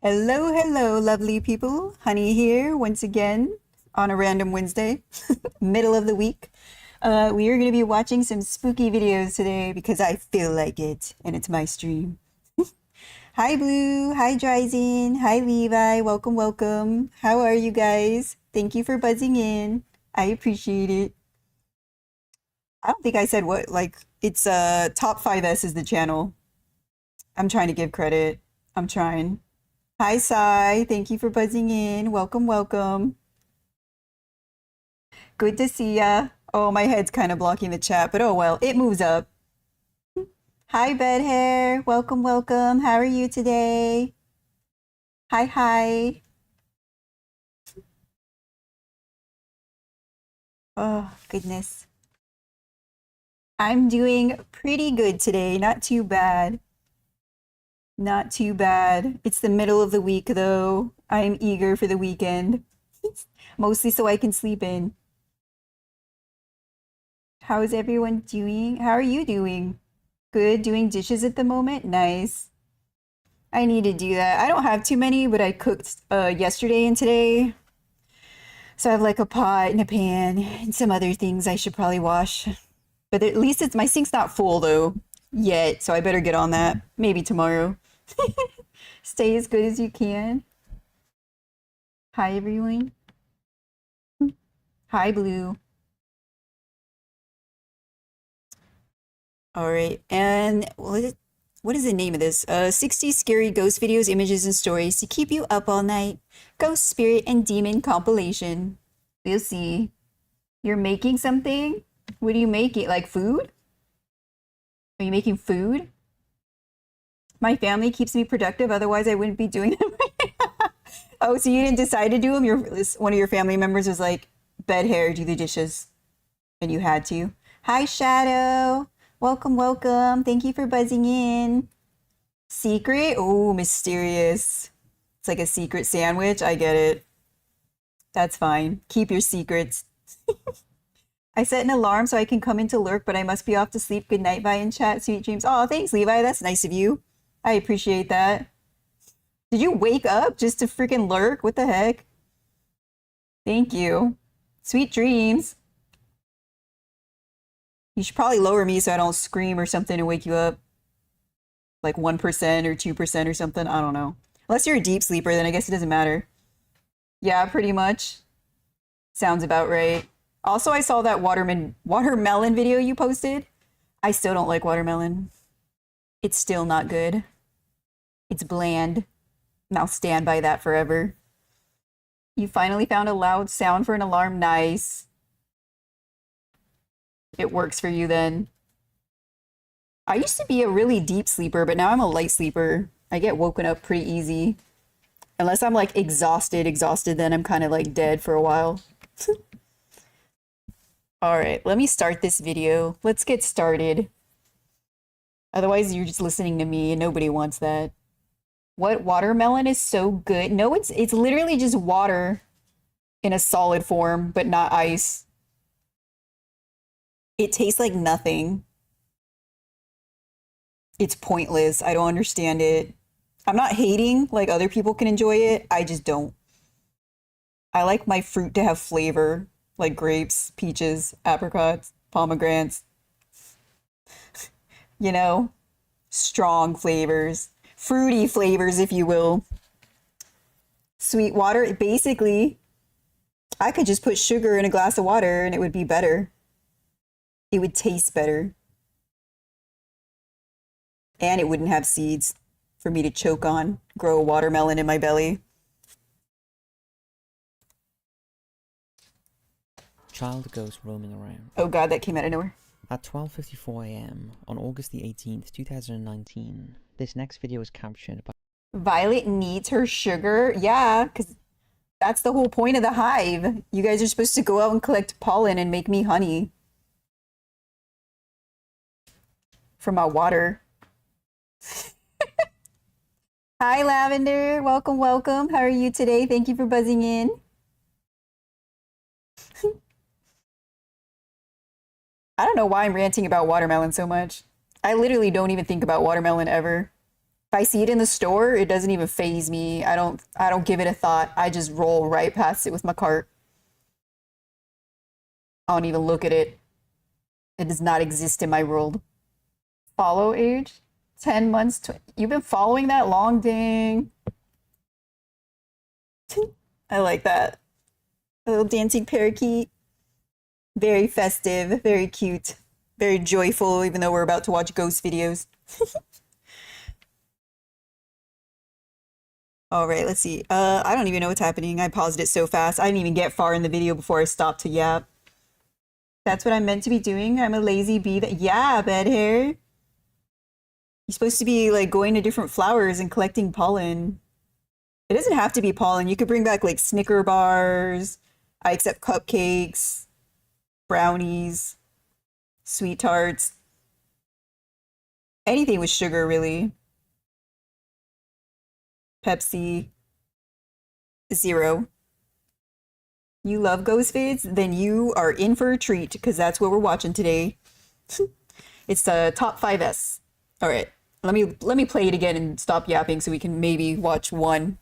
Hello, hello, lovely people. Honey here once again on a random Wednesday, middle of the week. We are going to be watching some spooky videos today because I feel like it and it's my stream. Hi, Blue. Hi, Dryzen. Hi, Levi. Welcome, welcome. How are you guys? Thank you for buzzing in. I appreciate it. I don't think I said what, like, it's Top 5S is the channel. I'm trying to give credit. I'm trying. Hi, Sai. Thank you for buzzing in. Welcome, welcome. Good to see ya. Oh, my head's kind of blocking the chat, but oh well, it moves up. Hi, bed hair. Welcome, welcome. How are you today? Hi, hi. Oh, goodness. I'm doing pretty good today. Not too bad. Not too bad. It's the middle of the week, though. I am eager for the weekend. Mostly so I can sleep in. How is everyone doing? How are you doing? Good, doing dishes at the moment? Nice. I need to do that. I don't have too many, but I cooked yesterday and today. So I have like a pot and a pan and some other things I should probably wash. But at least it's my sink's not full though yet, so I better get on that. Maybe tomorrow. Stay as good as you can. Hi everyone. Hi Blue. All right. And what is the name of this? 60 scary ghost videos, images, and stories to keep you up all night. Ghost, spirit, and demon compilation. We'll see. You're making something? What do you make it? Like food? Are you making food? My family keeps me productive, otherwise I wouldn't be doing them. Oh, so you didn't decide to do them? One of your family members was like, bed hair, do the dishes. And you had to. Hi, Shadow. Welcome, welcome. Thank you for buzzing in. Secret? Oh, mysterious. It's like a secret sandwich. I get it. That's fine. Keep your secrets. I set an alarm so I can come in to lurk, but I must be off to sleep. Good night, bye in chat. Sweet dreams. Oh, thanks, Levi. That's nice of you. I appreciate that. Did you wake up just to freaking lurk? What the heck? Thank you. Sweet dreams. You should probably lower me so I don't scream or something and wake you up. Like 1% or 2% or something. I don't know. Unless you're a deep sleeper, then I guess it doesn't matter. Yeah, pretty much. Sounds about right. Also, I saw that watermelon video you posted. I still don't like watermelon. It's still not good. It's bland. And I'll stand by that forever. You finally found a loud sound for an alarm. Nice. It works for you then. I used to be a really deep sleeper, but now I'm a light sleeper. I get woken up pretty easy. Unless I'm like exhausted, then I'm kind of like dead for a while. All right, let me start this video. Let's get started. Otherwise, you're just listening to me and nobody wants that. What watermelon is so good? No, it's literally just water in a solid form, but not ice. It tastes like nothing. It's pointless. I don't understand it. I'm not hating, like other people can enjoy it. I just don't. I like my fruit to have flavor, like grapes, peaches, apricots, pomegranates, you know, strong flavors, fruity flavors, if you will. Sweet water, basically, I could just put sugar in a glass of water and it would be better. It would taste better. And it wouldn't have seeds for me to choke on, grow a watermelon in my belly. Child ghost roaming around. Oh God, that came out of nowhere. At 12:54 a.m. on August the 18th, 2019, this next video was captured by Violet needs her sugar. Yeah, because that's the whole point of the hive. You guys are supposed to go out and collect pollen and make me honey for my water. Hi, Lavender. Welcome, welcome. How are you today? Thank you for buzzing in. I don't know why I'm ranting about watermelon so much. I literally don't even think about watermelon ever. If I see it in the store, it doesn't even faze me. I don't give it a thought. I just roll right past it with my cart. I don't even look at it. It does not exist in my world. Follow age? 10 months. You've been following that long? Dang. I like that. A little dancing parakeet. Very festive, very cute, very joyful, even though we're about to watch ghost videos. All right, let's see. I don't even know what's happening. I paused it so fast. I didn't even get far in the video before I stopped to yap. That's what I'm meant to be doing. I'm a lazy bee that, yeah, bed hair. You're supposed to be like going to different flowers and collecting pollen. It doesn't have to be pollen. You could bring back like Snicker bars. I accept cupcakes, brownies, sweet tarts, anything with sugar, really. Pepsi, zero. You love ghost vids? Then you are in for a treat because that's what we're watching today. It's the top 5S. All right, let me play it again and stop yapping so we can maybe watch one.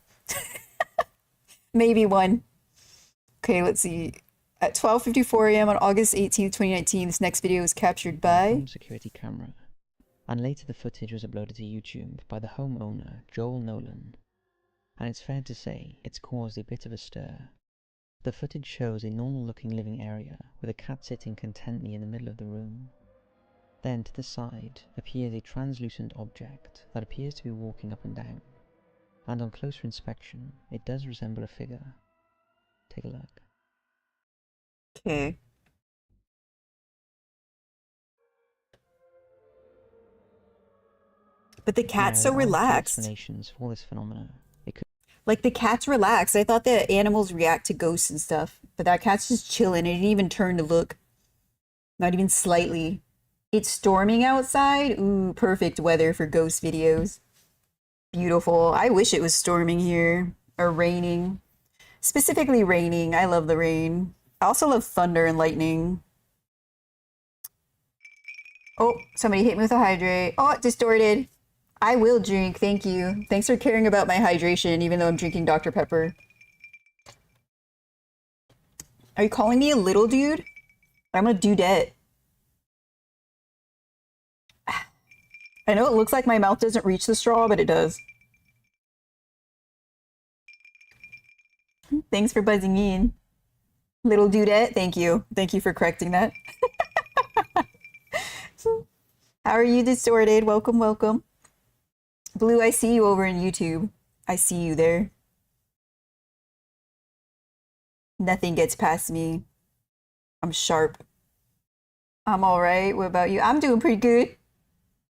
Maybe one. Okay, let's see. At 12:54 a.m. on August 18th, 2019, this next video was captured by home security camera, and later the footage was uploaded to YouTube by the homeowner, Joel Nolan. And it's fair to say, it's caused a bit of a stir. The footage shows a normal-looking living area, with a cat sitting contently in the middle of the room. Then, to the side, appears a translucent object that appears to be walking up and down. And on closer inspection, it does resemble a figure. Take a look. Okay. But the cat's Now, so there are a few relaxed. explanations for this phenomena. It could Like the cat's relaxed. I thought that animals react to ghosts and stuff, but that cat's just chilling. It didn't even turn to look. Not even slightly. It's storming outside. Ooh, perfect weather for ghost videos. Beautiful. I wish it was storming here or raining. Specifically raining. I love the rain. I also love thunder and lightning. Oh, somebody hit me with a hydrate. Oh, it distorted. I will drink. Thank you. Thanks for caring about my hydration, even though I'm drinking Dr. Pepper. Are you calling me a little dude? I'm a dudette. I know it looks like my mouth doesn't reach the straw, but it does. Thanks for buzzing in. Little dudette, thank you. Thank you for correcting that. How are you, distorted? Welcome, welcome. Blue, I see you over in YouTube. I see you there. Nothing gets past me. I'm sharp. I'm all right. What about you? I'm doing pretty good.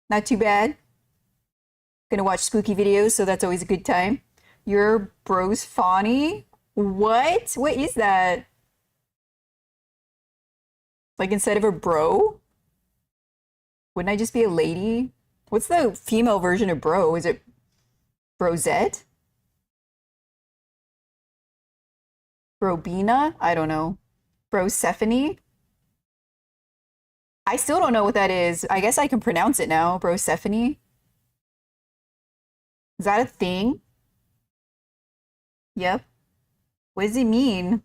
Not too bad. Gonna watch spooky videos, so that's always a good time. Your bro's Fawny? What? What is that? Like instead of a bro? Wouldn't I just be a lady? What's the female version of bro? Is it Brozette? Brobina? I don't know. Brosephone? I still don't know what that is. I guess I can pronounce it now. Brosephone? Is that a thing? Yep. What does it mean?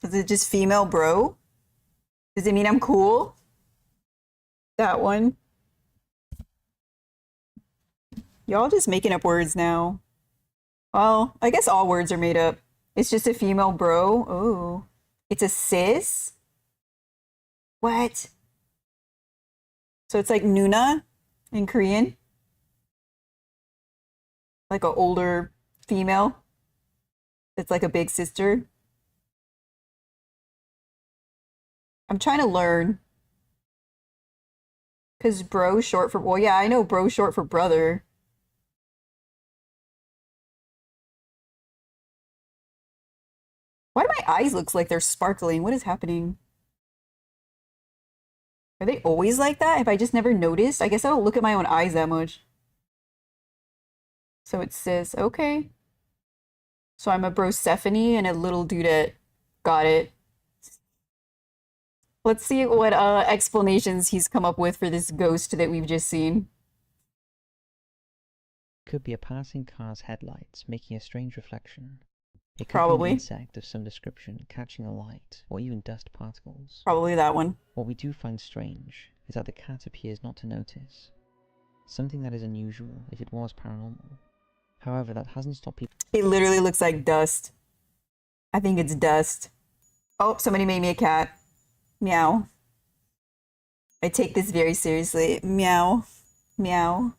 Is it just female bro? Does it mean I'm cool? That one. Y'all just making up words now. Well, I guess all words are made up. It's just a female bro. Oh. It's a sis? What? So it's like Nuna in Korean? Like an older female? It's like a big sister? I'm trying to learn. Because bro short for, well, yeah, I know bro short for brother. Why do my eyes look like they're sparkling? What is happening? Are they always like that? Have I just never noticed? I guess I don't look at my own eyes that much. So it says, okay. So I'm a Brosephone and a little dudette. Got it. Let's see what explanations he's come up with for this ghost that we've just seen. Could be a passing car's headlights making a strange reflection. It could be Probably. an insect of some description catching a light, or even dust particles. Probably that one. What we do find strange is that the cat appears not to notice. Something that is unusual if it was paranormal. However, that hasn't stopped people. It literally looks like dust. I think it's dust. Oh, somebody made me a cat. Meow. I take this very seriously. Meow. Meow.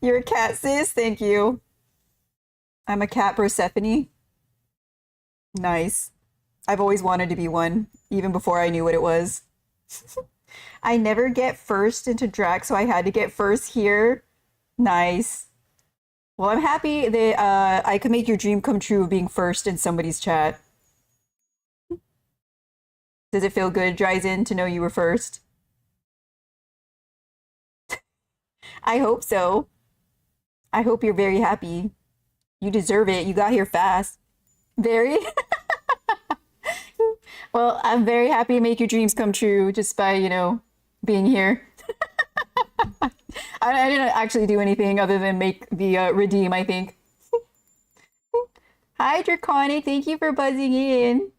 You're a cat, sis? Thank you. I'm a cat Persephone. Nice. I've always wanted to be one, even before I knew what it was. I never get first into drag, so I had to get first here. Nice. Well, I'm happy that I could make your dream come true of being first in somebody's chat. Does it feel good, Dryzen, to know you were first? I hope so. I hope you're very happy. You deserve it. You got here fast. Very. Well, I'm very happy to make your dreams come true just by, being here. I didn't actually do anything other than make the redeem, I think. Hi, Draconic. Thank you for buzzing in.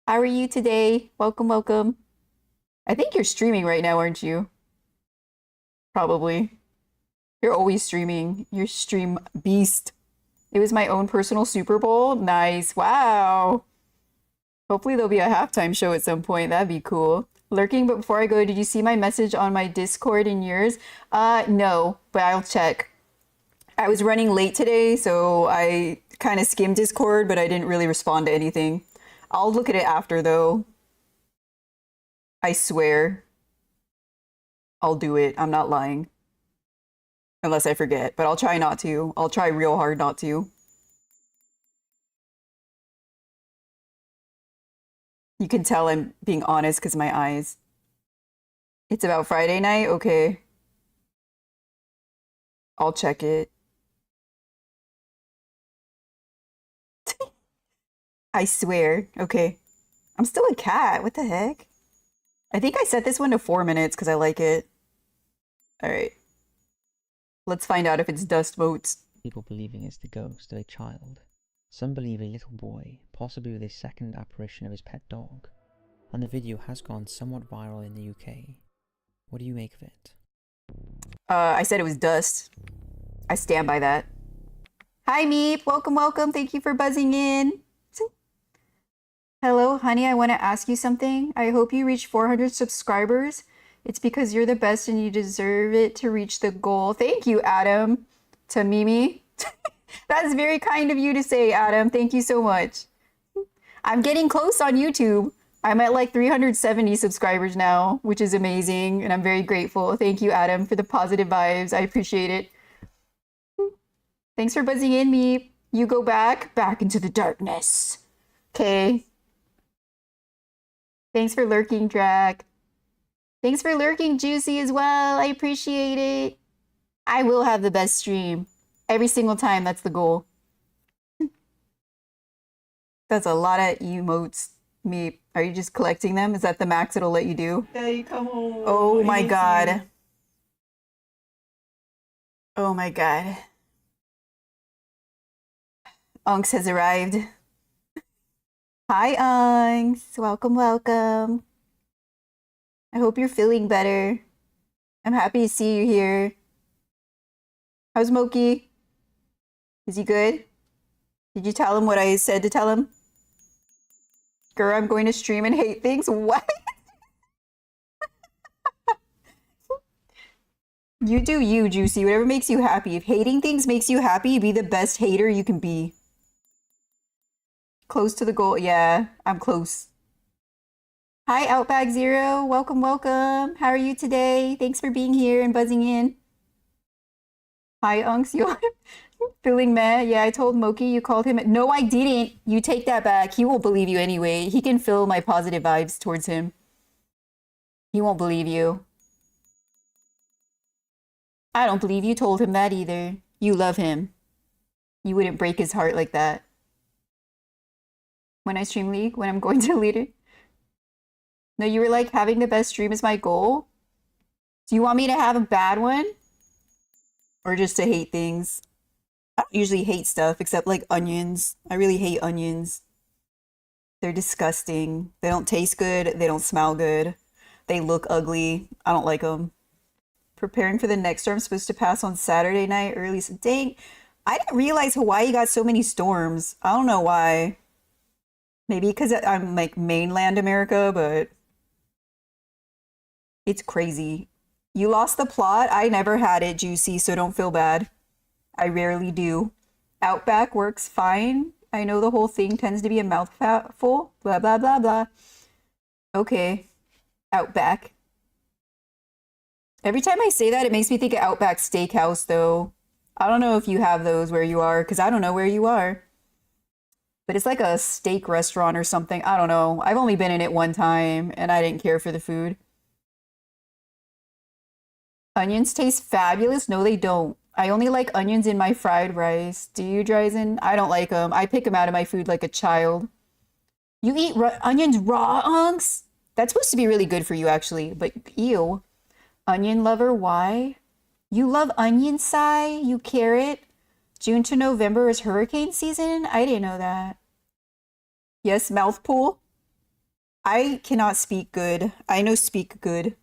How are you today? Welcome, welcome. I think you're streaming right now, aren't you? Probably. You're always streaming. You're stream beast. It was my own personal Super Bowl. Nice. Wow. Hopefully there'll be a halftime show at some point. That'd be cool. Lurking, but before I go, did you see my message on my Discord and yours? No, but I'll check. I was running late today, so I kind of skimmed Discord, but I didn't really respond to anything. I'll look at it after, though. I swear. I'll do it. I'm not lying. Unless I forget, but I'll try not to. I'll try real hard not to. You can tell I'm being honest because my eyes. It's about Friday night? Okay. I'll check it. I swear. Okay. I'm still a cat. What the heck? I think I set this one to 4 minutes because I like it. All right. Let's find out if it's dust votes. People believing it's the ghost of a child. Some believe a little boy, possibly with a second apparition of his pet dog. And the video has gone somewhat viral in the UK. What do you make of it? I said it was dust. I stand by that. Hi, Meep. Welcome, welcome. Thank you for buzzing in. Hello, honey. I want to ask you something. I hope you reach 400 subscribers. It's because you're the best and you deserve it to reach the goal. Thank you, Adam. To Mimi. That's very kind of you to say, Adam. Thank you so much. I'm getting close on YouTube. I'm at like 370 subscribers now, which is amazing. And I'm very grateful. Thank you, Adam, for the positive vibes. I appreciate it. Thanks for buzzing in, Meep. You go back into the darkness. Okay. Thanks for lurking, Drac. Thanks for lurking, Juicy, as well. I appreciate it. I will have the best stream. Every single time, that's the goal. That's a lot of emotes. Me, are you just collecting them? Is that the max it'll let you do? Daddy, come home. Oh my I miss god. you. Oh my god. Unks has arrived. Hi, Unks. Welcome, welcome. I hope you're feeling better. I'm happy to see you here. How's Moki? Is he good? Did you tell him what I said to tell him? Girl, I'm going to stream and hate things. What? You do you, Juicy. Whatever makes you happy. If hating things makes you happy, be the best hater you can be. Close to the goal. Yeah, I'm close. Hi, Outback Zero. Welcome, welcome. How are you today? Thanks for being here and buzzing in. Hi, Unks. You're feeling mad? Yeah, I told Moki you called him. No, I didn't. You take that back. He won't believe you anyway. He can feel my positive vibes towards him. He won't believe you. I don't believe you told him that either. You love him. You wouldn't break his heart like that. When I stream League, when I'm going to lead it. No, you were like, having the best stream is my goal. Do you want me to have a bad one? Or just to hate things? I don't usually hate stuff except like onions. I really hate onions. They're disgusting. They don't taste good. They don't smell good. They look ugly. I don't like them. Preparing for the next storm supposed to pass on Saturday night early. So dang, I didn't realize Hawaii got so many storms. I don't know why. Maybe because I'm like mainland America, but it's crazy. You lost the plot. I never had it juicy, so don't feel bad. I rarely do. Outback works fine. I know the whole thing tends to be a mouthful. Blah, blah, blah, blah. Okay. Outback. Every time I say that, it makes me think of Outback Steakhouse, though. I don't know if you have those where you are, because I don't know where you are. But it's like a steak restaurant or something. I don't know. I've only been in it one time, and I didn't care for the food. Onions taste fabulous. No, they don't. I only like onions in my fried rice. Do you, Dryzen? I don't like them. I pick them out of my food like a child. You eat onions raw, Unks? That's supposed to be really good for you, actually. But ew. Onion lover, why? You love onion, Sai? You carrot? June to November is hurricane season? I didn't know that. Yes, mouthful. I cannot speak good. I know speak good.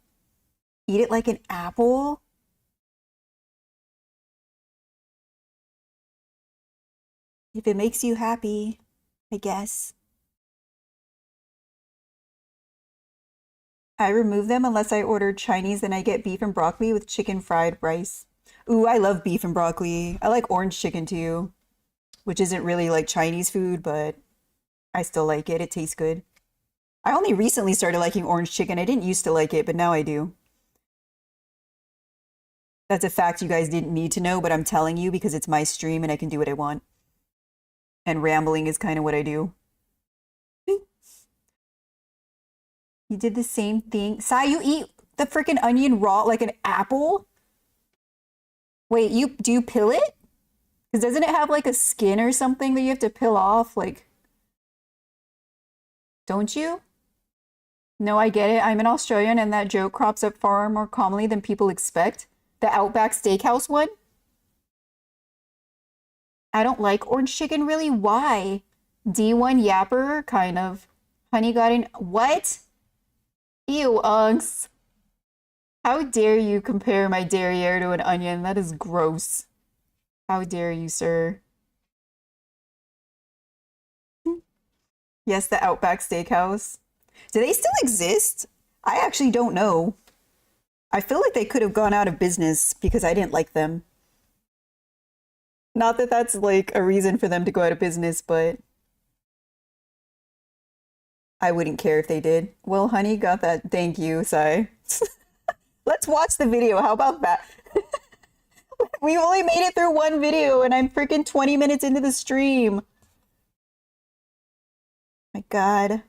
Eat it like an apple? If it makes you happy, I guess. I remove them unless I order Chinese, then I get beef and broccoli with chicken fried rice. Ooh, I love beef and broccoli. I like orange chicken too, which isn't really like Chinese food, but I still like it. It tastes good. I only recently started liking orange chicken. I didn't used to like it, but now I do. That's a fact you guys didn't need to know, but I'm telling you because it's my stream and I can do what I want. And rambling is kind of what I do. You did the same thing. Sai, you eat the freaking onion raw like an apple? Wait, do you peel it? Because doesn't it have like a skin or something that you have to peel off? Like, don't you? No, I get it. I'm an Australian and that joke crops up far more commonly than people expect. The Outback Steakhouse one? I don't like orange chicken, really. Why? D1 yapper, kind of. Honey got in. What? Ew, Unks. How dare you compare my derriere to an onion? That is gross. How dare you, sir? Yes, the Outback Steakhouse. Do they still exist? I actually don't know. I feel like they could have gone out of business because I didn't like them. Not that that's like a reason for them to go out of business, but I wouldn't care if they did. Well, honey, got that. Thank you, Sai. Let's watch the video. How about that? We only made it through one video and I'm freaking 20 minutes into the stream. My God.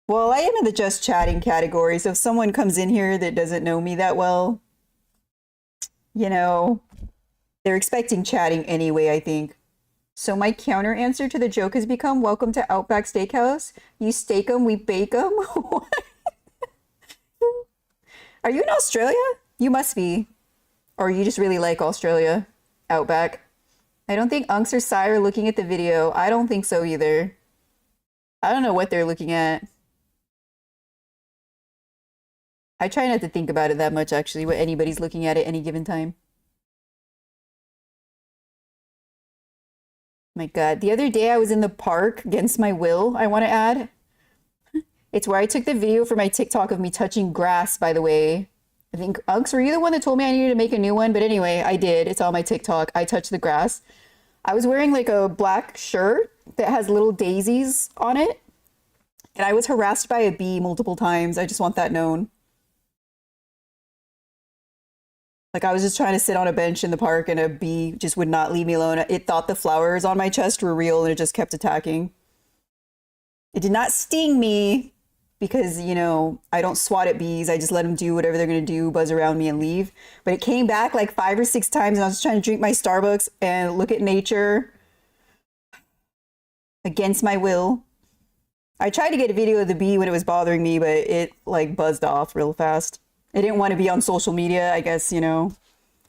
Well, I am in the just chatting category, so if someone comes in here that doesn't know me that well, you know, they're expecting chatting anyway, I think. So my counter answer to the joke has become, welcome to Outback Steakhouse. You steak 'em, we bake 'em. Are you in Australia? You must be. Or you just really like Australia. Outback. I don't think Unks or Sai are looking at the video. I don't think so either. I don't know what they're looking at. I try not to think about it that much, actually, what anybody's looking at any given time. My God. The other day I was in the park against my will, I want to add. It's where I took the video for my TikTok of me touching grass, by the way. I think, Uggs, were you the one that told me I needed to make a new one? But anyway, I did. It's on my TikTok. I touched the grass. I was wearing like a black shirt that has little daisies on it. And I was harassed by a bee multiple times. I just want that known. Like I was just trying to sit on a bench in the park and a bee just would not leave me alone. It thought the flowers on my chest were real and it just kept attacking. It did not sting me because, you know, I don't swat at bees. I just let them do whatever they're going to do, buzz around me and leave. But it came back like 5 or 6 times and I was just trying to drink my Starbucks and look at nature against my will. I tried to get a video of the bee when it was bothering me, but it like buzzed off real fast. I didn't want to be on social media. I guess, you know,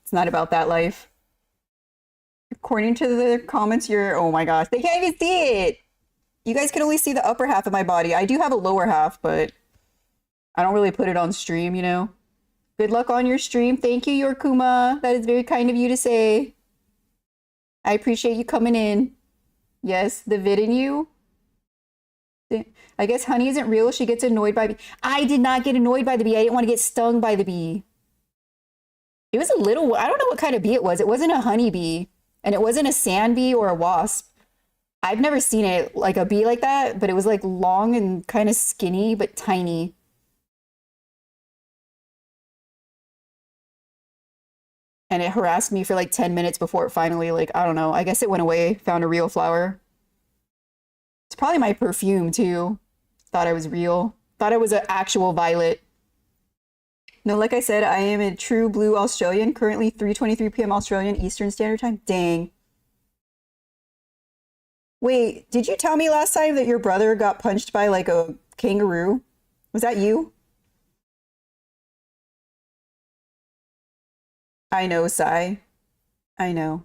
it's not about that life. According to the comments, you're, oh my gosh, they can't even see it. You guys can only see the upper half of my body. I do have a lower half, but I don't really put it on stream, you know. Good luck on your stream. Thank you, Yorkuma. That is very kind of you to say. I appreciate you coming in. Yes, the vid in you. I guess Hunni isn't real. She gets annoyed by bee. I did not get annoyed by the bee. I didn't want to get stung by the bee. It was a little, I don't know what kind of bee it was. It wasn't a honey bee, and it wasn't a sand bee or a wasp. I've never seen it like a bee like that, but it was like long and kind of skinny, but tiny. And it harassed me for like 10 minutes before it finally, like, I don't know, I guess it went away, found a real flower. It's probably my perfume too. Thought I was real. Thought I was an actual violet. No, like I said, I am a true blue Australian, currently 3:23 p.m. Australian Eastern Standard Time. Dang. Wait, did you tell me last time that your brother got punched by like a kangaroo? Was that you? I know, Sai. I know.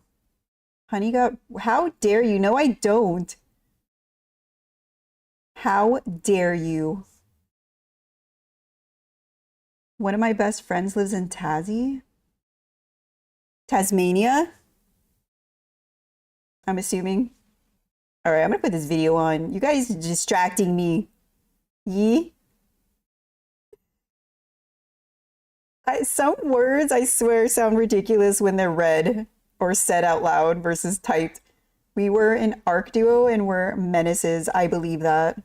Honey got, how dare you? No, I don't. How dare you? One of my best friends lives in Tasmania, I'm assuming. All right, I'm gonna put this video on. You guys are distracting me. Yee. Some words, I swear, sound ridiculous when they're read or said out loud versus typed. We were an ARC duo and we're menaces. I believe that.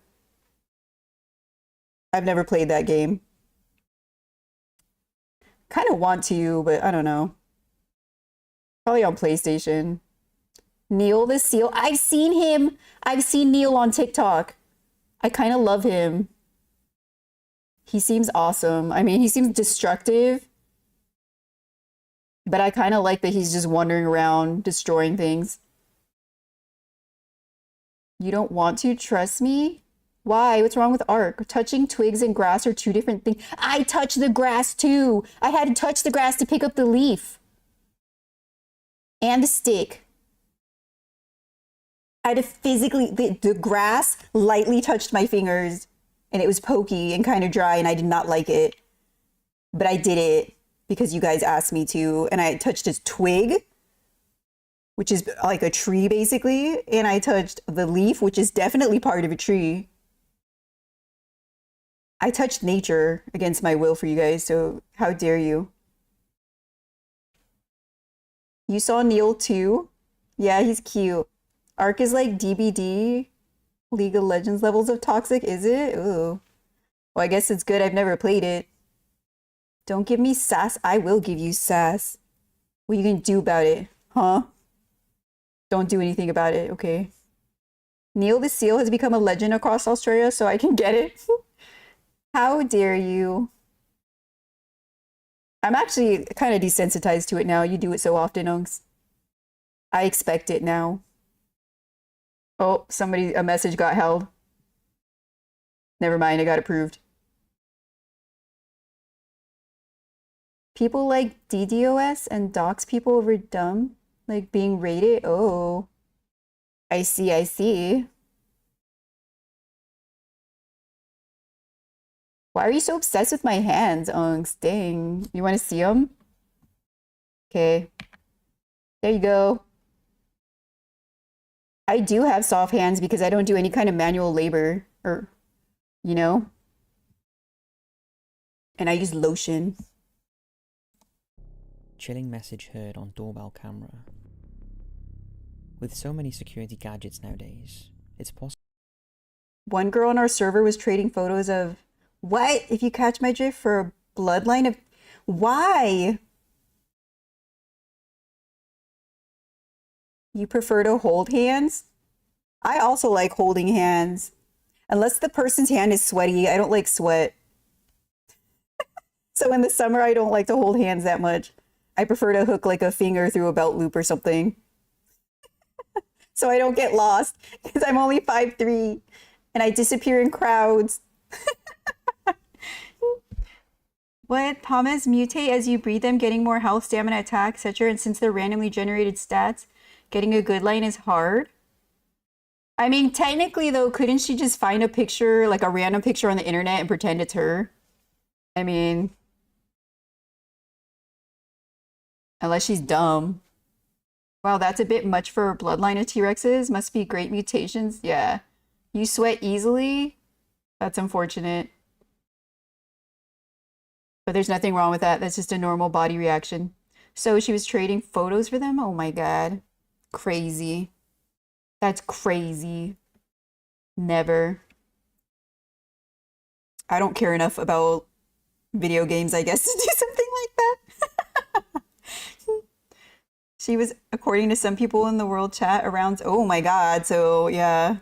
I've never played that game. Kind of want to, but I don't know. Probably on PlayStation. Neil the Seal. I've seen him. I've seen Neil on TikTok. I kind of love him. He seems awesome. I mean, he seems destructive, but I kind of like that he's just wandering around destroying things. You don't want to trust me? Why? What's wrong with Ark? Touching twigs and grass are two different things. I touch the grass too. I had to touch the grass to pick up the leaf and the stick. I had to physically, the grass lightly touched my fingers and it was pokey and kind of dry and I did not like it. But I did it because you guys asked me to, and I touched a twig, which is like a tree basically, and I touched the leaf, which is definitely part of a tree. I touched nature against my will for you guys, so how dare you? You saw Neil too? Yeah, he's cute. Ark is like DBD, League of Legends levels of toxic, is it? Ooh. Well, I guess it's good. I've never played it. Don't give me sass. I will give you sass. What are you gonna do about it? Huh? Don't do anything about it, okay? Neil the Seal has become a legend across Australia, so I can get it. How dare you? I'm actually kind of desensitized to it now. You do it so often, Unks. I expect it now. Oh, a message got held. Never mind, I got approved. People like DDoS and dox people over dumb, like being rated. Oh, I see, I see. Why are you so obsessed with my hands, Unks? Dang. You want to see them? Okay. There you go. I do have soft hands because I don't do any kind of manual labor or, you know? And I use lotion. Chilling message heard on doorbell camera. With so many security gadgets nowadays, it's possible. One girl on our server was trading photos of what? If you catch my drift, for a bloodline of why? You prefer to hold hands? I also like holding hands. Unless the person's hand is sweaty, I don't like sweat. So in the summer, I don't like to hold hands that much. I prefer to hook like a finger through a belt loop or something. So I don't get lost because I'm only 5'3" and I disappear in crowds. What? Pommes mutate as you breed them, getting more health, stamina, attack, etc. And since they're randomly generated stats, getting a good line is hard. I mean, technically though, couldn't she just find a picture, like a random picture on the internet and pretend it's her? I mean, unless she's dumb. Wow, that's a bit much for a bloodline of T-Rexes. Must be great mutations. Yeah. You sweat easily? That's unfortunate. But there's nothing wrong with that. That's just a normal body reaction. So she was trading photos for them? Oh my God. Crazy. That's crazy. Never. I don't care enough about video games, I guess, to do something like that. She was, according to some people in the world chat, around, oh my God. So yeah,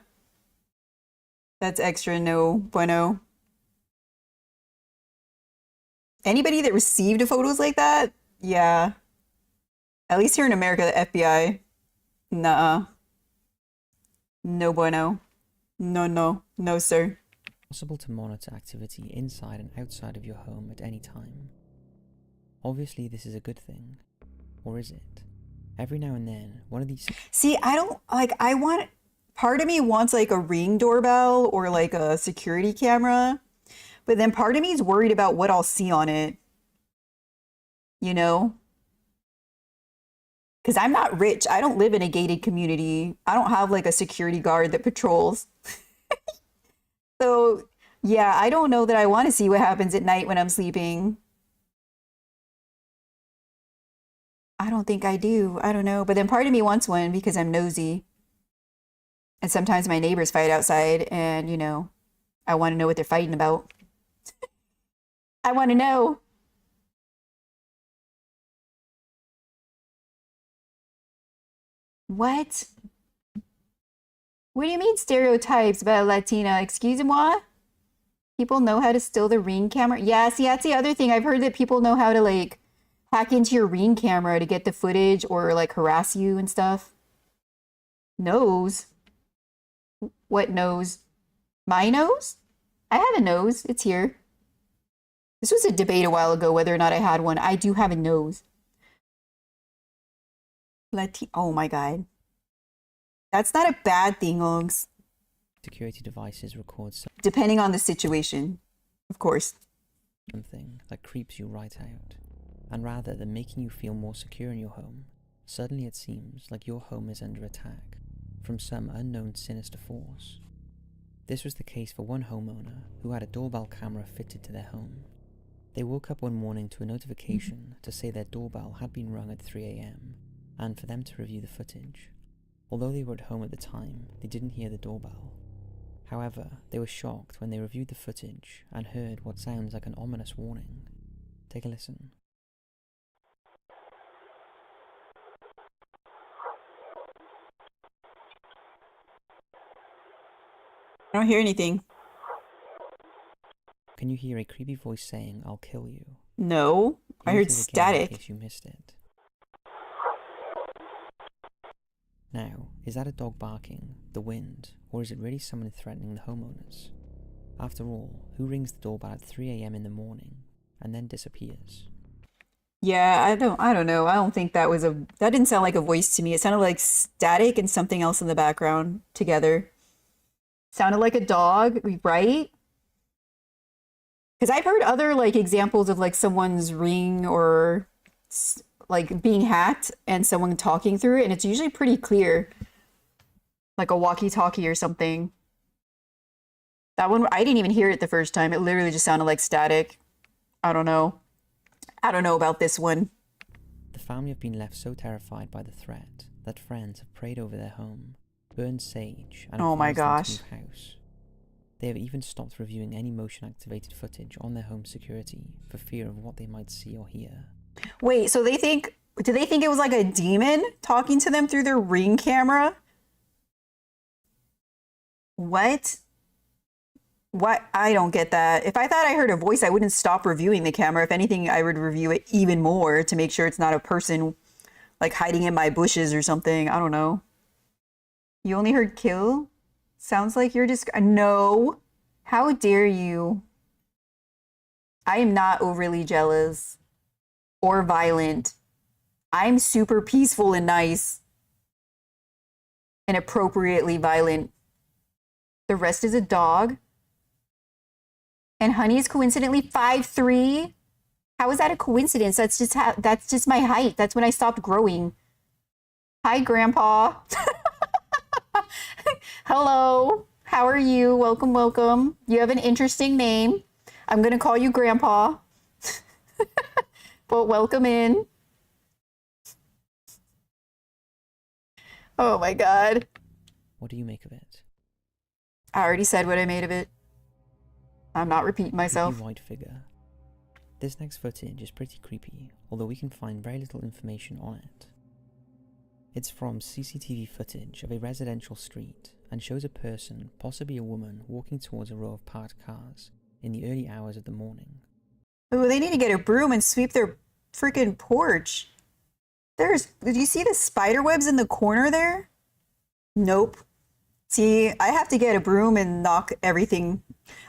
that's extra no bueno. Anybody that received photos like that, yeah. At least here in America, the FBI, nah, no bueno. No, no, no, sir. Possible to monitor activity inside and outside of your home at any time. Obviously, this is a good thing. Or is it? Every now and then, one of these... See, I don't, like, I want, part of me wants like a Ring doorbell or like a security camera, but then part of me is worried about what I'll see on it, you know? Because I'm not rich. I don't live in a gated community. I don't have like a security guard that patrols. So, yeah, I don't know that I want to see what happens at night when I'm sleeping. I don't think I do. I don't know. But then part of me wants one because I'm nosy. And sometimes my neighbors fight outside and, you know, I want to know what they're fighting about. I want to know. What? What do you mean stereotypes about Latina? Excuse-moi? People know how to steal the Ring camera? Yeah, see, that's the other thing. I've heard that people know how to, like, hack into your Ring camera to get the footage or, like, harass you and stuff. Nose? What nose? My nose? I have a nose. It's here. This was a debate a while ago whether or not I had one. I do have a nose. Oh my God. That's not a bad thing, Ongs. security devices record Depending on the situation, of course. something that creeps you right out. And rather than making you feel more secure in your home, suddenly it seems like your home is under attack from some unknown sinister force. This was the case for one homeowner who had a doorbell camera fitted to their home. They woke up one morning to a notification to say their doorbell had been rung at 3 a.m. and for them to review the footage. Although they were at home at the time, they didn't hear the doorbell. However, they were shocked when they reviewed the footage and heard what sounds like an ominous warning. Take a listen. I don't hear anything. Can you hear a creepy voice saying, "I'll kill you"? No, I heard static. In case you missed it. Now, is that a dog barking, the wind, or is it really someone threatening the homeowners? After all, who rings the doorbell at 3 a.m. in the morning and then disappears? Yeah, I don't know. I don't think that didn't sound like a voice to me. It sounded like static and something else in the background together. Sounded like a dog, right? Because I've heard other like examples of like someone's Ring or like being hacked and someone talking through it, and it's usually pretty clear, like a walkie-talkie or something. That one, I didn't even hear it the first time. It literally just sounded like static. I don't know. I don't know about this one. The family have been left so terrified by the threat that friends have prayed over their home, burned sage, and Oh my advised them gosh. to move house. They have even stopped reviewing any motion-activated footage on their home security for fear of what they might see or hear. Wait, so do they think it was like a demon talking to them through their Ring camera? What? What? I don't get that. If I thought I heard a voice, I wouldn't stop reviewing the camera. If anything, I would review it even more to make sure it's not a person like hiding in my bushes or something. I don't know. You only heard kill? Sounds like you're just no. How dare you? I am not overly jealous or violent. I'm super peaceful and nice and appropriately violent. The rest is a dog. And Hunni is coincidentally 5'3". How is that a coincidence? That's just my height. That's when I stopped growing. Hi, Grandpa. Hello. How are you? Welcome, welcome. You have an interesting name. I'm gonna call you Grandpa. But welcome in. Oh my God. What do you make of it? I already said what I made of it. I'm not repeating myself. Creepy white figure. This next footage is pretty creepy, although we can find very little information on it. It's from CCTV footage of a residential street and shows a person, possibly a woman, walking towards a row of parked cars in the early hours of the morning. Oh, they need to get a broom and sweep their freaking porch. Did you see the spider webs in the corner there? Nope. See, I have to get a broom and knock everything.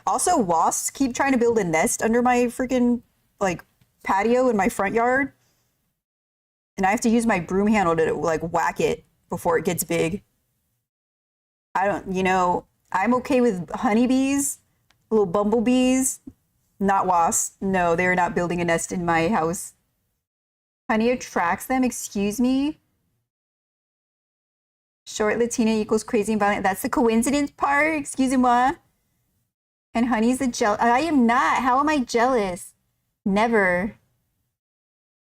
Also, wasps keep trying to build a nest under my freaking, like, patio in my front yard. And I have to use my broom handle to, like, whack it before it gets big. I'm okay with honeybees, little bumblebees, not wasps. No, they're not building a nest in my house. Honey attracts them, excuse me? Short Latina equals crazy and violent. That's the coincidence part, excusez-moi. And Honey's the I am not. How am I jealous? Never.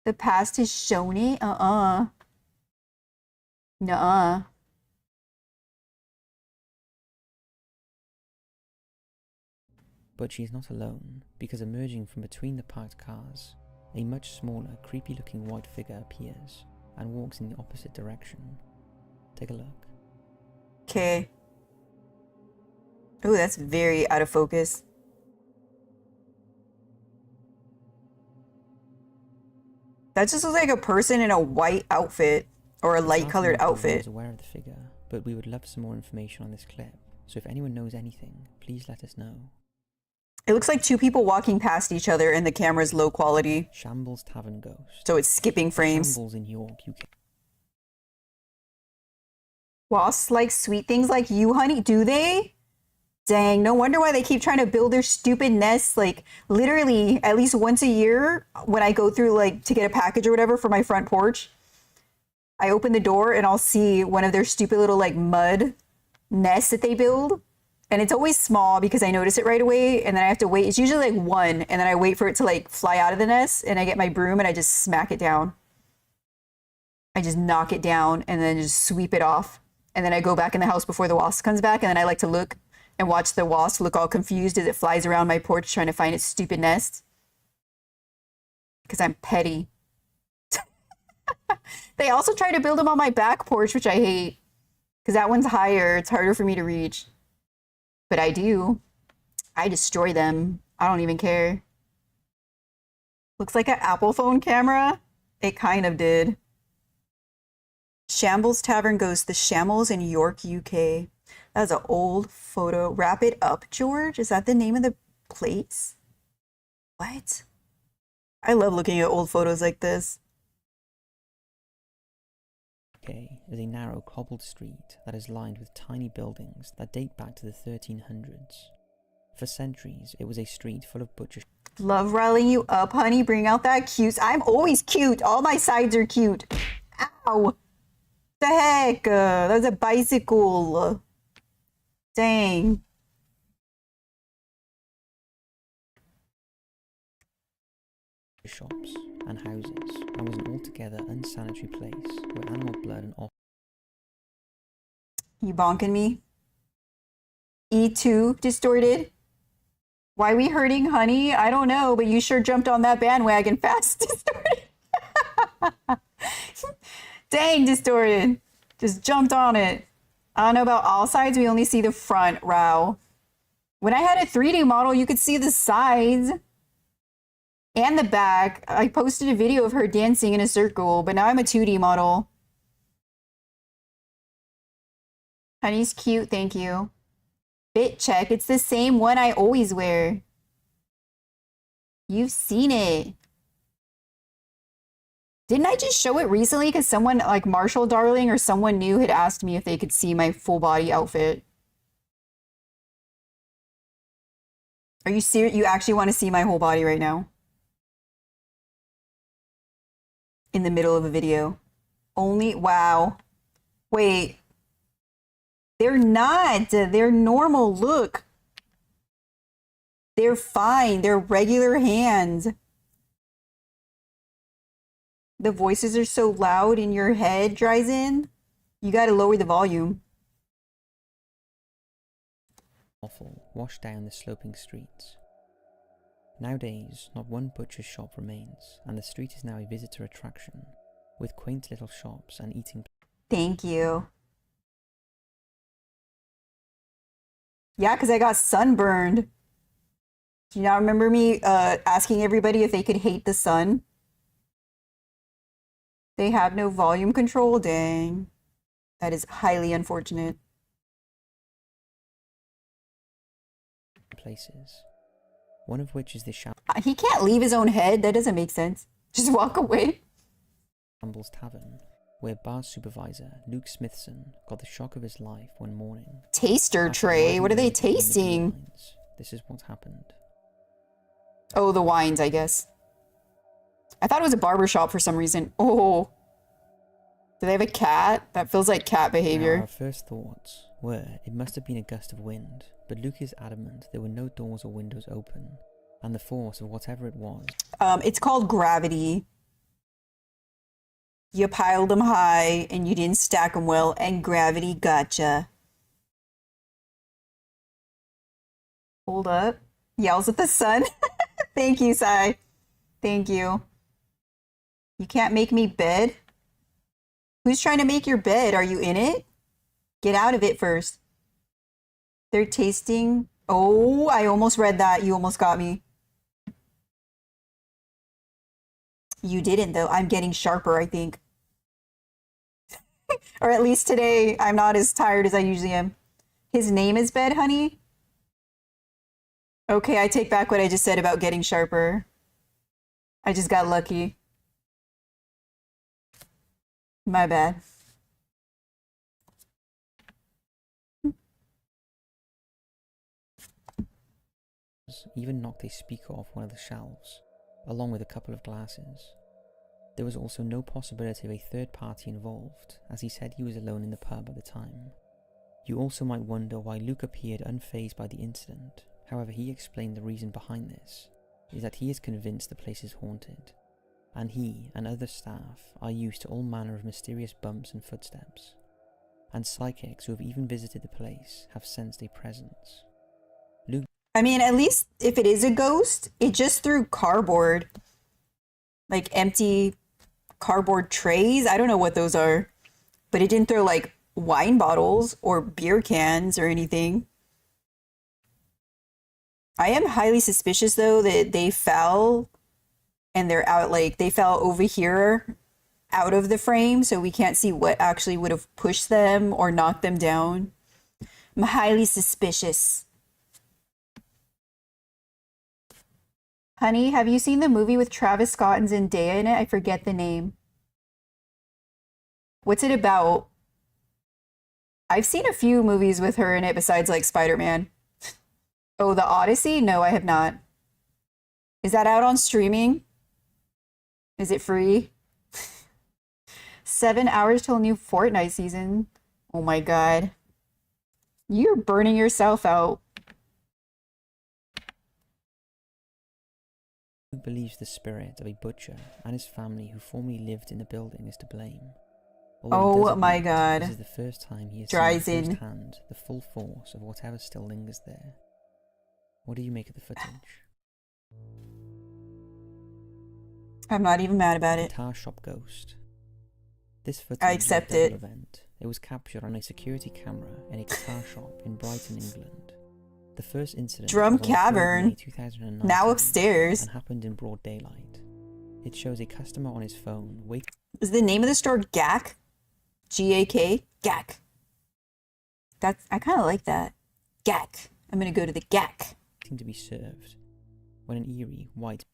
The past has shown it? Nuh-uh. But she's not alone, because emerging from between the parked cars, a much smaller, creepy-looking white figure appears and walks in the opposite direction. Take a look. Okay. Oh, that's very out of focus. That just looks like a person in a white outfit or a light-colored outfit. Is aware of the figure, but we would love some more information on this clip. So if anyone knows anything, please let us know. It looks like two people walking past each other and the camera's low quality. Shambles Tavern Ghost. So it's skipping frames. Shambles in York, UK. Wasps like sweet things like you, Honey? Do they? Dang, no wonder why they keep trying to build their stupid nests, like, literally at least once a year when I go through, like, to get a package or whatever for my front porch. I open the door and I'll see one of their stupid little, like, mud nests that they build. And it's always small because I notice it right away, and then I have to wait. It's usually, like, one, and then I wait for it to, like, fly out of the nest, and I get my broom and I just smack it down. I just knock it down and then just sweep it off. And then I go back in the house before the wasp comes back, and then I like to look and watch the wasp look all confused as it flies around my porch trying to find its stupid nest. Because I'm petty. They also try to build them on my back porch, which I hate. Because that one's higher. It's harder for me to reach. But I do. I destroy them. I don't even care. Looks like an Apple phone camera. It kind of did. Shambles Tavern Ghost, the Shambles in York, UK. That's an old photo. Wrap it up, George? Is that the name of the place? What? I love looking at old photos like this. UK is a narrow cobbled street that is lined with tiny buildings that date back to the 1300s. For centuries, it was a street full of butcher. Love riling you up, Honey. Bring out that cute. I'm always cute. All my sides are cute. Ow. The heck? That's a bicycle. Dang. Shops and houses, and was an altogether unsanitary place where animal blood and You bonking me? E2 distorted? Why we hurting, Honey? I don't know, but you sure jumped on that bandwagon fast, distorted. Dang, distorted. Just jumped on it. I don't know about all sides. We only see the front, Row. When I had a 3D model, you could see the sides and the back. I posted a video of her dancing in a circle, but now I'm a 2D model. Honey's cute, thank you. Fit check. It's the same one I always wear. You've seen it. Didn't I just show it recently? Because someone like Marshall Darling or someone new had asked me if they could see my full body outfit. Are you serious? You actually want to see my whole body right now? In the middle of a video. Only, wow. Wait. They're not. They're normal. Look. They're fine. They're regular hands. The voices are so loud in your head, Dryzen. You gotta lower the volume. Awful, washed down the sloping streets. Nowadays, not one butcher's shop remains, and the street is now a visitor attraction, with quaint little shops and eating. Thank you. Yeah, because I got sunburned. Do you not remember me asking everybody if they could hate the sun? They have no volume control? Dang. That is highly unfortunate. Places. One of which is the He can't leave his own head. That doesn't make sense. Just walk away. Shambles Tavern, where bar supervisor Luke Smithson got the shock of his life one morning. Taster tray? What are they tasting? This is what happened. Oh, the wines, I guess. I thought it was a barber shop for some reason. Oh. Do they have a cat? That feels like cat behavior. Now, our first thoughts were it must have been a gust of wind, but Luke is adamant there were no doors or windows open, and the force of whatever it was. It's called gravity. You piled them high and you didn't stack them well, and gravity gotcha. Hold up. Yells at the sun. Thank you, Sai. Thank you. You can't make me bed? Who's trying to make your bed? Are you in it? Get out of it first. They're tasting. Oh, I almost read that. You almost got me. You didn't, though. I'm getting sharper, I think. Or at least today, I'm not as tired as I usually am. His name is Bed, honey? Okay, I take back what I just said about getting sharper. I just got lucky. My bad. Even knocked a speaker off one of the shelves, along with a couple of glasses. There was also no possibility of a third party involved, as he said he was alone in the pub at the time. You also might wonder why Luke appeared unfazed by the incident. However, he explained the reason behind this is that he is convinced the place is haunted, and he and other staff are used to all manner of mysterious bumps and footsteps, and psychics who have even visited the place have sensed a presence. Luke, I mean, at least if it is a ghost, it just threw cardboard. Like empty cardboard trays. I don't know what those are. But it didn't throw like wine bottles or beer cans or anything. I am highly suspicious though that they fell and they're out, like they fell over here out of the frame, so we can't see what actually would have pushed them or knocked them down. I'm highly suspicious. Honey, have you seen the movie with Travis Scott and Zendaya in it? I forget the name. What's it about? I've seen a few movies with her in it besides like Spider-Man. Oh, The Odyssey? No, I have not. Is that out on streaming? Is it free? 7 hours till new Fortnite season. Oh my god. You're burning yourself out. who believes the spirit of a butcher and his family who formerly lived in the building is to blame. Although he does my admit god. This is the first time he has Dries seen in. firsthand the full force of whatever still lingers there. What do you make of the footage? I'm not even mad about it. Guitar shop ghost. This footage I accept is a double it. event. It was captured on a security camera in a guitar shop in Brighton, England. The first incident Drum was on the 3rd of Cavern. May 2019 Now upstairs. and happened in broad daylight. It shows a customer on his phone waiting Is the name of the store GAK? G-A-K? GAK. That's, I kind of like that. GAK. I'm gonna go to the GAK. to be served when an eerie white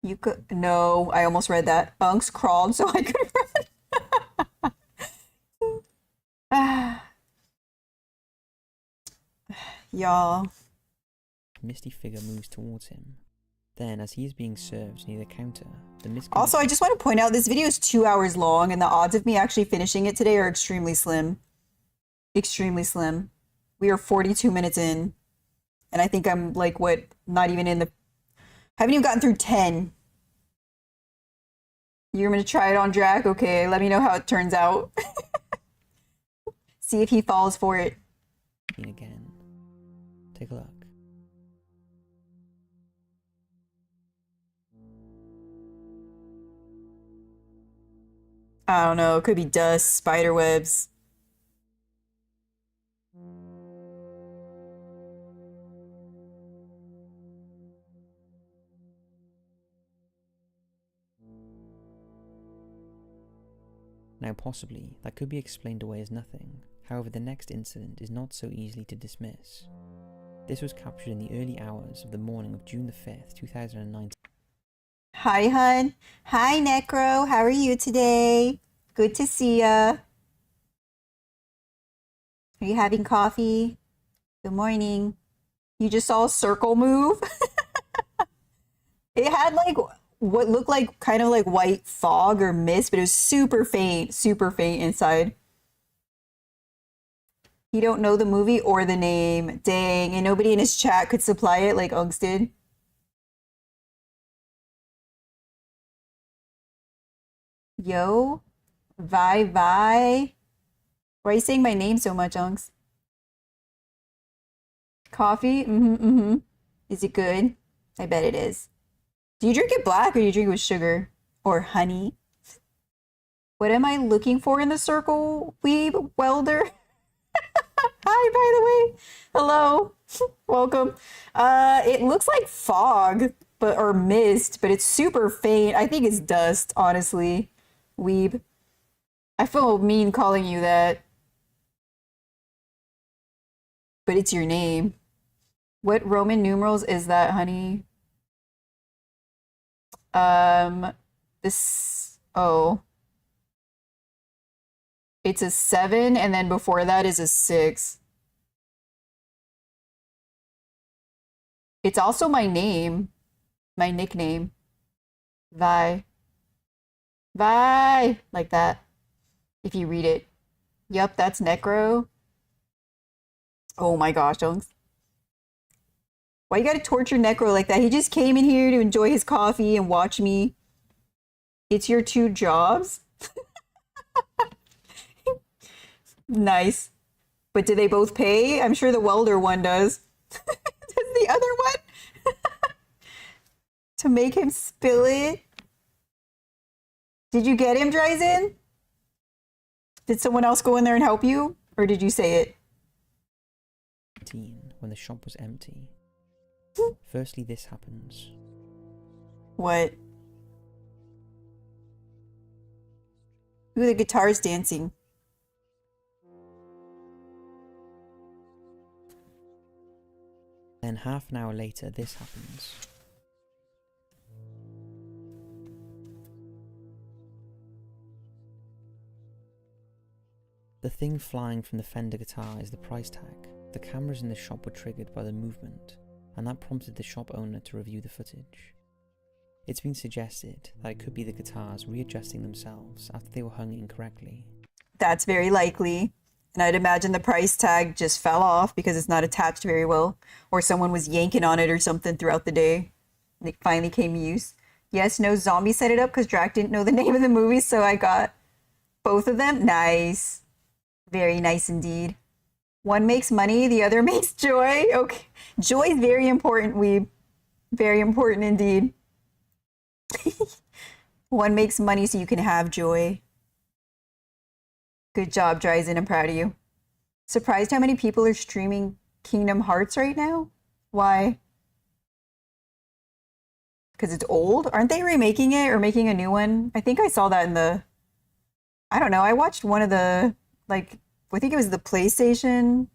You could. No, I almost read that. Unks crawled so I could run. Y'all. Misty figure moves towards him. Then, as he is being served near the counter, the Also, I just want to point out this video is 2 hours long, and the odds of me actually finishing it today are extremely slim. Extremely slim. We are 42 minutes in, and I think I'm like, what, not even in the... Haven't even gotten through 10. You're gonna try it on Drac? Okay, let me know how it turns out. See if he falls for it. Again. Take a look. I don't know, it could be dust, spider webs. Now possibly, that could be explained away as nothing. However, the next incident is not so easily to dismiss. This was captured in the early hours of the morning of June the 5th, 2019. Hi, hun. Hi, Necro. How are you today? Good to see ya. Are you having coffee? Good morning. You just saw a circle move? It had like what looked like kind of like white fog or mist, but it was super faint inside. You don't know the movie or the name. Dang, and nobody in his chat could supply it like Unks did. Yo, Vi. Why are you saying my name so much, Unks? Coffee? Mm-hmm. Is it good? I bet it is. Do you drink it black or do you drink it with sugar? Or honey? What am I looking for in the circle, weeb welder? Hi, by the way. Hello. Welcome. It looks like fog, but or mist, but it's super faint. I think it's dust, honestly. Weeb. I feel mean calling you that. But it's your name. What Roman numerals is that, honey? This, oh. It's a 7, and then before that is a 6. It's also my name, my nickname. Vi. Vi! Like that. If you read it. Yup, that's Necro. Oh my gosh, Unks. Why you gotta torture Necro like that? He just came in here to enjoy his coffee and watch me. It's your 2 jobs? Nice. But do they both pay? I'm sure the welder one does. Does the other one? To make him spill it? Did you get him, Dryzen? Did someone else go in there and help you? Or did you say it? When the shop was empty. Firstly, this happens. What? Ooh, the guitar's dancing. Then half an hour later, this happens. The thing flying from the Fender guitar is the price tag. The cameras in the shop were triggered by the movement, and that prompted the shop owner to review the footage. It's been suggested that it could be the guitars readjusting themselves after they were hung incorrectly. That's very likely. And I'd imagine the price tag just fell off because it's not attached very well. Or someone was yanking on it or something throughout the day. And it finally came use. Yes, no, Zombie set it up because Drac didn't know the name of the movie, so I got both of them. Nice. Very nice indeed. One makes money, the other makes joy. Okay. Joy is very important, weeb. Very important indeed. One makes money so you can have joy. Good job, Dryzen. I'm proud of you. Surprised how many people are streaming Kingdom Hearts right now? Why? Because it's old? Aren't they remaking it or making a new one? I think I saw that in the... I don't know. I watched one of the, like, I think it was the PlayStation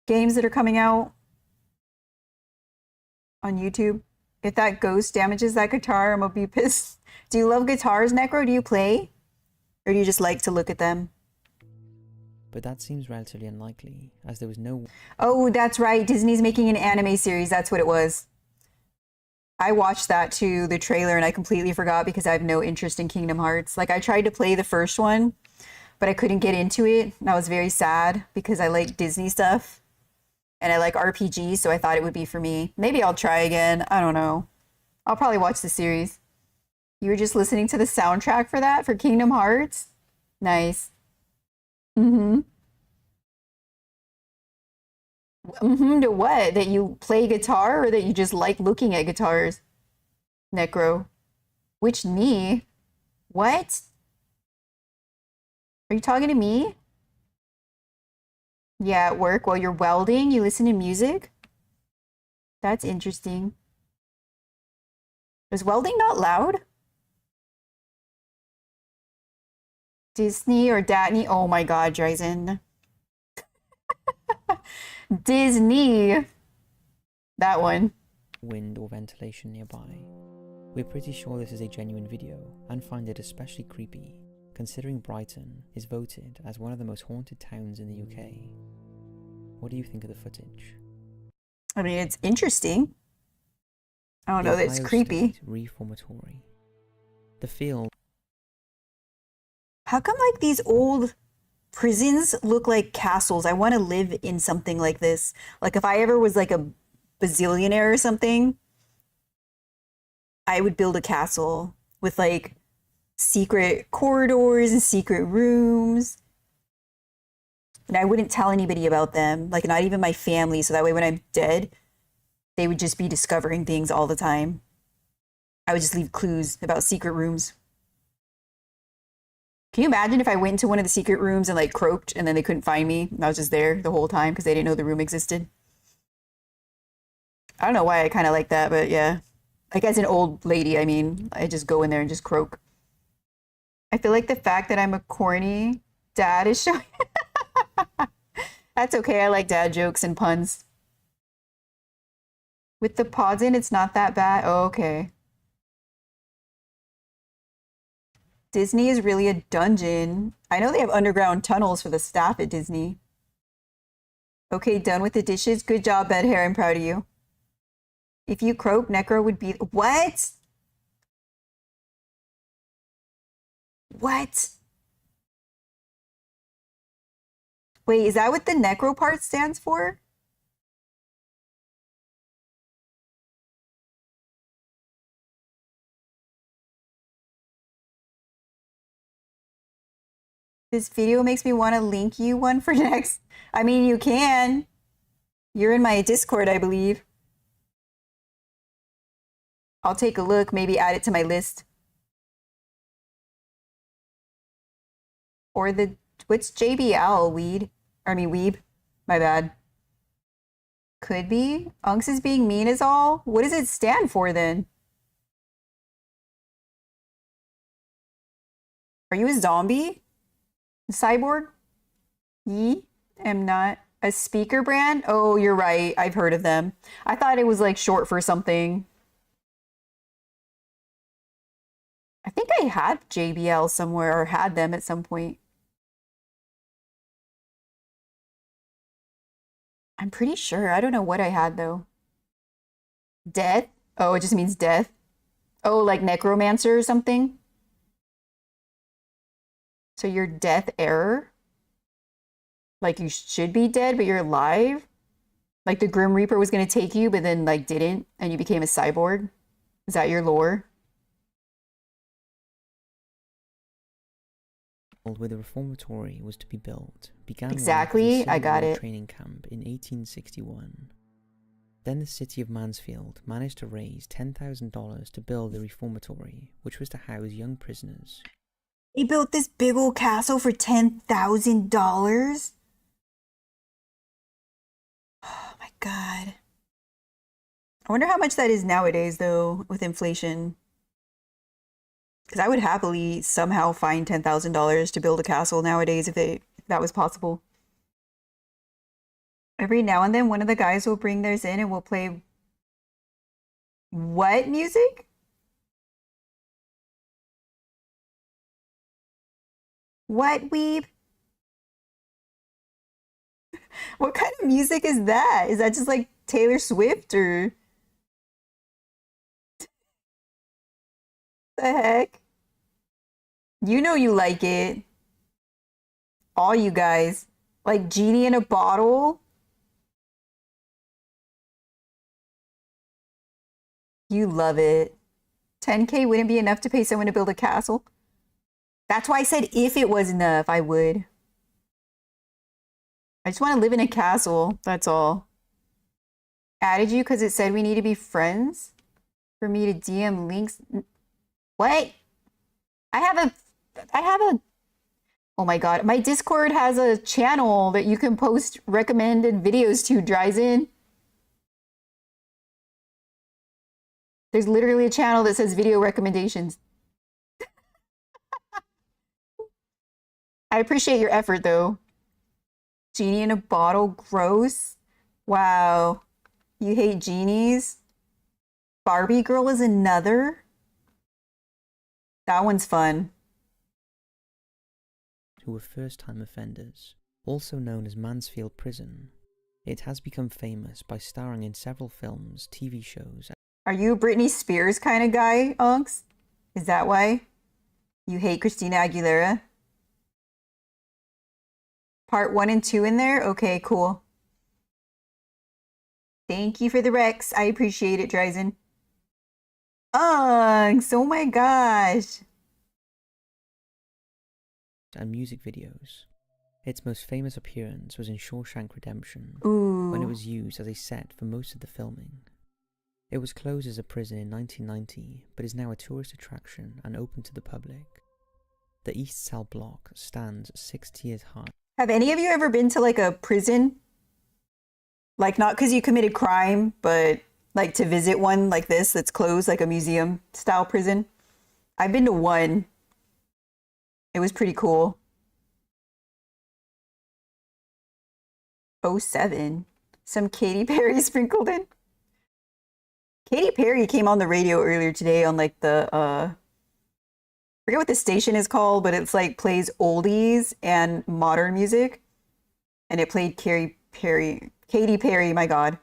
games that are coming out on YouTube. If that ghost damages that guitar, I'm gonna be pissed. Do you love guitars, Necro? Do you play? Or do you just like to look at them? But that seems relatively unlikely, as there was no... Oh, that's right. Disney's making an anime series. That's what it was. I watched that too, the trailer, and I completely forgot because I have no interest in Kingdom Hearts. Like, I tried to play the first one, but I couldn't get into it. And I was very sad because I like Disney stuff and I like RPGs, so I thought it would be for me. Maybe I'll try again. I don't know. I'll probably watch the series. You were just listening to the soundtrack for that, for Kingdom Hearts? Nice. Mm-hmm. Mm-hmm. To what? That you play guitar or that you just like looking at guitars? Necro. Which knee? What? Are you talking to me? Yeah, at work while you're welding, you listen to music? That's interesting. Is welding not loud? Disney or Datney? Oh my God, Dryzen. Disney. That one. wind or ventilation nearby. We're pretty sure this is a genuine video, and find it especially creepy, considering Brighton is voted as one of the most haunted towns in the UK. What do you think of the footage? I mean, it's interesting. I don't know, that's Ohio creepy. State Reformatory. The field. How come like these old prisons look like castles? I want to live in something like this. Like if I ever was like a bazillionaire or something, I would build a castle with like secret corridors and secret rooms. And I wouldn't tell anybody about them, like not even my family, so that way when I'm dead, they would just be discovering things all the time. I would just leave clues about secret rooms. Can you imagine if I went into one of the secret rooms and like croaked and then they couldn't find me and I was just there the whole time because they didn't know the room existed? I don't know why I kind of like that, but yeah. Like as an old lady, I mean, I just go in there and just croak. I feel like the fact that I'm a corny dad is showing. That's okay. I like dad jokes and puns. With the pods in, it's not that bad. Oh, okay. Disney is really a dungeon. I know they have underground tunnels for the staff at Disney. Okay, done with the dishes. Good job, bed hair. I'm proud of you. If you croak, Necro would be... What? What? Wait, is that what the Necro part stands for? This video makes me want to link you one for next. I mean, you can. You're in my Discord, I believe. I'll take a look, maybe add it to my list. Or the, what's JBL, weed? I mean, weeb. My bad. Could be. Unks is being mean is all? What does it stand for then? Are you a zombie? A cyborg? Ye? Am not. A speaker brand? Oh, you're right. I've heard of them. I thought it was like short for something. I think I had JBL somewhere or had them at some point. I'm pretty sure. I don't know what I had though. Death? Oh, it just means death. Oh, like necromancer or something? So you're death error? Like you should be dead, but you're alive? Like the Grim Reaper was gonna take you, but then like didn't, and you became a cyborg? Is that your lore? Where the reformatory was to be built began Exactly, life as a I got Civil War it. training camp in 1861. Then the city of Mansfield managed to raise $10,000 to build the reformatory, which was to house young prisoners. They built this big old castle for $10,000? Oh my God. I wonder how much that is nowadays though, with inflation. Because I would happily somehow find $10,000 to build a castle nowadays if that was possible. Every now and then, one of the guys will bring theirs in and we'll play What music? What weeb? What kind of music is that? Is that just like Taylor Swift or the heck? You know you like it. All you guys. Like Genie in a Bottle? You love it. 10K wouldn't be enough to pay someone to build a castle. That's why I said if it was enough, I would. I just want to live in a castle. That's all. Added you because it said we need to be friends for me to DM links. What? I have a, I have a, oh my God. My Discord has a channel that you can post recommended videos to, Dryzen. There's literally a channel that says video recommendations. I appreciate your effort though. Genie in a bottle, gross. Wow. You hate genies? Barbie Girl is another? That one's fun. Who were first-time offenders, also known as Mansfield Prison. It has become famous by starring in several films, TV shows. Are you a Britney Spears kind of guy, Unks? Is that why? You hate Christina Aguilera? Part 1 and 2 in there? Okay, cool. Thank you for the Rex. I appreciate it, Dryzen. Unks, oh my gosh. And music videos. Its most famous appearance was in Shawshank Redemption, Ooh. when it was used as a set for most of the filming. It was closed as a prison in 1990, but is now a tourist attraction and open to the public. The East Cell block stands 6 tiers high. Have any of you ever been to like a prison? Like not because you committed crime, but like to visit one like this that's closed, like a museum style prison? I've been to one. It was pretty cool. 07. Some Katy Perry sprinkled in. Katy Perry came on the radio earlier today on like the I forget what the station is called, but it's like plays oldies and modern music. And it played Katy Perry, my God.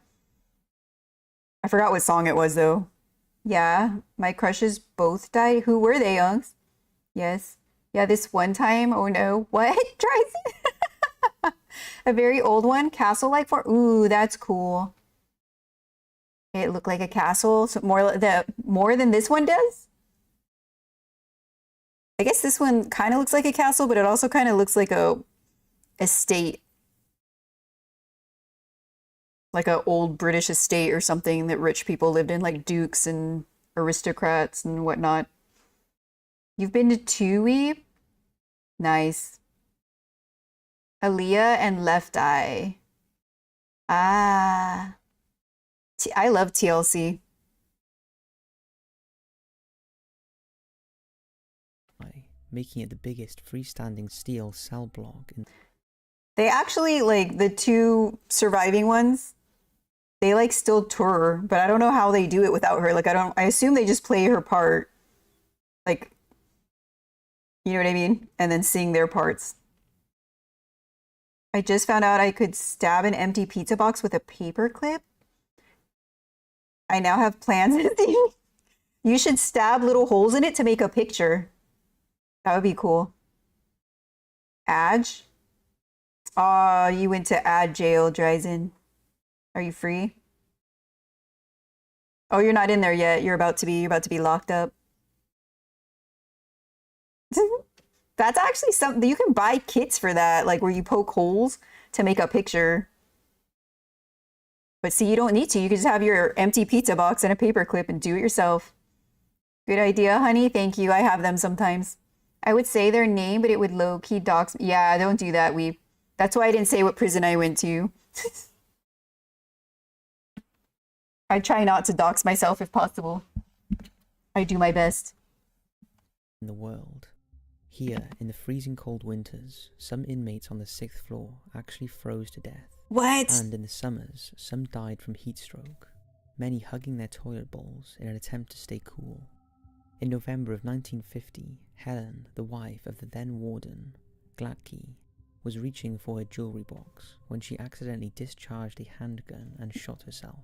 I forgot what song it was though. Yeah, my crushes both died. Who were they, Unks? Yes. Yeah, this one time. Oh no. What? Tries a very old one. Castle like for. Ooh, that's cool. It looked like a castle. So more than this one does? I guess this one kind of looks like a castle, but it also kind of looks like a estate. Like a old British estate or something that rich people lived in, like dukes and aristocrats and whatnot. You've been to Tui? Nice. Aaliyah and Left Eye. Ah. I love TLC. Making it the biggest freestanding steel cell block in. They actually, like, the two surviving ones, they, like, still tour, but I don't know how they do it without her. Like, I assume they just play her part. Like, you know what I mean? And then sing their parts. I just found out I could stab an empty pizza box with a paper clip. I now have plans. You should stab little holes in it to make a picture. That would be cool. Adge? Oh, you went to ad jail, Dryzen. Are you free? Oh, you're not in there yet. You're about to be locked up. That's actually something you can buy kits for that, like where you poke holes to make a picture. But see, you don't need to. You can just have your empty pizza box and a paper clip and do it yourself. Good idea, honey. Thank you. I have them sometimes. I would say their name, but it would low-key dox me. Yeah, don't do that, weep. That's why I didn't say what prison I went to. I try not to dox myself if possible. I do my best. In the world. Here, in the freezing cold winters, some inmates on the 6th floor actually froze to death. What? And in the summers, some died from heat stroke. many hugging their toilet bowls in an attempt to stay cool. In November of 1950, Helen, the wife of the then warden, Glatke, was reaching for her jewelry box when she accidentally discharged a handgun and shot herself.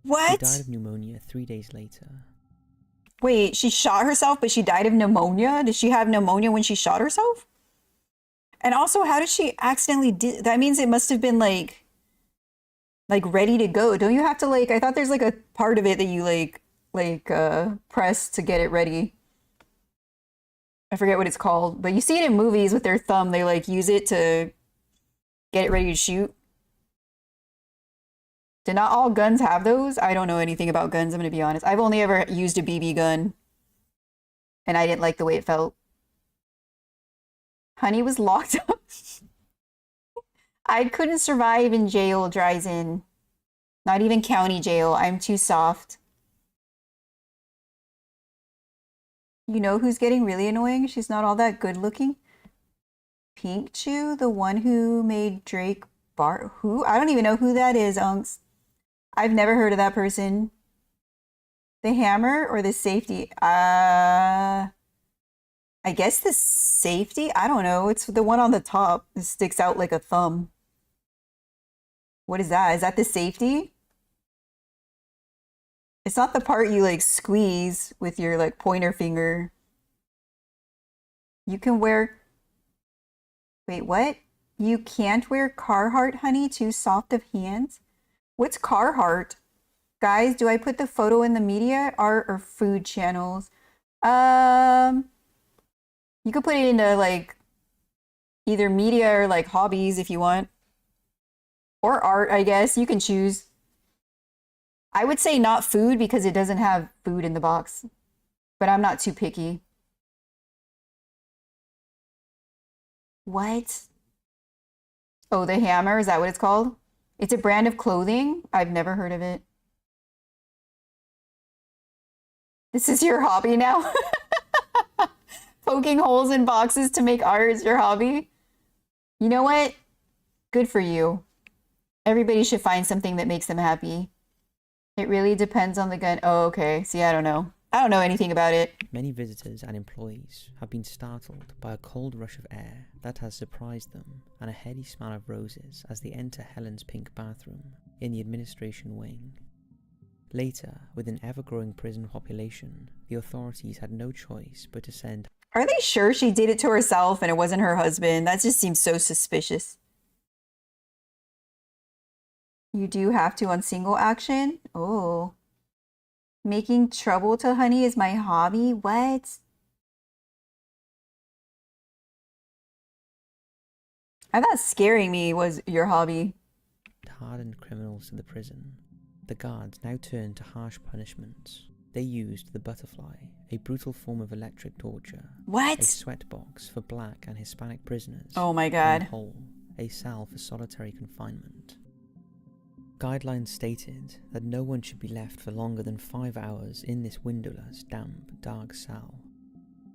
What? She died of pneumonia 3 days later. Wait, she shot herself, but she died of pneumonia? Did she have pneumonia when she shot herself? And also, how did she accidentally that means it must have been like ready to go. Don't you have to I thought there's like a part of it that you press to get it ready. I forget what it's called, but you see it in movies with their thumb. They use it to get it ready to shoot. Do not all guns have those? I don't know anything about guns, I'm gonna be honest. I've only ever used a BB gun, and I didn't like the way it felt. Hunni was locked up. I couldn't survive in jail, Dryzen. Not even county jail. I'm too soft. You know who's getting really annoying? She's not all that good looking. Pink Chew, the one who made Drake who? I don't even know who that is, Unks. I've never heard of that person. The hammer or the safety? I guess the safety? I don't know. It's the one on the top. It sticks out like a thumb. What is that? Is that the safety? It's not the part you squeeze with your pointer finger. You can wear... Wait, what? You can't wear Carhartt, Hunni? Too soft of hands? What's Carhartt? Guys, do I put the photo in the media, art, or food channels? You could put it into either media or hobbies if you want. Or art, I guess. You can choose. I would say not food because it doesn't have food in the box. But I'm not too picky. What? Oh, the hammer, is that what it's called? It's a brand of clothing? I've never heard of it. This is your hobby now? Poking holes in boxes to make art is your hobby? You know what? Good for you. Everybody should find something that makes them happy. It really depends on the gun. Oh, okay. See, I don't know. I don't know anything about it. Many visitors and employees have been startled by a cold rush of air that has surprised them and a heady smell of roses as they enter Helen's pink bathroom in the administration wing. Later, with an ever-growing prison population, the authorities had no choice but to send... Are they sure she did it to herself and it wasn't her husband? That just seems so suspicious. You do have to on single action? Oh. Making trouble to Hunni is my hobby? What? I thought scaring me was your hobby. Hardened criminals to the prison. The guards now turned to harsh punishments. They used the butterfly, a brutal form of electric torture. What? A sweat box for black and Hispanic prisoners. Oh my god. And a hole, a cell for solitary confinement. Guidelines stated that no one should be left for longer than 5 hours in this windowless, damp, dark cell.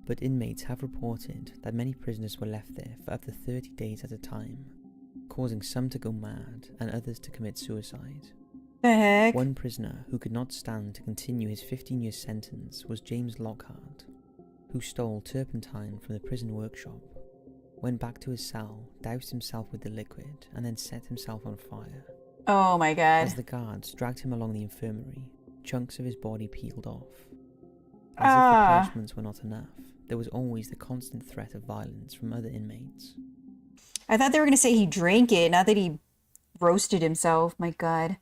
But inmates have reported that many prisoners were left there for up to 30 days at a time, causing some to go mad and others to commit suicide. The heck? One prisoner who could not stand to continue his 15-year sentence was James Lockhart, who stole turpentine from the prison workshop, went back to his cell, doused himself with the liquid, and then set himself on fire. Oh my god. As the guards dragged him along the infirmary, chunks of his body peeled off. As if the punishments were not enough, there was always the constant threat of violence from other inmates. I thought they were going to say he drank it, not that he roasted himself. My god.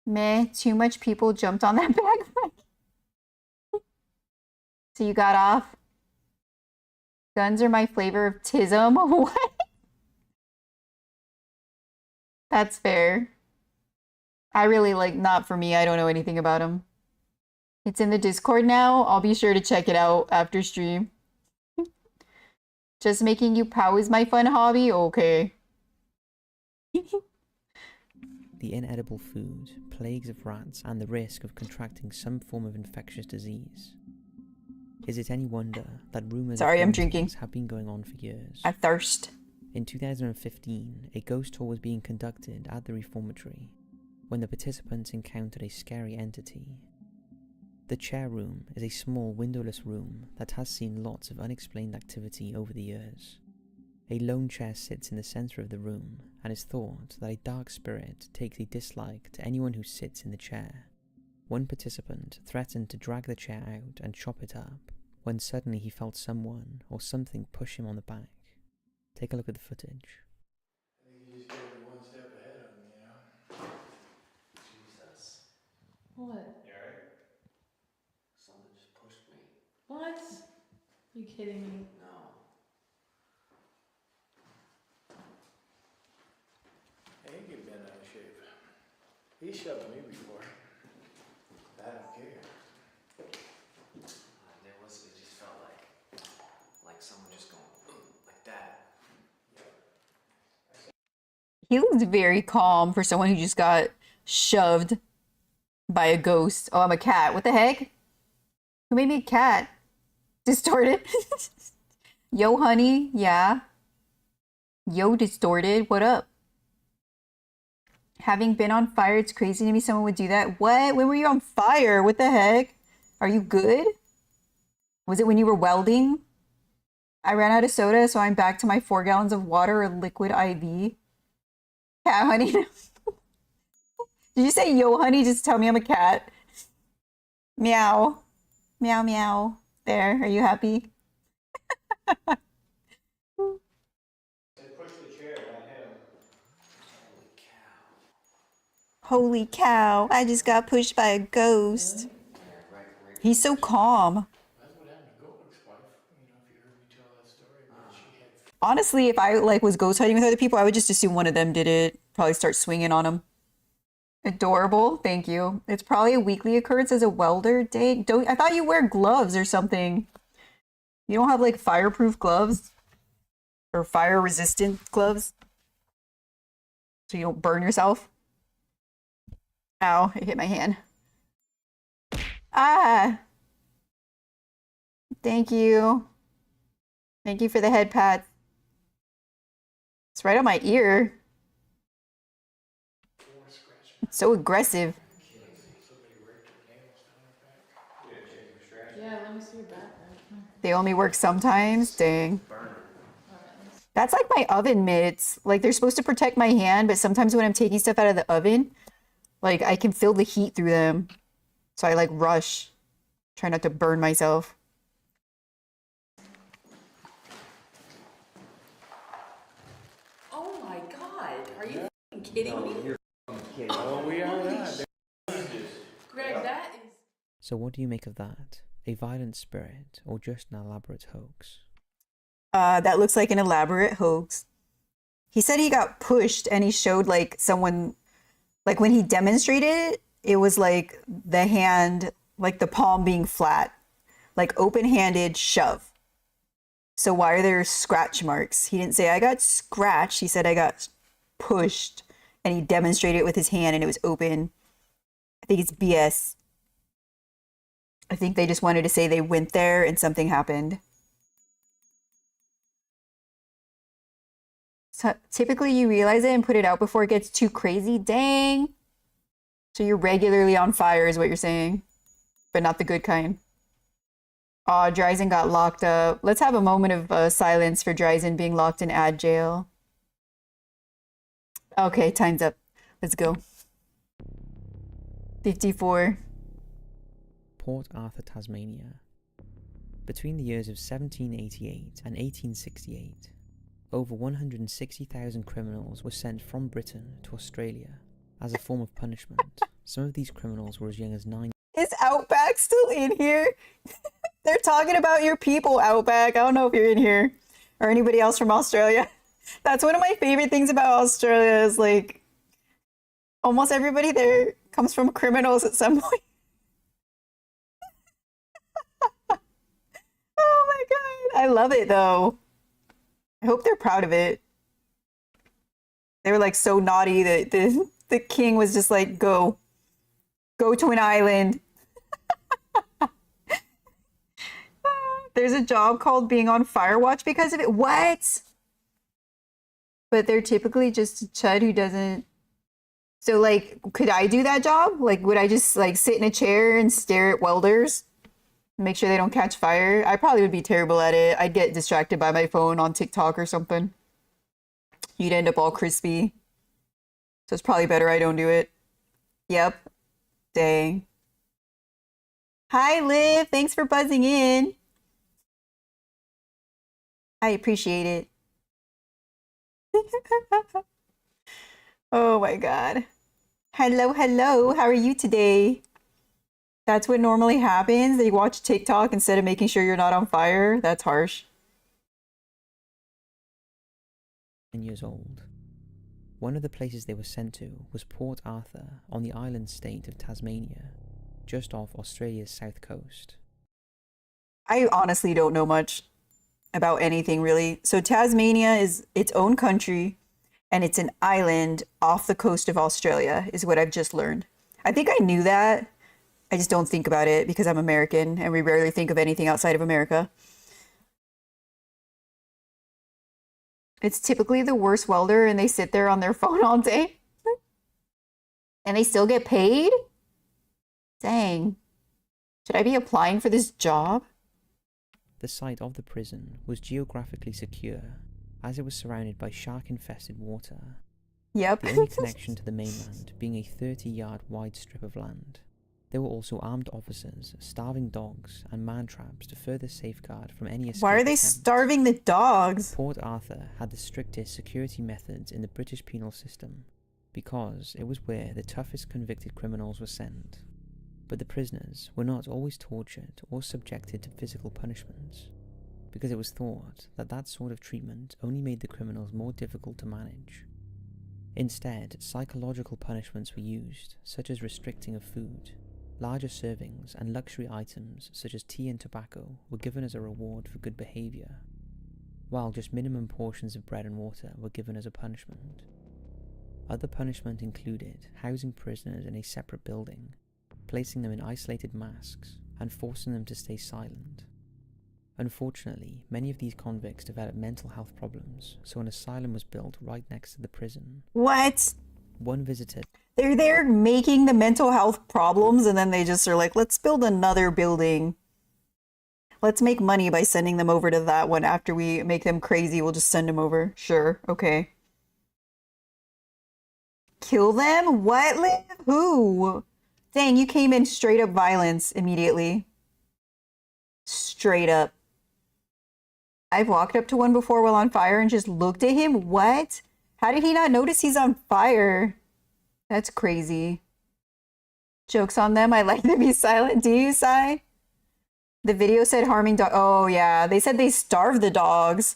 Meh, too much people jumped on that bag. So you got off? Guns are my flavor of tism? What? That's fair. I really not for me. I don't know anything about him. It's in the Discord now. I'll be sure to check it out after stream. Just making you pow is my fun hobby? Okay. The inedible food, plagues of rats, and the risk of contracting some form of infectious disease. Is it any wonder that rumours of hauntings have been going on for years? I thirst. In 2015, a ghost tour was being conducted at the reformatory. when the participants encountered a scary entity. The chair room is a small windowless room that has seen lots of unexplained activity over the years. A lone chair sits in the centre of the room, and it's thought that a dark spirit takes a dislike to anyone who sits in the chair. One participant threatened to drag the chair out and chop it up, when suddenly he felt someone or something push him on the back. Take a look at the footage. I think you just gotta be one step ahead of him, you know? Jesus. What? You alright? Something just pushed me. What? You kidding me? No. Hey, he get bent out of shape. He shoved me before. I don't care. It just felt like someone just going like that. He looks very calm for someone who just got shoved by a ghost. Oh, I'm a cat. What the heck? Who made me a cat? Distorted. Yo, honey. Yeah. Yo, distorted. What up? Having been on fire, it's crazy to me someone would do that. What? When were you on fire? What the heck? Are you good? Was it when you were welding? I ran out of soda, so I'm back to my 4 gallons of water or liquid IV. Cat honey. Did you say yo honey? Just tell me I'm a cat. Meow. Meow meow. There. Are you happy? They pushed the chair, not him. Holy cow. Holy cow. I just got pushed by a ghost. Yeah, right. He's so calm. That's what happened to Goldberg's wife. You know, if you heard me tell that story, but she had Honestly, if I was ghost hunting with other people, I would just assume one of them did it. Probably start swinging on them. Adorable. Thank you. It's probably a weekly occurrence as a welder. I thought you wear gloves or something. You don't have like fireproof gloves or fire resistant gloves so you don't burn yourself. Ow, it hit my hand. Ah. Thank you. Thank you for the head pat. It's right on my ear. It's so aggressive. Yeah, let me see your back. Right? They only work sometimes. Dang. That's like my oven mitts. Like they're supposed to protect my hand, but sometimes when I'm taking stuff out of the oven, like I can feel the heat through them. So I like rush. Try not to burn myself. Oh my god, are you f***ing kidding me? Oh, we are not. Greg, that is... So what do you make of that? A violent spirit or just an elaborate hoax? That looks like an elaborate hoax. He said he got pushed and he showed like someone, like when he demonstrated, it was like the hand, like the palm being flat, like open-handed shove. So why are there scratch marks? He didn't say I got scratched. He said I got pushed and he demonstrated it with his hand and it was open. I think it's BS. I think they just wanted to say they went there and something happened. So typically you realize it and put it out before it gets too crazy. Dang. So you're regularly on fire is what you're saying, but not the good kind. Aw, Dryzen got locked up. Let's have a moment of silence for Dryzen being locked in ad jail. Okay, time's up. Let's go. 54. Port Arthur, Tasmania. Between the years of 1788 and 1868, over 160,000 criminals were sent from Britain to Australia as a form of punishment. Some of these criminals were as young as 9. Is Outback still in here? They're talking about your people, Outback. I don't know if you're in here or anybody else from Australia. That's one of my favorite things about Australia is like almost everybody there comes from criminals at some point. Oh my God. I love it though. I hope they're proud of it. They were like so naughty that the king was just like, go to an island. There's a job called being on fire watch because of it. What? But they're typically just a chud who doesn't So, like, could I do that job? Like, would I just, like, sit in a chair and stare at welders? Make sure they don't catch fire? I probably would be terrible at it. I'd get distracted by my phone on TikTok or something. You'd end up all crispy. So it's probably better I don't do it. Yep. Dang. Hi, Liv. Thanks for buzzing in. I appreciate it. Oh my God. Hello, hello. How are you today? That's what normally happens. They watch TikTok instead of making sure you're not on fire. That's harsh. 10 years old. One of the places they were sent to was Port Arthur on the island state of Tasmania, just off Australia's south coast. I honestly don't know much about anything really. So Tasmania is its own country and it's an island off the coast of Australia, is what I've just learned. I think I knew that. I just don't think about it because I'm American and we rarely think of anything outside of America. It's typically the worst welder and they sit there on their phone all day. And they still get paid? Dang. Should I be applying for this job? The site of the prison was geographically secure, as it was surrounded by shark-infested water, Yep. the only connection to the mainland being a 30-yard wide strip of land. There were also armed officers, starving dogs, and man-traps to further safeguard from any escape Why are they attempts. starving the dogs? Port Arthur had the strictest security methods in the British penal system, because it was where the toughest convicted criminals were sent. But the prisoners were not always tortured or subjected to physical punishments, because it was thought that that sort of treatment only made the criminals more difficult to manage. Instead, psychological punishments were used, such as restricting of food. Larger servings and luxury items such as tea and tobacco were given as a reward for good behaviour, while just minimum portions of bread and water were given as a punishment. Other punishment included housing prisoners in a separate building, placing them in isolated masks, and forcing them to stay silent. Unfortunately, many of these convicts developed mental health problems, so an asylum was built right next to the prison. What? One visitor They're there making the mental health problems and then they just are like, let's build another building. Let's make money by sending them over to that one. After we make them crazy, we'll just send them over. Sure, okay. Kill them? What, Liv? Who? Dang, you came in straight up violence immediately. Straight up. I've walked up to one before while on fire and just looked at him. What? How did he not notice he's on fire? That's crazy. Joke's on them. I like to be silent. Do you, Sai? The video said harming dog. Oh, yeah. They said they starved the dogs.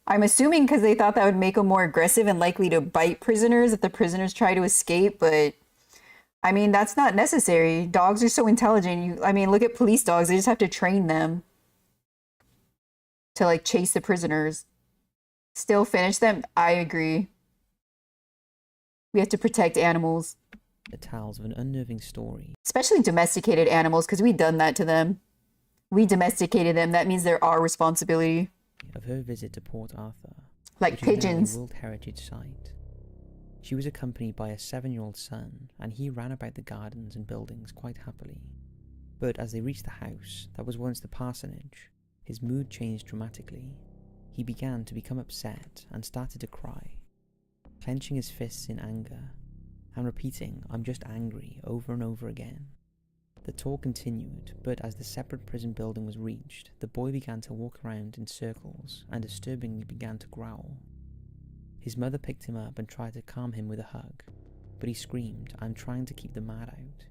I'm assuming because they thought that would make them more aggressive and likely to bite prisoners if the prisoners try to escape. But, I mean, that's not necessary. Dogs are so intelligent. I mean, look at police dogs. They just have to train them to, like, chase the prisoners. Still finish them? I agree. We have to protect animals. tells of an unnerving story. Especially domesticated animals, because we've done that to them. We domesticated them. That means they're our responsibility. Of her visit to Port Arthur, Like which is now a pigeons. World Heritage Site. She was accompanied by a 7-year-old son, and he ran about the gardens and buildings quite happily. But as they reached the house that was once the parsonage, his mood changed dramatically. He began to become upset and started to cry, clenching his fists in anger, and repeating, "I'm just angry," over and over again. The talk continued, but as the separate prison building was reached, the boy began to walk around in circles and disturbingly began to growl. His mother picked him up and tried to calm him with a hug, but he screamed, "I'm trying to keep the mad out."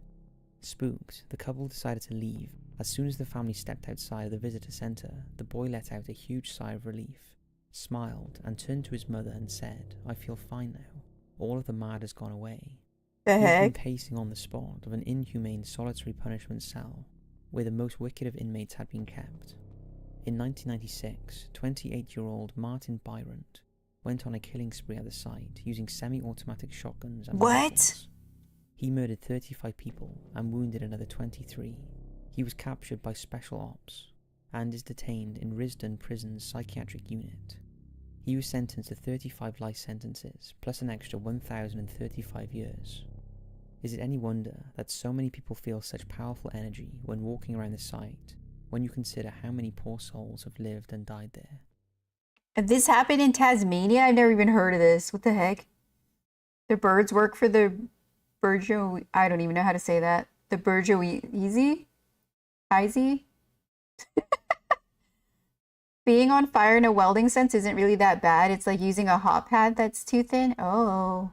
Spooked, the couple decided to leave. As soon as the family stepped outside of the visitor centre, the boy let out a huge sigh of relief, smiled, and turned to his mother and said, "I feel fine now. All of the mad has gone away." The He had been heck? pacing on the spot of an inhumane solitary punishment cell, where the most wicked of inmates had been kept. In 1996, 28-year-old Martin Byrant went on a killing spree at the site using semi-automatic shotguns and What? rifles. He murdered 35 people and wounded another 23. He was captured by Special Ops and is detained in Risdon Prison's psychiatric unit. He was sentenced to 35 life sentences, plus an extra 1,035 years. Is it any wonder that so many people feel such powerful energy when walking around the site, when you consider how many poor souls have lived and died there? If this happened in Tasmania, I've never even heard of this. What the heck? The birds work for the I don't even know how to say that. The Easy? Being on fire in a welding sense isn't really that bad. It's like using a hot pad that's too thin. Oh.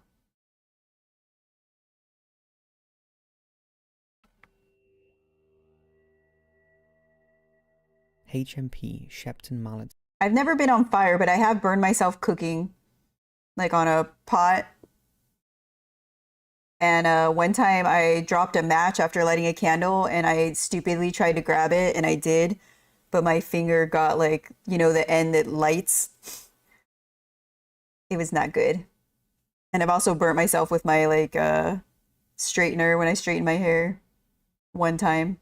HMP Shepton Mallet. I've never been on fire, but I have burned myself cooking, like on a pot. And one time I dropped a match after lighting a candle and I stupidly tried to grab it and I did, but my finger got like, you know, the end that lights. It was not good. And I've also burnt myself with my like straightener when I straighten my hair one time.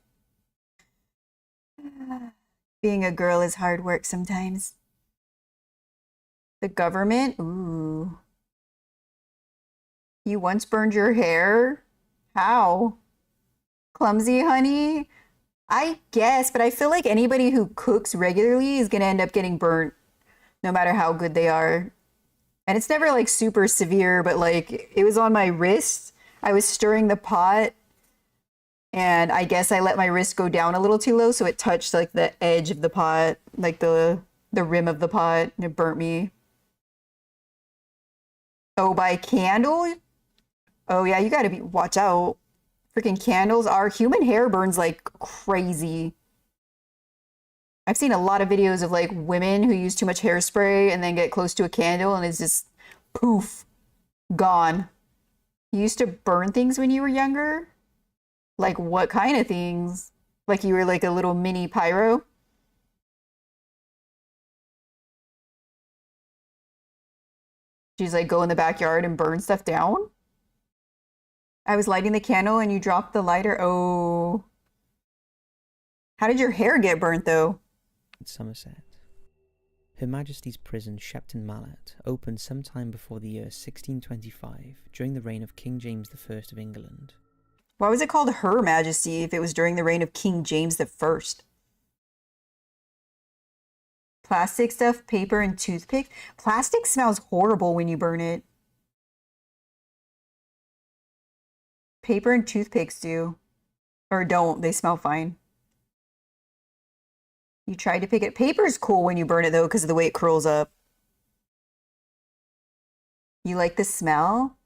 Being a girl is hard work sometimes. The government? Ooh. You once burned your hair? How? Clumsy, honey? I guess, but I feel like anybody who cooks regularly is gonna end up getting burnt, no matter how good they are. And it's never like super severe, but like it was on my wrist. I was stirring the pot and I guess I let my wrist go down a little too low, so it touched like the edge of the pot, like the rim of the pot, and it burnt me. Oh, by candle? Oh yeah, you gotta watch out. Freaking candles. Our human hair burns like crazy. I've seen a lot of videos of like women who use too much hairspray and then get close to a candle and it's just poof, gone. You used to burn things when you were younger? Like what kind of things? Like you were like a little mini pyro? She's like go in the backyard and burn stuff down? I was lighting the candle and you dropped the lighter. Oh. How did your hair get burnt though? Somerset. Her Majesty's prison Shepton Mallet opened sometime before the year 1625 during the reign of King James I of England. Why was it called Her Majesty if it was during the reign of King James I? Plastic stuff, paper, and toothpicks. Plastic smells horrible when you burn it. Paper and toothpicks do. Or don't, they smell fine. You tried to pick it. Paper's cool when you burn it though, because of the way it curls up. You like the smell?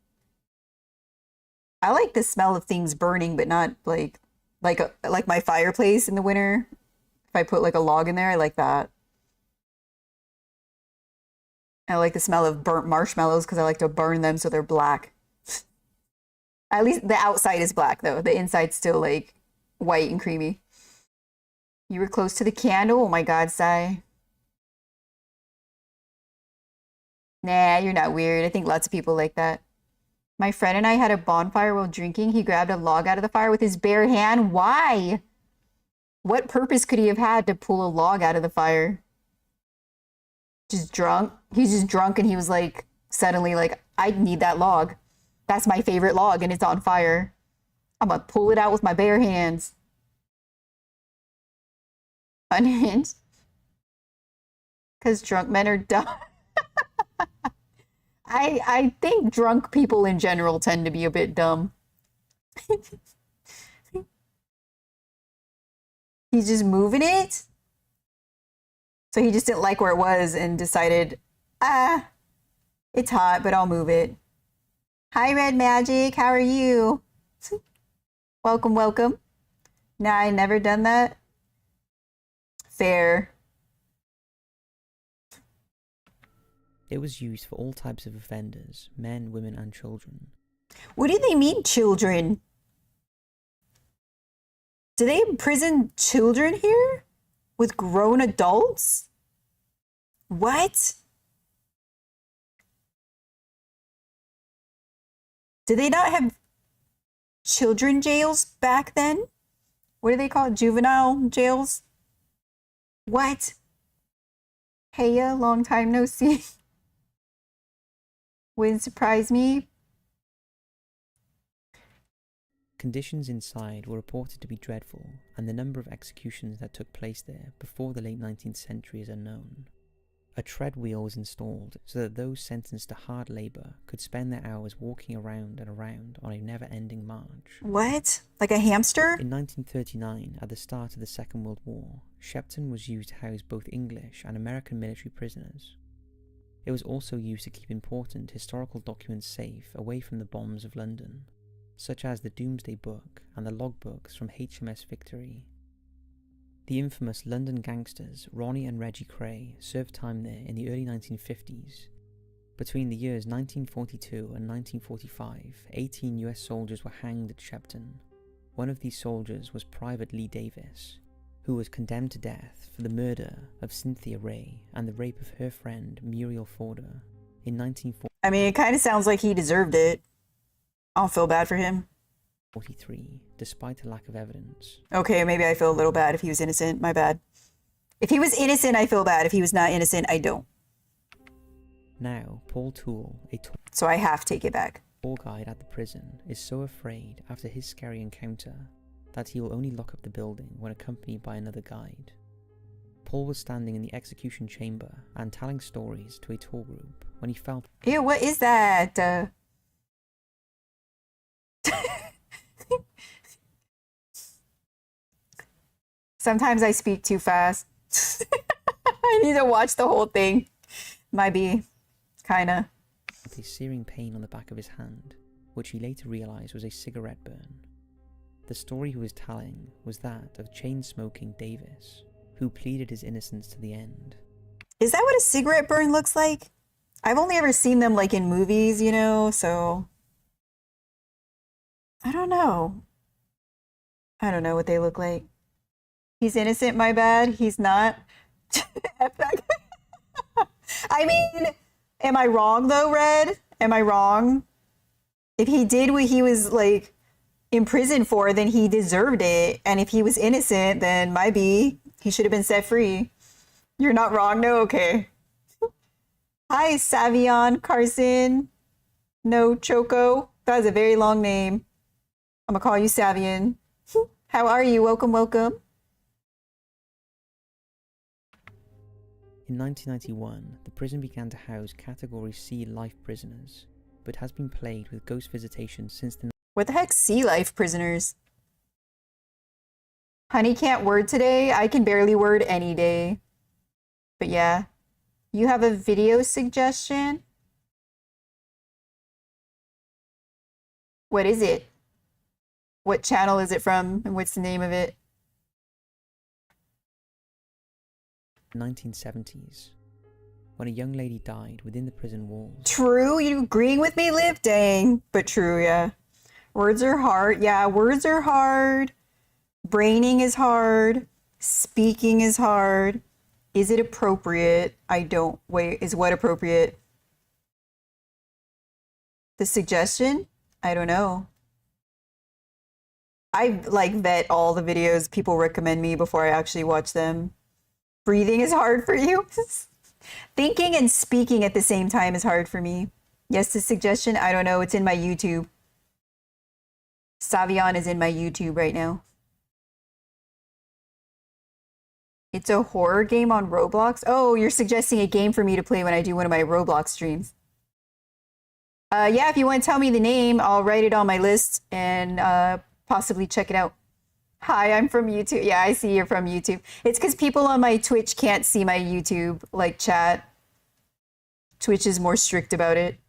I like the smell of things burning, but not like my fireplace in the winter. If I put like a log in there, I like that. I like the smell of burnt marshmallows because I like to burn them so they're black. At least the outside is black though. The inside's still like white and creamy. You were close to the candle? Oh my God, Sai. Nah, you're not weird. I think lots of people like that. My friend and I had a bonfire while drinking. He grabbed a log out of the fire with his bare hand. Why? What purpose could he have had to pull a log out of the fire? Just drunk? He's just drunk and he was like, suddenly like, I need that log. That's my favorite log and it's on fire. I'm gonna pull it out with my bare hands. Unhinged. Because drunk men are dumb. I think drunk people in general tend to be a bit dumb. He's just moving it. So he just didn't like where it was and decided, it's hot, but I'll move it. Hi, Red Magic. How are you? Welcome, welcome. Nah, I never done that. Fair. It was used for all types of offenders, men, women, and children. What do they mean, children? Do they imprison children here? With grown adults? What? Did they not have children jails back then? What do they call it? Juvenile jails? What? Heya, long time no see. Wouldn't surprise me. Conditions inside were reported to be dreadful, and the number of executions that took place there before the late 19th century is unknown. A tread wheel was installed so that those sentenced to hard labour could spend their hours walking around and around on a never-ending march. What? Like a hamster? In 1939, at the start of the Second World War, Shepton was used to house both English and American military prisoners. It was also used to keep important historical documents safe away from the bombs of London, such as the Doomsday Book and the logbooks from HMS Victory. The infamous London gangsters Ronnie and Reggie Cray served time there in the early 1950s. Between the years 1942 and 1945, 18 US soldiers were hanged at Shepton. One of these soldiers was Private Lee Davis, who was condemned to death for the murder of Cynthia Ray and the rape of her friend Muriel Forder in 1943. I mean, it kind of sounds like he deserved it. I don't feel bad for him. Despite a lack of evidence. Okay, maybe I feel a little bad if he was innocent. My bad. If he was innocent, I feel bad. If he was not innocent, I don't. Now, Paul Toole, a So I have to take it back. tour guide at the prison, is so afraid after his scary encounter that he will only lock up the building when accompanied by another guide. Paul was standing in the execution chamber and telling stories to a tour group when he felt... Ew, what is that? Sometimes I speak too fast. I need to watch the whole thing. Might be, kinda. a searing pain on the back of his hand, which he later realised was a cigarette burn. The story he was telling was that of chain-smoking Davis, who pleaded his innocence to the end. Is that what a cigarette burn looks like? I've only ever seen them like in movies, you know, so... I don't know. I don't know what they look like. He's innocent, my bad. He's not. I mean, am I wrong though, Red? Am I wrong? If he did what he was like in prison for, then he deserved it. And if he was innocent, then maybe he should have been set free. You're not wrong, no? Okay. Hi, Savion Carson. No, Choco. That was a very long name. I'm gonna call you Savion. How are you? Welcome, welcome. In 1991, the prison began to house Category C life prisoners, but has been plagued with ghost visitation since the... What the heck, sea life prisoners? Honey can't word today. I can barely word any day. But yeah. You have a video suggestion? What is it? What channel is it from? And what's the name of it? 1970s, when a young lady died within the prison walls. True? You agreeing with me, Liv? Dang. But true, yeah. Words are hard. Yeah, words are hard. Braining is hard. Speaking is hard. Is it appropriate? I don't. Wait, is what appropriate? The suggestion? I don't know. I like vet all the videos people recommend me before I actually watch them. Breathing is hard for you. Thinking and speaking at the same time is hard for me. Yes, the suggestion? I don't know. It's in my YouTube. Savion is in my YouTube right now. It's a horror game on Roblox? Oh, you're suggesting a game for me to play when I do one of my Roblox streams. Yeah, if you want to tell me the name, I'll write it on my list and possibly check it out. Hi, I'm from YouTube. Yeah, I see you're from YouTube. It's because people on my Twitch can't see my YouTube, like, chat. Twitch is more strict about it.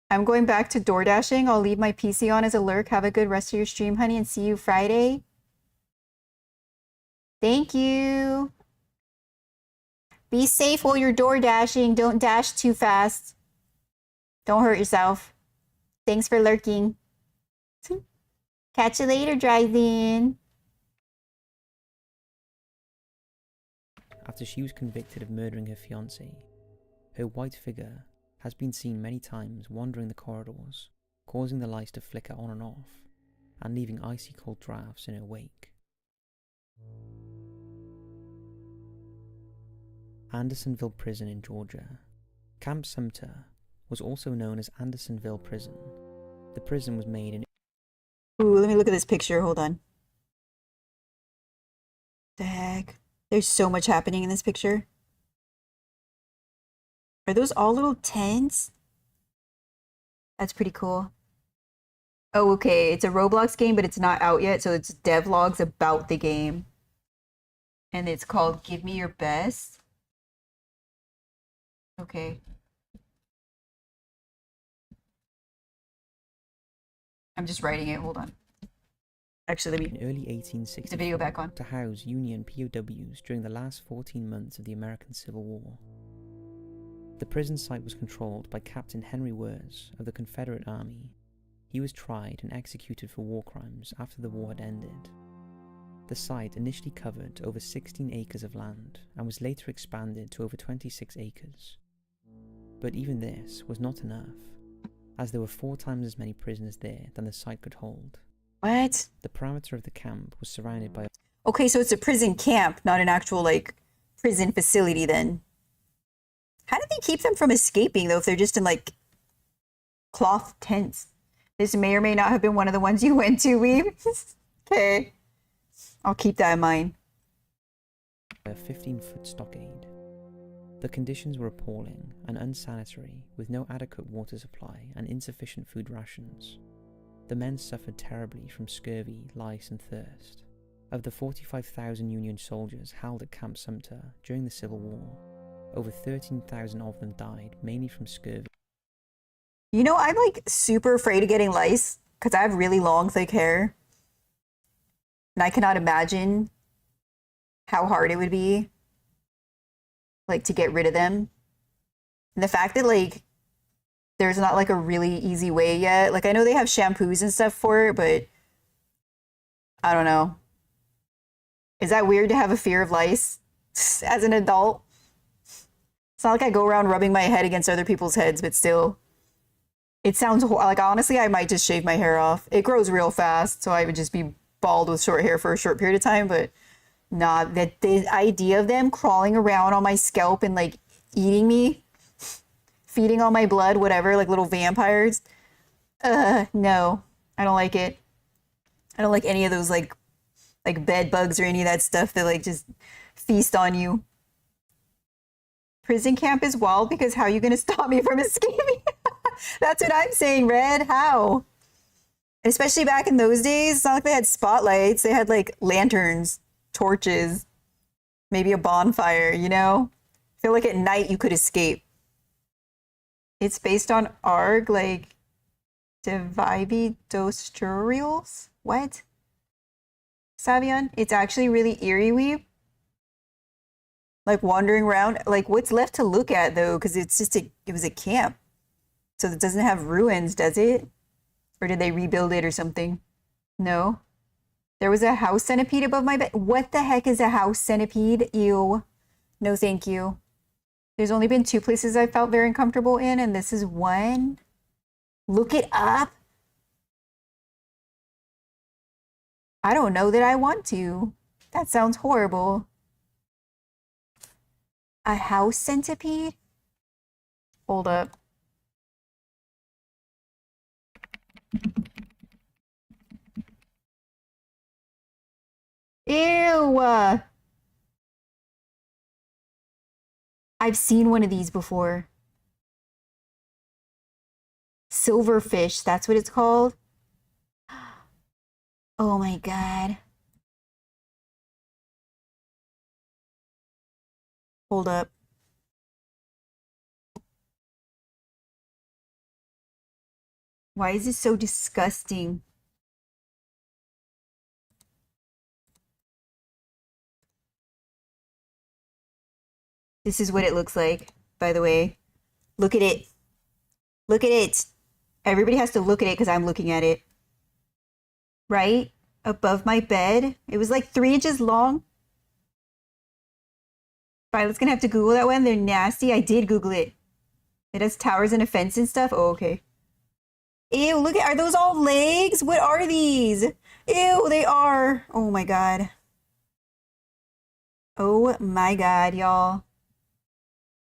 I'm going back to door dashing. I'll leave my PC on as a lurk. Have a good rest of your stream, honey, and see you Friday. Thank you. Be safe while you're door dashing. Don't dash too fast. Don't hurt yourself. Thanks for lurking. Catch you later, drive-in. After she was convicted of murdering her fiancé, her white figure has been seen many times wandering the corridors, causing the lights to flicker on and off, and leaving icy cold drafts in her wake. Andersonville Prison in Georgia. Camp Sumter was also known as Andersonville Prison. The prison was made in... Ooh, let me look at this picture. Hold on. The heck? There's so much happening in this picture. Are those all little tents? That's pretty cool. Oh, okay. It's a Roblox game, but it's not out yet, so it's devlogs about the game. And it's called Give Me Your Best. Okay. I'm just writing it. Hold on. Actually, let me in early put the video 1864 back on. to house Union POWs during the last 14 months of the American Civil War. The prison site was controlled by Captain Henry Wurz of the Confederate Army. He was tried and executed for war crimes after the war had ended. The site initially covered over 16 acres of land and was later expanded to over 26 acres. But even this was not enough, as there were 4 times as many prisoners there than the site could hold. What? The perimeter of the camp was surrounded by... Okay, so it's a prison camp, not an actual, like, prison facility then. How do they keep them from escaping, though, if they're just in, like, cloth tents? This may or may not have been one of the ones you went to, Weeb. Okay. I'll keep that in mind. a 15-foot stockade. The conditions were appalling and unsanitary, with no adequate water supply and insufficient food rations. The men suffered terribly from scurvy, lice and thirst. Of the 45,000 Union soldiers held at Camp Sumter during the Civil War, over 13,000 of them died, mainly from scurvy. You know, I'm like super afraid of getting lice because I have really long, thick hair. And I cannot imagine how hard it would be, like, to get rid of them. And the fact that, like, there's not like a really easy way yet. Like, I know they have shampoos and stuff for it, but I don't know. Is that weird to have a fear of lice as an adult? It's not like I go around rubbing my head against other people's heads, but still. It sounds like, honestly, I might just shave my hair off. It grows real fast, so I would just be bald with short hair for a short period of time, but nah, that the idea of them crawling around on my scalp and like eating me, feeding on my blood, whatever, like little vampires. No, I don't like it. I don't like any of those like bed bugs or any of that stuff that like just feast on you. Prison camp is wild because how are you going to stop me from escaping? That's what I'm saying, Red. How? Especially back in those days, it's not like they had spotlights. They had like lanterns, torches, maybe a bonfire, you know? I feel like at night you could escape. It's based on ARG, like Divivi Dosturials? What? Savion? It's actually really eerie, Weeb. Like wandering around. Like what's left to look at though? Because it's just it was a camp. So it doesn't have ruins, does it? Or did they rebuild it or something? No. There was a house centipede above my bed. What the heck is a house centipede? Ew. No, thank you. There's only been 2 places I felt very uncomfortable in, and this is one. Look it up. I don't know that I want to. That sounds horrible. A house centipede? Hold up. Ew. I've seen one of these before. Silverfish, that's what it's called. Oh my God. Hold up. Why is this so disgusting? This is what it looks like, by the way. Look at it. Look at it. Everybody has to look at it because I'm looking at it. Right? Above my bed. It was like 3 inches long. Violet's gonna have to Google that one. They're nasty. I did Google it. It has towers and a fence and stuff. Oh, okay. Ew, look at, are those all legs? What are these? Ew, they are. Oh my God. Oh my God, y'all.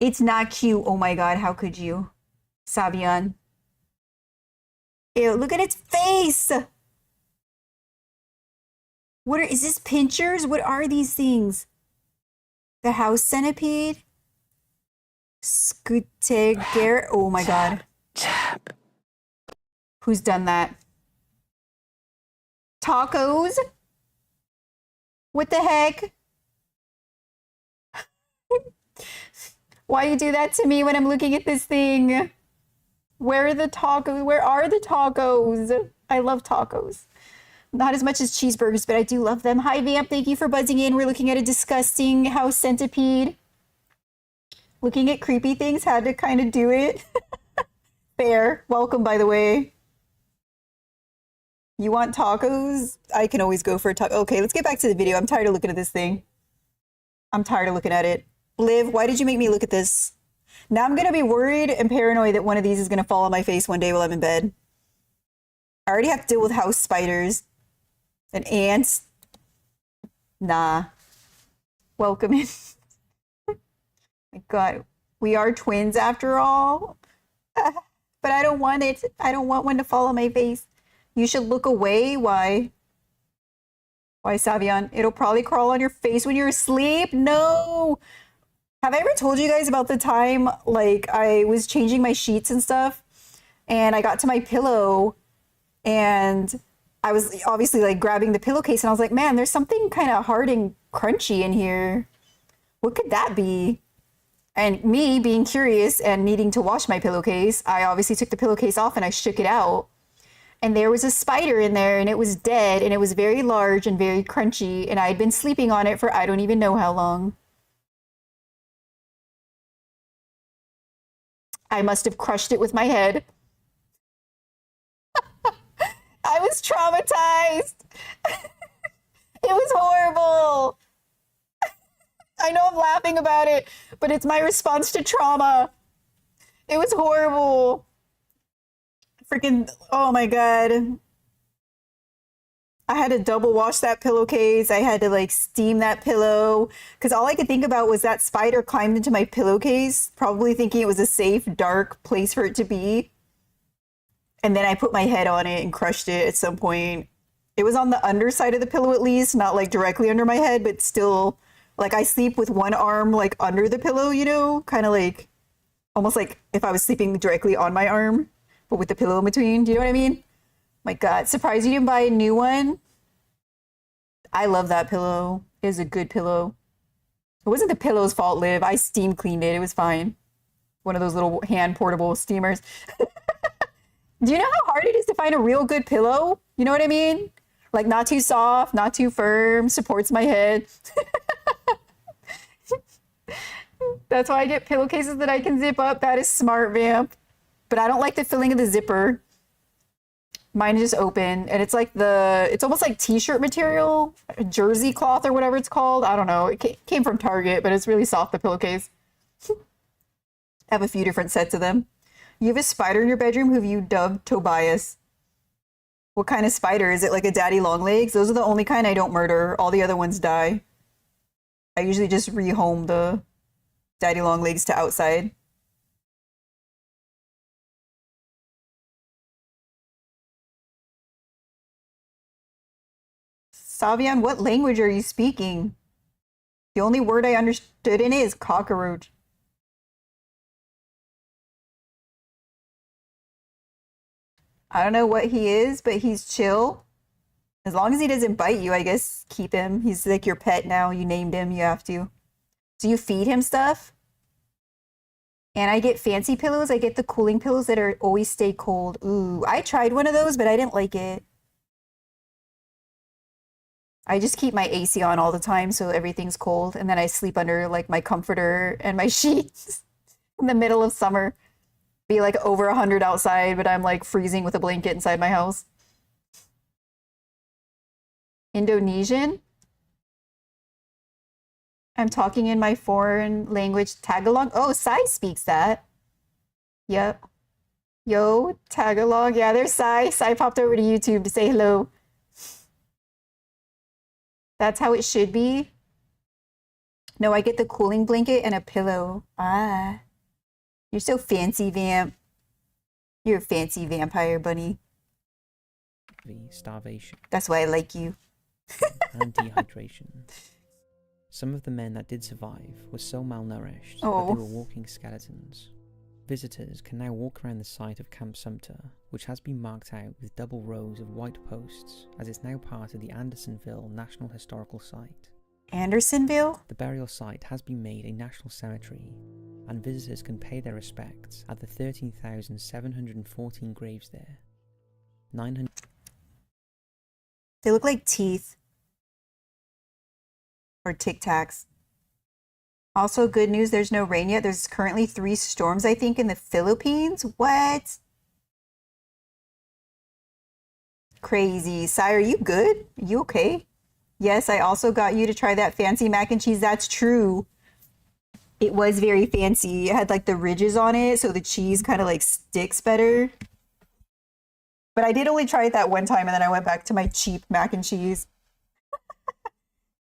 It's not cute. Oh my God, how could you? Savion. Ew, look at its face! Is this pinchers? What are these things? The house centipede? Scuteger. Oh my god. Tap. Who's done that? Tacos? What the heck? Why you do that to me when I'm looking at this thing? Where are the tacos? Where are the tacos? I love tacos. Not as much as cheeseburgers, but I do love them. Hi, Vamp. Thank you for buzzing in. We're looking at a disgusting house centipede. Looking at creepy things, had to kind of do it. Fair. Welcome, by the way. You want tacos? I can always go for a taco. Okay, let's get back to the video. I'm tired of looking at this thing. I'm tired of looking at it. Liv, why did you make me look at this? Now I'm going to be worried and paranoid that one of these is going to fall on my face one day while I'm in bed. I already have to deal with house spiders and ants. Nah. Welcome in. My God. We are twins after all. But I don't want it. I don't want one to fall on my face. You should look away. Why? Why, Savion? It'll probably crawl on your face when you're asleep. No. Have I ever told you guys about the time, like, I was changing my sheets and stuff, and I got to my pillow, and I was obviously, like, grabbing the pillowcase, and I was like, man, there's something kind of hard and crunchy in here. What could that be? And me being curious and needing to wash my pillowcase, I obviously took the pillowcase off and I shook it out. And there was a spider in there, and it was dead, and it was very large and very crunchy, and I had been sleeping on it for I don't even know how long. I must have crushed it with my head. I was traumatized. It was horrible. I know I'm laughing about it, but it's my response to trauma. It was horrible. Freaking, oh my God. I had to double wash that pillowcase. I had to like steam that pillow because all I could think about was that spider climbed into my pillowcase, probably thinking it was a safe, dark place for it to be. And then I put my head on it and crushed it at some point. It was on the underside of the pillow at least, not like directly under my head, but still, like I sleep with one arm like under the pillow, you know, kind of like almost like if I was sleeping directly on my arm, but with the pillow in between. Do you know what I mean? My God, surprised you didn't buy a new one. I love that pillow. It is a good pillow. It wasn't the pillow's fault, Liv. I steam cleaned it. It was fine. One of those little hand portable steamers. Do you know how hard it is to find a real good pillow? You know what I mean? Like not too soft, not too firm, supports my head. That's why I get pillowcases that I can zip up. That is smart, Vamp. But I don't like the filling of the zipper. Mine is just open, and it's like it's almost like t-shirt material, jersey cloth or whatever it's called. I don't know. It came from Target, but it's really soft, the pillowcase. I have a few different sets of them. You have a spider in your bedroom who you dubbed Tobias. What kind of spider? Is it like a daddy long legs? Those are the only kind I don't murder. All the other ones die. I usually just rehome the daddy long legs to outside. Savion, what language are you speaking? The only word I understood in it is cockroach. I don't know what he is, but he's chill. As long as he doesn't bite you, I guess keep him. He's like your pet now. You named him, you have to. Do you feed him stuff? And I get fancy pillows. I get the cooling pillows that are always stay cold. Ooh, I tried one of those, but I didn't like it. I just keep my AC on all the time so everything's cold, and then I sleep under like my comforter and my sheets in the middle of summer. Be like over 100 outside, but I'm like freezing with a blanket inside my house. Indonesian? I'm talking in my foreign language, Tagalog. Oh, Sai speaks that. Yep. Yo, Tagalog. Yeah, there's Sai. Sai popped over to YouTube to say hello. That's how it should be. No, I get the cooling blanket and a pillow. Ah, you're so fancy, Vamp. You're a fancy vampire bunny. Starvation, That's why I like you. and dehydration. Some of the men that did survive were so malnourished that Oh. they were walking skeletons. Visitors can now walk around the site of Camp Sumter, which has been marked out with double rows of white posts, as it's now part of the Andersonville National Historical Site. Andersonville? The burial site has been made a national cemetery, and visitors can pay their respects at the 13,714 graves there. 900 They look like teeth. Or Tic Tacs. Also, good news, there's no rain yet. There's currently 3 storms, I think, in the Philippines. What? Crazy. Sai, are you good? Are you okay? Yes, I also got you to try that fancy mac and cheese. That's true. It was very fancy. It had like the ridges on it, so the cheese kind of like sticks better. But I did only try it that one time, and then I went back to my cheap mac and cheese.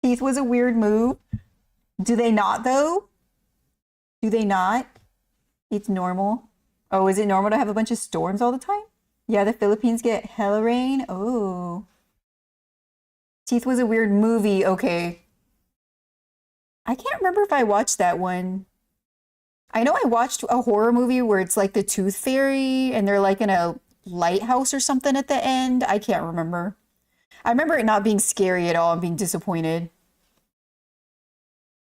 Teeth was a weird move. Do they not, though? Do they not? It's normal. Oh, is it normal to have a bunch of storms all the time? Yeah, the Philippines get hella rain. Oh. Teeth was a weird movie. Okay. I can't remember if I watched that one. I know I watched a horror movie where it's like the Tooth Fairy and they're like in a lighthouse or something at the end. I can't remember. I remember it not being scary at all and being disappointed.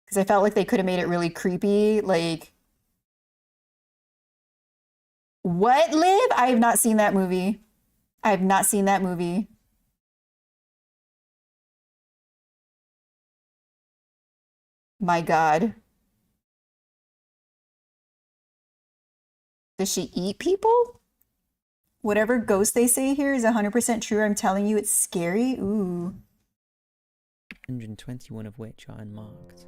Because I felt like they could have made it really creepy. Like, what, Liv? I have not seen that movie. I have not seen that movie. My God. Does she eat people? Whatever ghost they say here is 100% true. I'm telling you, it's scary. Ooh. 121 of which are unmarked.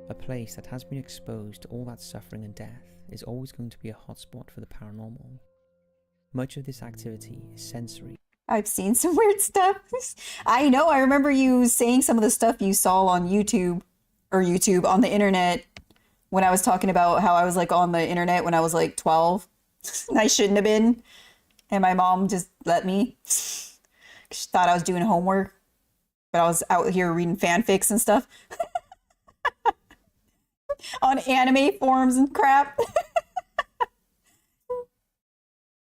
A place that has been exposed to all that suffering and death is always going to be a hotspot for the paranormal. Much of this activity is sensory. I've seen some weird stuff. I know. I remember you saying some of the stuff you saw on YouTube on the internet when I was talking about how I was like on the internet when I was like 12. I shouldn't have been. And my mom just let me. She thought I was doing homework, but I was out here reading fanfics and stuff on anime forums and crap.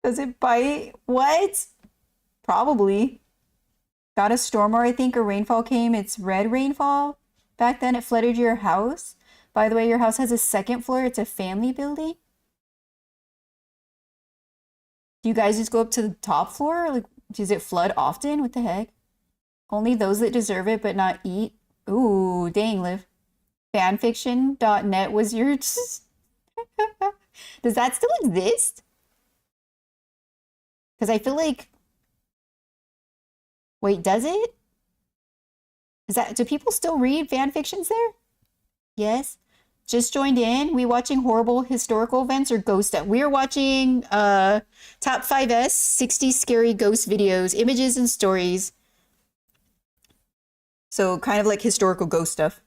Does it bite? What? Probably. Got a storm, or I think a rainfall came. It's red rainfall. Back then it flooded your house. By the way, your house has a second floor. It's a family building. Do you guys just go up to the top floor? Like, does it flood often? What the heck? Only those that deserve it, but not eat. Ooh, dang, Liv. Fanfiction.net was your... Does that still exist? Because I feel like... Wait, does it? Do people still read fanfictions there? Yes. Just joined in. We watching horrible historical events or ghost? We are watching Top 5S 60 scary ghost videos, images and stories. So kind of like historical ghost stuff.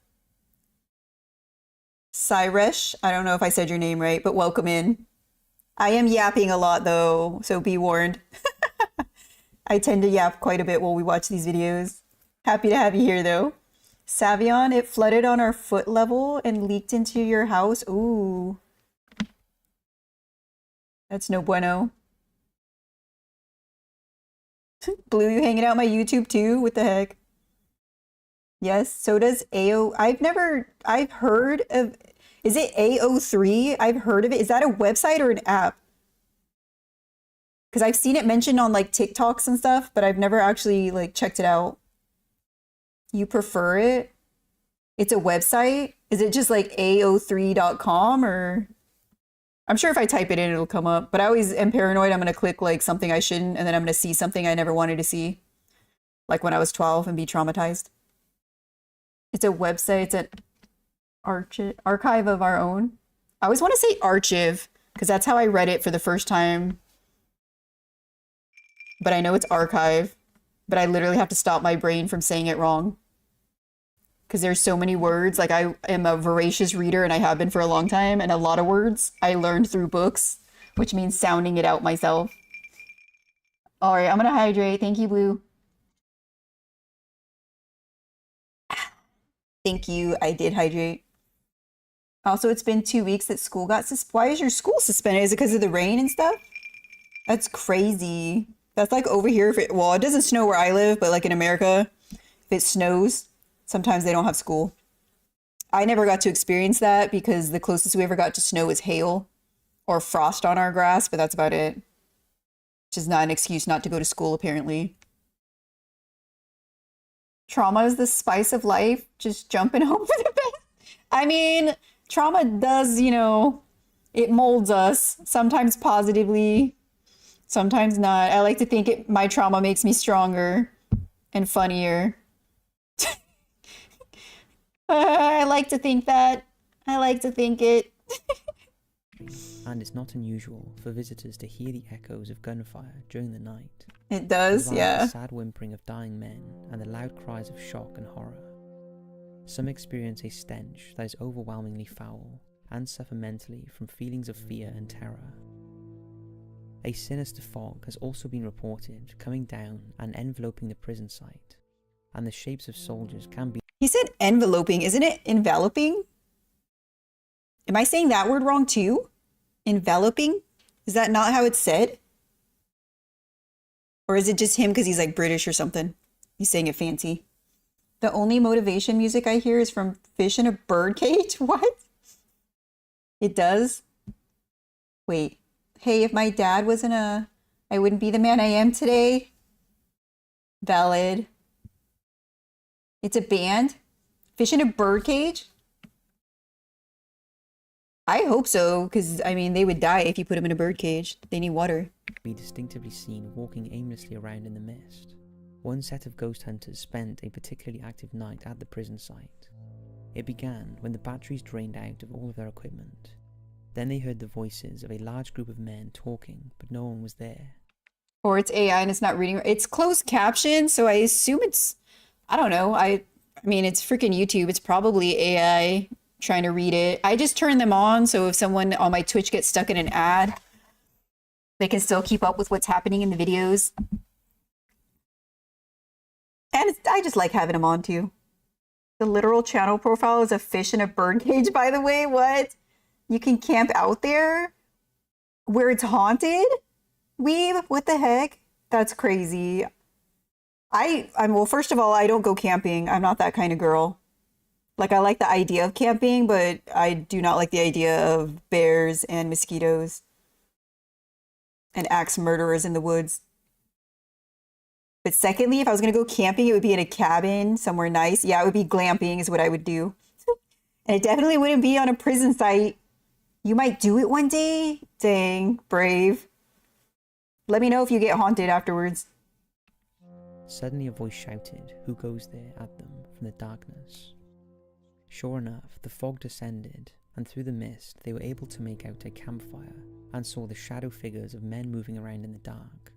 Cyresh, I don't know if I said your name right, but welcome in. I am yapping a lot though, so be warned. I tend to yap quite a bit while we watch these videos. Happy to have you here though. Savion, it flooded on our foot level and leaked into your house. Ooh. That's no bueno. Blue, you hanging out my YouTube too? What the heck? Yes, so does AO. I've heard of, is it AO3? I've heard of it. Is that a website or an app? Because I've seen it mentioned on like TikToks and stuff, but I've never actually like checked it out. You prefer it? It's a website? Is it just like AO3.com or? I'm sure if I type it in, it'll come up, but I always am paranoid. I'm going to click like something I shouldn't, and then I'm going to see something I never wanted to see. Like when I was 12 and be traumatized. It's a website. It's an archive of our own. I always want to say archive because that's how I read it for the first time. But I know it's archive. But I literally have to stop my brain from saying it wrong. Because there's so many words. Like I am a voracious reader and I have been for a long time. And a lot of words I learned through books. which means sounding it out myself. All right, I'm gonna hydrate. Thank you, Blue. Thank you. I did hydrate. Also, it's been 2 weeks that school got why is your school suspended? Is it because of the rain and stuff? That's crazy. That's like over here. Well, it doesn't snow where I live, but like in America, if it snows, sometimes they don't have school. I never got to experience that because the closest we ever got to snow was hail or frost on our grass, but that's about it. Which is not an excuse not to go to school, apparently. Trauma is the spice of life. Just jumping home for the best. I mean, trauma does, you know, it molds us, sometimes positively, sometimes not. I like to think my trauma makes me stronger and funnier. I like to think that. I like to think it. And it's not unusual for visitors to hear the echoes of gunfire during the night. It does, as well as yeah. the sad whimpering of dying men and the loud cries of shock and horror. Some experience a stench that is overwhelmingly foul and suffer mentally from feelings of fear and terror. A sinister fog has also been reported coming down and enveloping the prison site, and the shapes of soldiers can be... He said enveloping, isn't it enveloping? Am I saying that word wrong too? Enveloping? Is that not how it's said? Or is it just him because he's like British or something? He's saying it fancy. The only motivation music I hear is from Fish in a Birdcage? What? It does? Wait. Hey, if my dad wasn't I wouldn't be the man I am today. Valid. It's a band? Fish in a Birdcage? I hope so, because, I mean, they would die if you put them in a birdcage. They need water. Be distinctively seen walking aimlessly around in the mist. One set of ghost hunters spent a particularly active night at the prison site. It began when the batteries drained out of all of their equipment. Then they heard the voices of a large group of men talking, but no one was there. Or it's AI and it's not reading. It's closed caption, so I assume it's, I don't know. I mean, it's freaking YouTube. It's probably AI trying to read it. I just turn them on, so if someone on my Twitch gets stuck in an ad, they can still keep up with what's happening in the videos. And I just like having them on too. The literal channel profile is a fish in a birdcage, by the way. What? You can camp out there where it's haunted? Weeb, what the heck? That's crazy. I'm well, first of all, I don't go camping. I'm not that kind of girl. Like, I like the idea of camping, but I do not like the idea of bears and mosquitoes and axe murderers in the woods. But secondly, if I was going to go camping, it would be in a cabin somewhere nice. Yeah, it would be glamping is what I would do. And it definitely wouldn't be on a prison site. You might do it one day. Dang, brave. Let me know if you get haunted afterwards. Suddenly a voice shouted, "Who goes there?" at them from the darkness. Sure enough, the fog descended, and through the mist they were able to make out a campfire and saw the shadow figures of men moving around in the dark.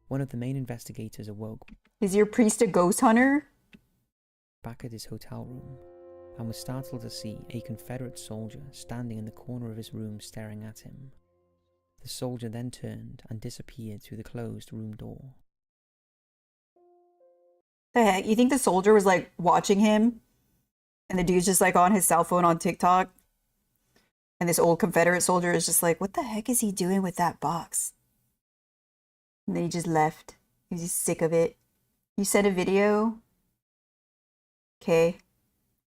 One of the main investigators awoke Is your priest a ghost hunter? back at his hotel room and was startled to see a Confederate soldier standing in the corner of his room staring at him. The soldier then turned and disappeared through the closed room door. The heck? You think the soldier was like watching him? And the dude's just like on his cell phone on TikTok? And this old Confederate soldier is just like, what the heck is he doing with that box? And then he just left. He was just sick of it. You sent a video? Okay.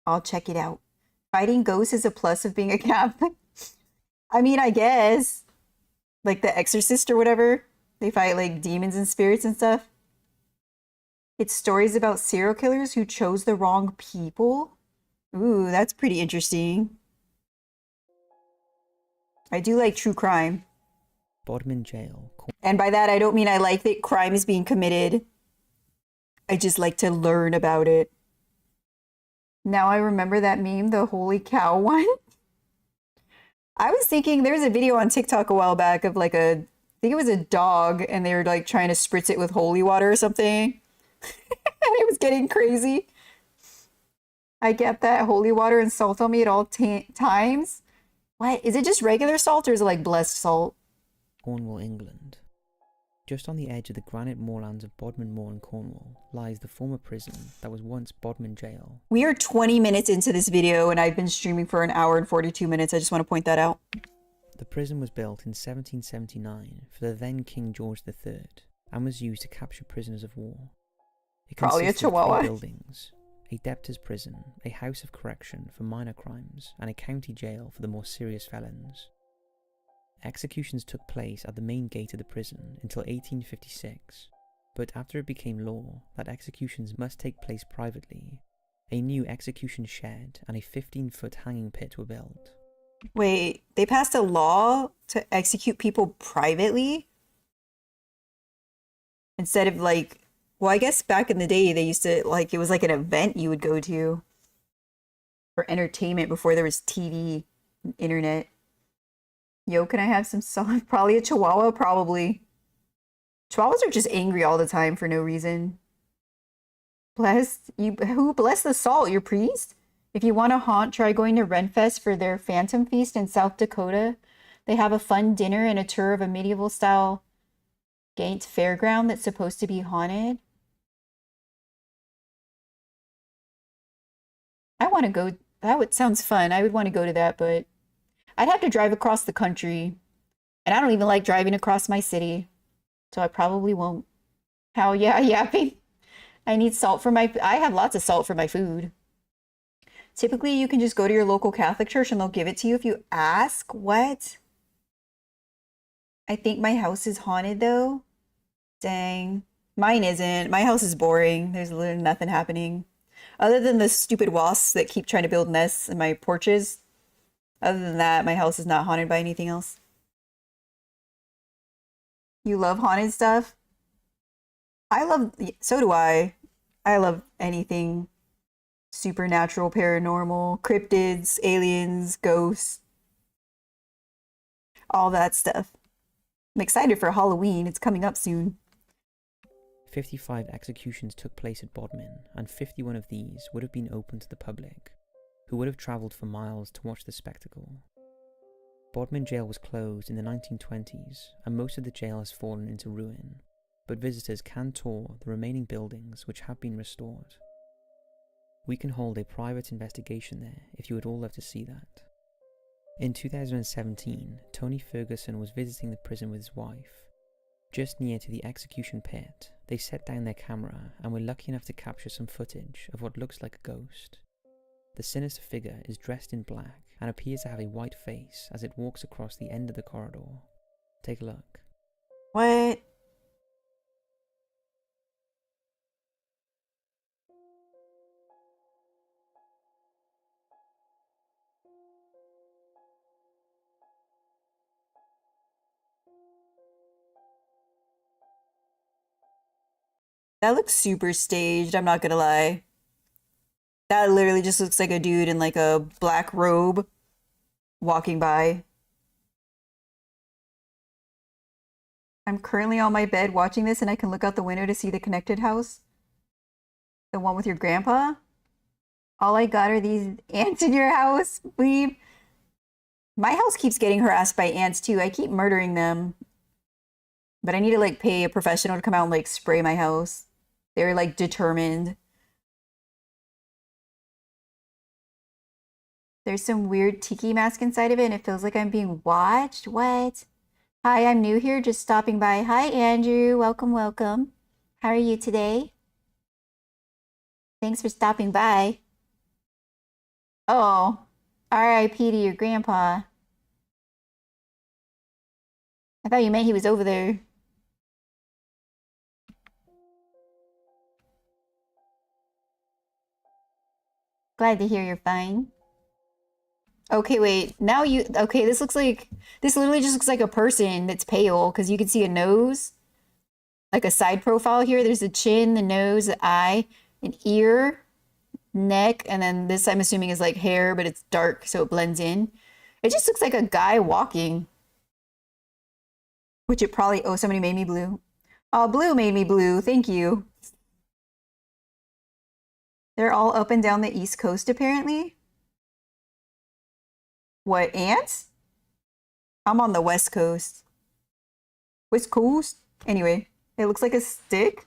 I'll check it out. Fighting ghosts is a plus of being a Catholic. I mean, I guess. Like the Exorcist or whatever. They fight like demons and spirits and stuff. It's stories about serial killers who chose the wrong people. Ooh, that's pretty interesting. I do like true crime. Bodmin Jail. And by that, I don't mean I like that crime is being committed. I just like to learn about it. Now I remember that meme, the holy cow one. I was thinking there was a video on TikTok a while back of like I think it was a dog, and they were like trying to spritz it with holy water or something. And it was getting crazy. I get that holy water and salt on me at all times. What? Is it just regular salt or is it like blessed salt? Cornwall, England. Just on the edge of the granite moorlands of Bodmin Moor in Cornwall lies the former prison that was once Bodmin Jail. We are 20 minutes into this video and I've been streaming for an hour and 42 minutes. I just want to point that out. The prison was built in 1779 for the then King George III and was used to capture prisoners of war. It Probably a consisted of chihuahua. 3 buildings, a debtors' prison, a house of correction for minor crimes, and a county jail for the more serious felons. Executions took place at the main gate of the prison until 1856, but after it became law that executions must take place privately, a new execution shed and a 15-foot hanging pit were built. Wait, they passed a law to execute people privately? Instead of like, well, I guess back in the day they used to, like, it was like an event you would go to for entertainment before there was TV and internet. Yo, can I have some salt? Probably a chihuahua, probably. Chihuahuas are just angry all the time for no reason. Bless you. Who bless the salt? Your priest? If you want to haunt, try going to Renfest for their Phantom Feast in South Dakota. They have a fun dinner and a tour of a medieval style gate fairground that's supposed to be haunted. I want to go. Sounds fun. I would want to go to that, but I'd have to drive across the country. And I don't even like driving across my city. So I probably won't. Hell yeah, yapping. I need salt for my... I have lots of salt for my food. Typically, you can just go to your local Catholic church and they'll give it to you if you ask. What? I think my house is haunted, though. Dang. Mine isn't. My house is boring. There's literally nothing happening. Other than the stupid wasps that keep trying to build nests in my porches. Other than that, my house is not haunted by anything else. You love haunted stuff? So do I. I love anything supernatural, paranormal, cryptids, aliens, ghosts, all that stuff. I'm excited for Halloween. It's coming up soon. 55 executions took place at Bodmin, and 51 of these would have been open to the public, who would have travelled for miles to watch the spectacle. Bodmin Jail was closed in the 1920s, and most of the jail has fallen into ruin, but visitors can tour the remaining buildings which have been restored. We can hold a private investigation there if you would all love to see that. In 2017, Tony Ferguson was visiting the prison with his wife. Just near to the execution pit, they set down their camera and were lucky enough to capture some footage of what looks like a ghost. The sinister figure is dressed in black and appears to have a white face as it walks across the end of the corridor. Take a look. What? That looks super staged, I'm not gonna lie. That literally just looks like a dude in like a black robe walking by. I'm currently on my bed watching this and I can look out the window to see the connected house. The one with your grandpa. All I got are these ants in your house, bleep. My house keeps getting harassed by ants too. I keep murdering them. But I need to like pay a professional to come out and like spray my house. They're like determined. There's some weird tiki mask inside of it and it feels like I'm being watched. What? Hi, I'm new here, just stopping by. Hi, Andrew. Welcome, welcome. How are you today? Thanks for stopping by. Oh, R.I.P. to your grandpa. I thought you meant he was over there. Glad to hear you're fine. Okay, wait. Now you... Okay, this looks like... This literally just looks like a person that's pale, because you can see a nose. Like a side profile here. There's the chin, the nose, the eye, an ear, neck, and then this I'm assuming is like hair, but it's dark, so it blends in. It just looks like a guy walking. Which it probably... Oh, somebody made me blue. Oh, blue made me blue. Thank you. They're all up and down the East Coast, apparently. What, ants? I'm on the West Coast. West Coast. Anyway, it looks like a stick.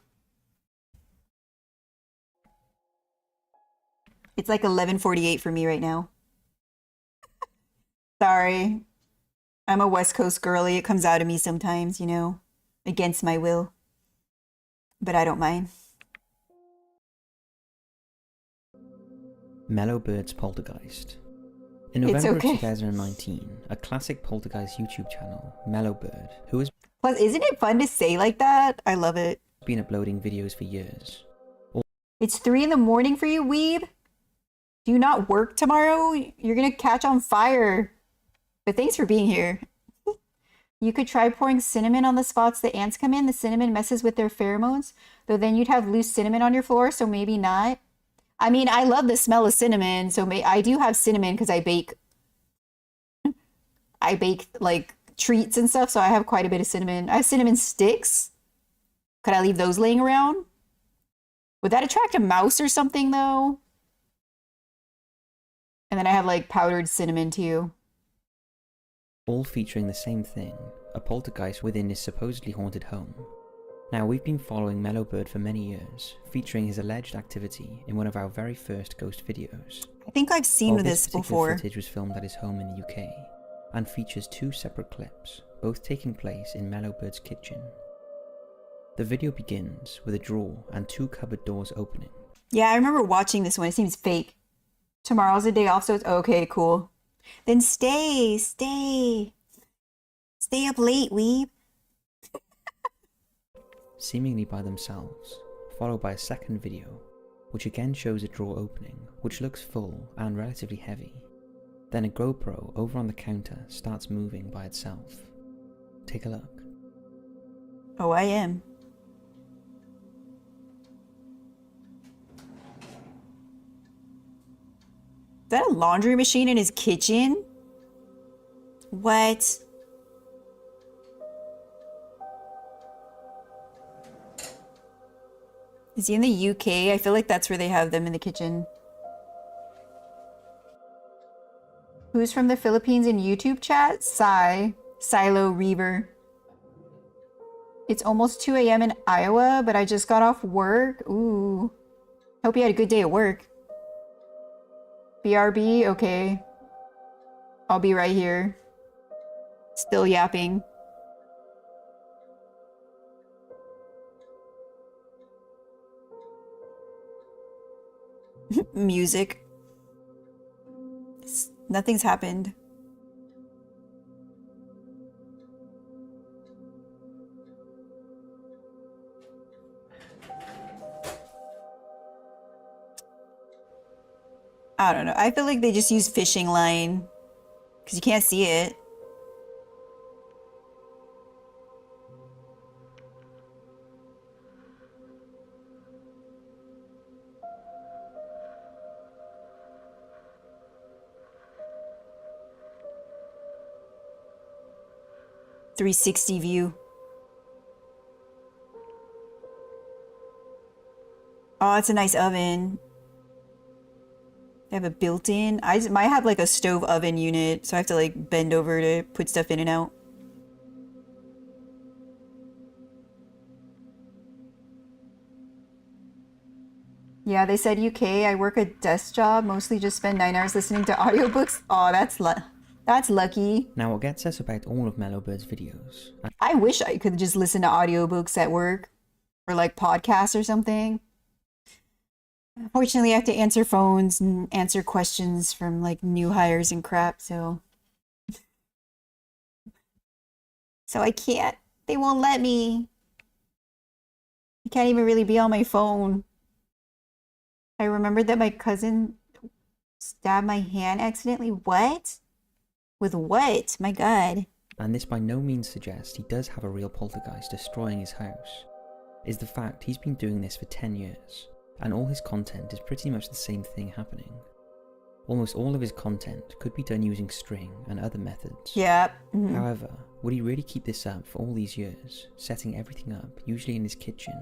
It's like 11:48 for me right now. Sorry. I'm a West Coast girly. It comes out of me sometimes, you know, against my will. But I don't mind. Mellow Bird's Poltergeist. In It's November okay. of 2019, a classic poltergeist YouTube channel, Mellow Bird, who has Plus, isn't it fun to say like that? I love it. been uploading videos for years. It's 3 in the morning for you, weeb? Do you not work tomorrow? You're gonna catch on fire. But thanks for being here. You could try pouring cinnamon on the spots the ants come in. The cinnamon messes with their pheromones, though then you'd have loose cinnamon on your floor, so maybe not. I mean, I love the smell of cinnamon, so I do have cinnamon because I bake like treats and stuff, so I have quite a bit of cinnamon. I have cinnamon sticks. Could I leave those laying around? Would that attract a mouse or something though? And then I have like powdered cinnamon too. All featuring the same thing, a poltergeist within his supposedly haunted home. Now, we've been following Mellow Bird for many years, featuring his alleged activity in one of our very first ghost videos. I think I've seen While this particular before. footage was filmed at his home in the UK, and features 2 separate clips, both taking place in Mellow Bird's kitchen. The video begins with a drawer and 2 cupboard doors opening. Yeah, I remember watching this one. It seems fake. Tomorrow's a day off, so it's okay, cool. Then stay up late, weeb. Seemingly by themselves, followed by a second video, which again shows a drawer opening, which looks full and relatively heavy. Then a GoPro over on the counter starts moving by itself. Take a look. Oh, I am. Is that a laundry machine in his kitchen? What? Is he in the UK? I feel like that's where they have them in the kitchen. Who's from the Philippines in YouTube chat? Silo Reaver. It's almost 2 a.m. in Iowa, but I just got off work. Ooh. Hope you had a good day at work. BRB? Okay. I'll be right here. Still yapping. Music. Nothing's happened. I don't know. I feel like they just use fishing line because you can't see it. .360 view. Oh, it's a nice oven. They have a built-in. I might have like a stove oven unit, so I have to like bend over to put stuff in and out. Yeah, they said UK. I work a desk job, mostly just spend 9 hours listening to audiobooks. Oh, that's lucky. Now, what gets us about all of Mellow Bird's videos, I wish I could just listen to audiobooks at work or like podcasts or something. Unfortunately, I have to answer phones and answer questions from like new hires and crap, so I can't. They won't let me. I can't even really be on my phone. I remembered that my cousin stabbed my hand accidentally. What? With what? My God. and this by no means suggests he does have a real poltergeist destroying his house, is the fact he's been doing this for 10 years, and all his content is pretty much the same thing happening. Almost all of his content could be done using string and other methods. Yeah. Mhm. However, would he really keep this up for all these years, setting everything up, usually in his kitchen,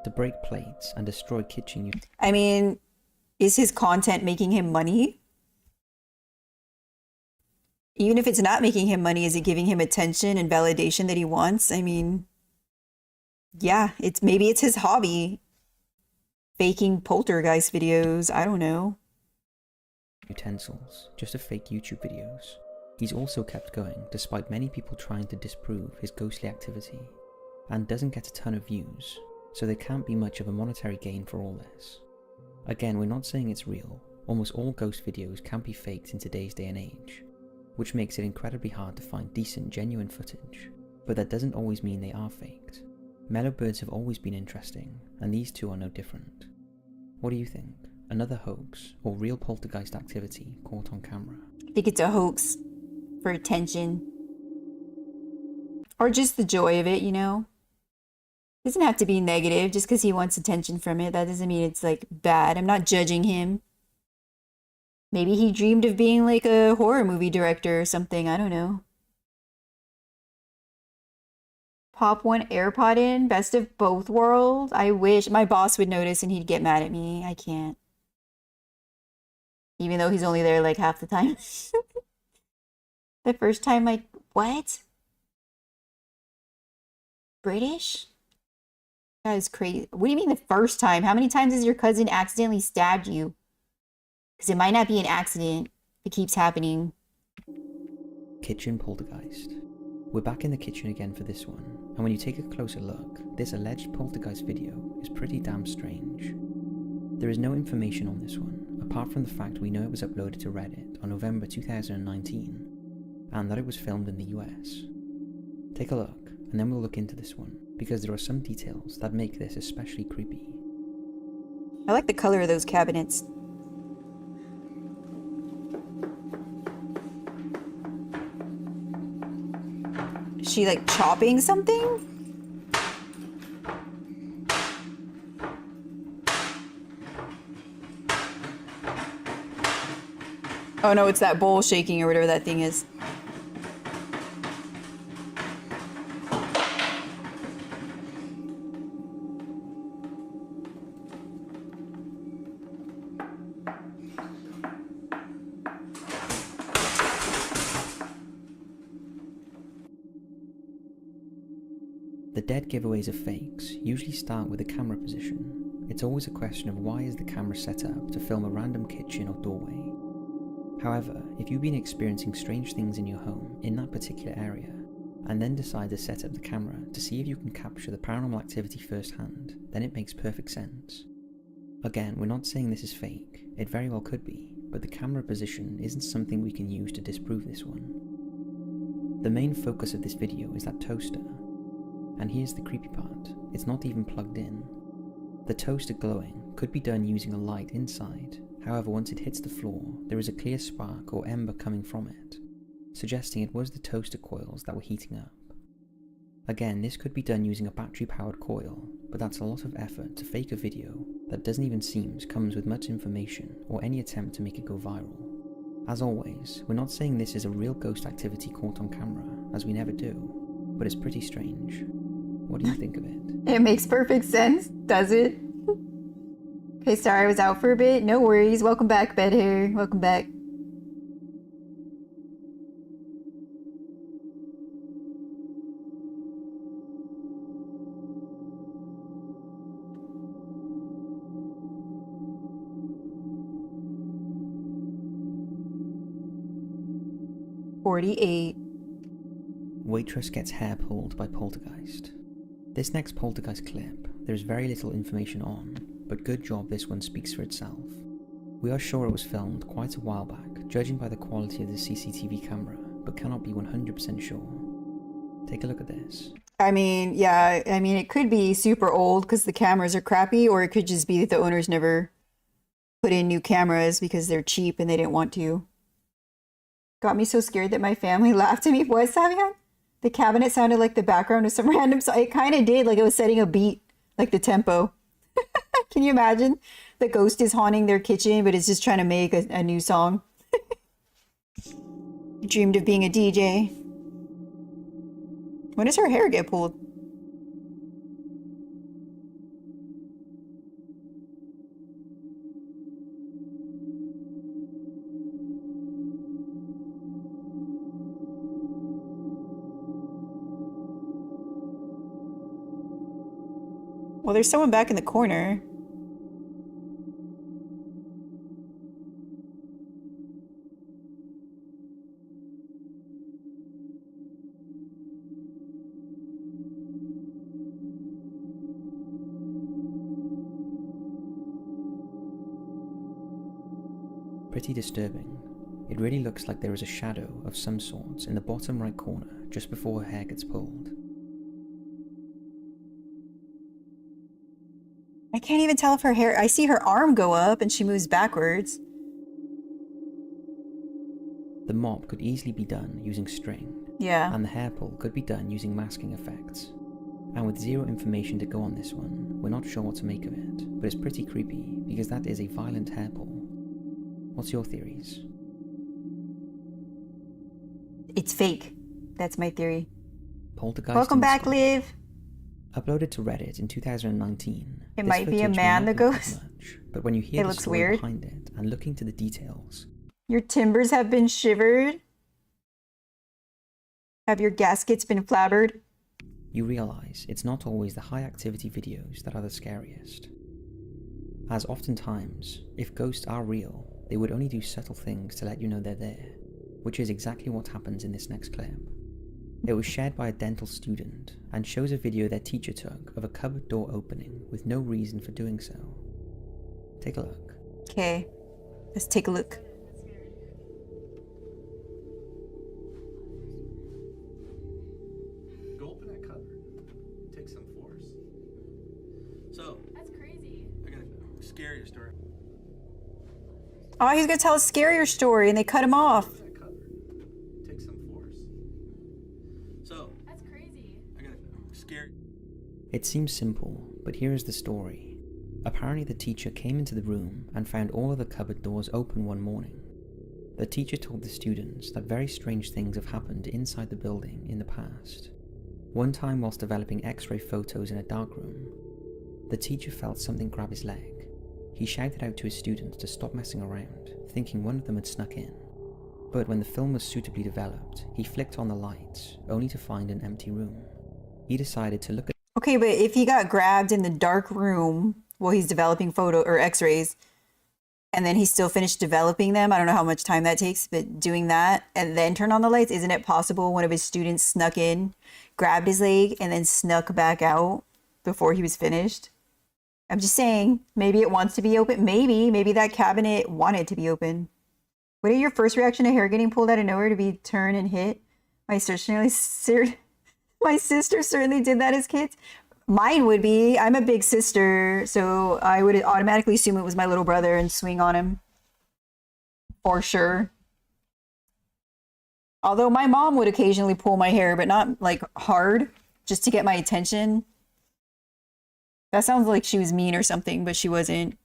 to break plates and destroy kitchen I mean, is his content making him money? Even if it's not making him money, is it giving him attention and validation that he wants? I mean, yeah, maybe it's his hobby. Faking poltergeist videos. I don't know. Utensils, just to fake YouTube videos. He's also kept going despite many people trying to disprove his ghostly activity, and doesn't get a ton of views, so there can't be much of a monetary gain for all this. Again, we're not saying it's real. Almost all ghost videos can be faked in today's day and age, which makes it incredibly hard to find decent, genuine footage, but that doesn't always mean they are faked. Mellow birds have always been interesting, and these two are no different. What do you think? Another hoax, or real poltergeist activity caught on camera? I think it's a hoax for attention. Or just the joy of it, you know? It doesn't have to be negative just because he wants attention from it. That doesn't mean it's like bad. I'm not judging him. Maybe he dreamed of being like a horror movie director or something. I don't know. Pop one AirPod in. Best of both worlds. I wish. My boss would notice and he'd get mad at me. I can't. Even though he's only there like half the time. The first time, like, what? British? That is crazy. What do you mean the first time? How many times has your cousin accidentally stabbed you? Because it might not be an accident. It keeps happening. Kitchen poltergeist. We're back in the kitchen again for this one, and when you take a closer look, this alleged poltergeist video is pretty damn strange. There is no information on this one, apart from the fact we know it was uploaded to Reddit on November 2019, and that it was filmed in the US. Take a look, and then we'll look into this one, because there are some details that make this especially creepy. I like the color of those cabinets. Is she like chopping something? Oh no, it's that bowl shaking or whatever that thing is. The dead giveaways of fakes usually start with the camera position. It's always a question of why is the camera set up to film a random kitchen or doorway. However, if you've been experiencing strange things in your home in that particular area, and then decide to set up the camera to see if you can capture the paranormal activity firsthand, then it makes perfect sense. Again, we're not saying this is fake, it very well could be, but the camera position isn't something we can use to disprove this one. The main focus of this video is that toaster. And here's the creepy part, it's not even plugged in. The toaster glowing could be done using a light inside, however once it hits the floor, there is a clear spark or ember coming from it, suggesting it was the toaster coils that were heating up. Again, this could be done using a battery-powered coil, but that's a lot of effort to fake a video that doesn't even seem comes with much information or any attempt to make it go viral. As always, we're not saying this is a real ghost activity caught on camera, as we never do, but it's pretty strange. What do you think of it? It makes perfect sense, does it? Okay, sorry I was out for a bit. No worries. Welcome back, bed hair. Welcome back. $48. Waitress gets hair pulled by poltergeist. This next poltergeist clip, there is very little information on, but good job this one speaks for itself. We are sure it was filmed quite a while back, judging by the quality of the CCTV camera, but cannot be 100% sure. Take a look at this. I mean, yeah, I mean, it could be super old because the cameras are crappy, or it could just be that the owners never put in new cameras because they're cheap and they didn't want to. Got me so scared that my family laughed at me. What, Savian? The cabinet sounded like the background of some random song. It kind of did, like it was setting a beat, like the tempo. Can you imagine? The ghost is haunting their kitchen, but it's just trying to make a new song. Dreamed of being a DJ. When does her hair get pulled? Well, there's someone back in the corner. Pretty disturbing. It really looks like there is a shadow of some sort in the bottom right corner just before her hair gets pulled. I can't even tell if her hair... I see her arm go up and she moves backwards. The mop could easily be done using string, Yeah. and the hair pull could be done using masking effects. And with zero information to go on this one, we're not sure what to make of it, but it's pretty creepy because that is a violent hair pull. What's your theories? It's fake. That's my theory. Poltergeist Welcome in the back, Sky. Liv. Uploaded to Reddit in 2019. It this might be a footage may man not that look like goes. much, but when you hear It the looks story weird. behind it and look into the details, Your timbers have been shivered. Have your gaskets been flabbered? you realize it's not always the high activity videos that are the scariest. As oftentimes, if ghosts are real, they would only do subtle things to let you know they're there, which is exactly what happens in this next clip. It was shared by a dental student and shows a video their teacher took of a cupboard door opening with no reason for doing so. Take a look. Okay, let's take a look. Go open that cupboard. Take some force. So, That's crazy. I got a scarier story. Oh, he's gonna tell a scarier story and they cut him off. Open that cupboard. Take some force. So, That's crazy. I got a scary. It seems simple, but here is the story. Apparently the teacher came into the room and found all of the cupboard doors open one morning. The teacher told the students that very strange things have happened inside the building in the past. One time whilst developing X-ray photos in a darkroom, the teacher felt something grab his leg. He shouted out to his students to stop messing around, thinking one of them had snuck in. But when the film was suitably developed, he flicked on the lights, only to find an empty room. He decided to look at Okay, but if he got grabbed in the dark room while he's developing photo or x-rays, and then he still finished developing them, I don't know how much time that takes, but doing that and then turn on the lights, isn't it possible one of his students snuck in, grabbed his leg, and then snuck back out before he was finished? I'm just saying, maybe it wants to be open. Maybe that cabinet wanted to be open. What are your first reaction to hair getting pulled out of nowhere to be turned and hit? My sister certainly did that as kids. Mine would be. I'm a big sister, so I would automatically assume it was my little brother and swing on him. For sure. Although my mom would occasionally pull my hair, but not like hard, just to get my attention. That sounds like she was mean or something, but she wasn't.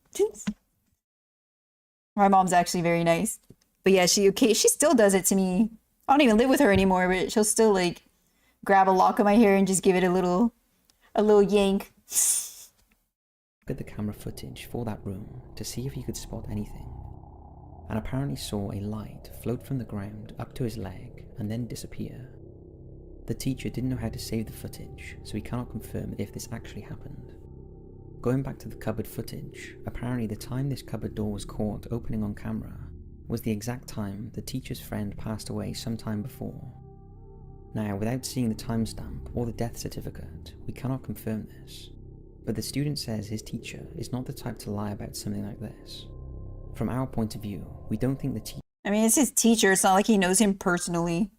My mom's actually very nice. But yeah, she still does it to me. I don't even live with her anymore, but she'll still like grab a lock of my hair and just give it a little yank. at the camera footage for that room to see if he could spot anything, and apparently saw a light float from the ground up to his leg and then disappear. The teacher didn't know how to save the footage, so he cannot confirm if this actually happened. Going back to the cupboard footage, apparently the time this cupboard door was caught opening on camera was the exact time the teacher's friend passed away sometime before. Now, without seeing the timestamp or the death certificate, we cannot confirm this, but the student says his teacher is not the type to lie about something like this. From our point of view, we don't think the teacher... I mean, it's his teacher. It's not like he knows him personally.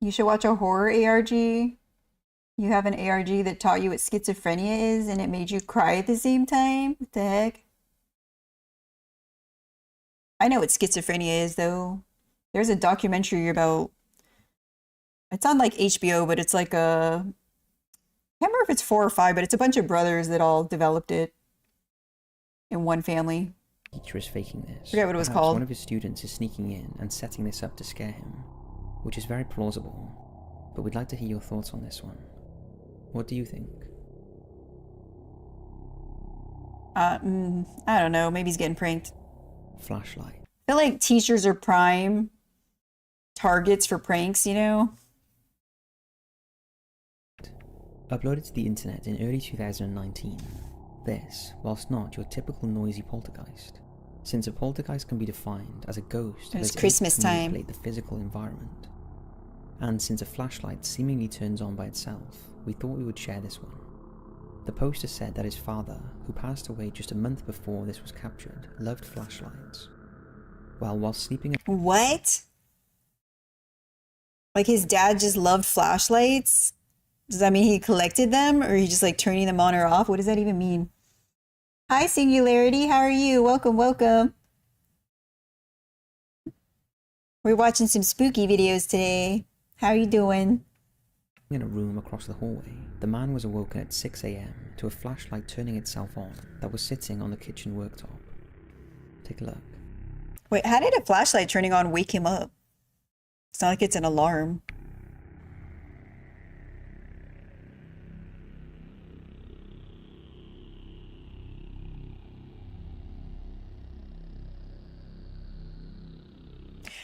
You should watch a horror ARG. You have an ARG that taught you what schizophrenia is and it made you cry at the same time? What the heck? I know what schizophrenia is, though. There's a documentary about... It's on like HBO, but it's like a... I can't remember if it's 4 or 5, but it's a bunch of brothers that all developed it in one family. teacher is faking this. Forget what it was Perhaps called. one of his students is sneaking in and setting this up to scare him, which is very plausible, but we'd like to hear your thoughts on this one. What do you think? I don't know. Maybe he's getting pranked. Flashlight. I feel like teachers are prime targets for pranks, you know? Uploaded to the internet in early 2019. This, whilst not your typical noisy poltergeist, since a poltergeist can be defined as a ghost that It's is able Christmas to time. manipulate the physical environment. And since a flashlight seemingly turns on by itself, we thought we would share this one. The poster said that his father, who passed away just a month before this was captured, loved flashlights. While sleeping... What? Like his dad just loved flashlights? Does that mean he collected them, or he just like turning them on or off? What does that even mean? Hi, Singularity. How are you? Welcome, welcome. We're watching some spooky videos today. How are you doing? In a room across the hallway, the man was awoken at 6 AM to a flashlight turning itself on that was sitting on the kitchen worktop. Take a look. Wait, how did a flashlight turning on wake him up? It's not like it's an alarm.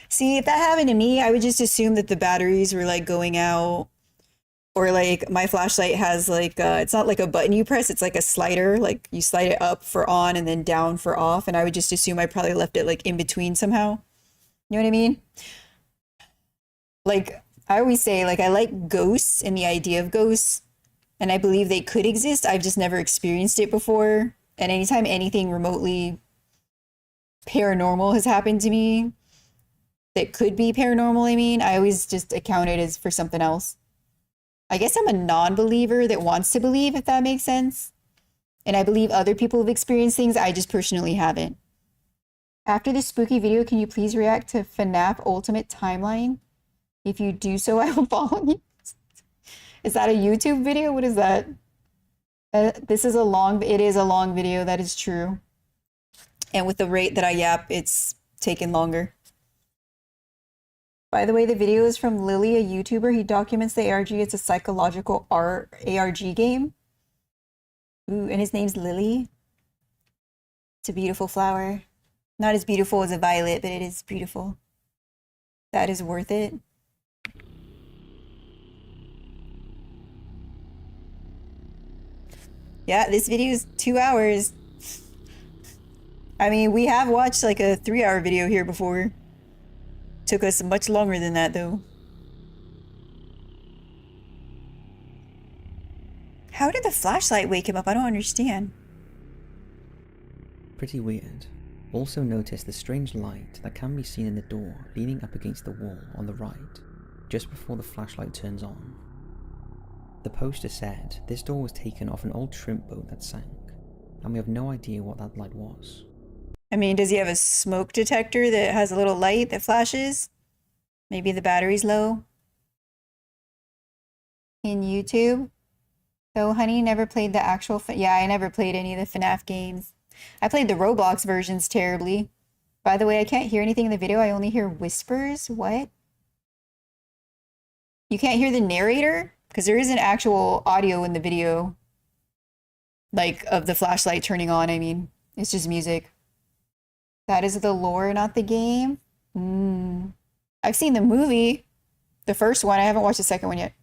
See, if that happened to me, I would just assume that the batteries were like going out, or like my flashlight has like it's not like a button you press, it's like a slider, like you slide it up for on and then down for off, and I would just assume I probably left it like in between somehow. You know what I mean? Like I always say, like I like ghosts and the idea of ghosts, and I believe they could exist. I've just never experienced it before, and anytime anything remotely paranormal has happened to me, that could be paranormal, I mean, I always just account it as for something else. I guess I'm a non-believer that wants to believe, if that makes sense. And I believe other people have experienced things, I just personally haven't. After this spooky video, can you please react to FNAF Ultimate Timeline? If you do so, I will follow you. Is that a YouTube video? What is that? It is a long video, that is true. And with the rate that I yap, it's taken longer. By the way, the video is from Lily, a YouTuber. He documents the ARG. It's a psychological ARG game. Ooh, and his name's Lily. It's a beautiful flower. Not as beautiful as a violet, but it is beautiful. That is worth it. Yeah, this video is 2 hours. I mean, we have watched like a 3-hour video here before. Took us much longer than that, though. How did the flashlight wake him up? I don't understand. Pretty weird. Also notice the strange light that can be seen in the door leaning up against the wall on the right, just before the flashlight turns on. The poster said this door was taken off an old shrimp boat that sank, and we have no idea what that light was. I mean, does he have a smoke detector that has a little light that flashes? Maybe the battery's low. In YouTube. So Hunni never played the actual... Yeah, I never played any of the FNAF games. I played the Roblox versions terribly. By the way, I can't hear anything in the video. I only hear whispers. What? You can't hear the narrator? Because there isn't actual audio in the video. Like, of the flashlight turning on, I mean. It's just music. That is the lore, not the game? I've seen the movie. The first one. I haven't watched the second one yet.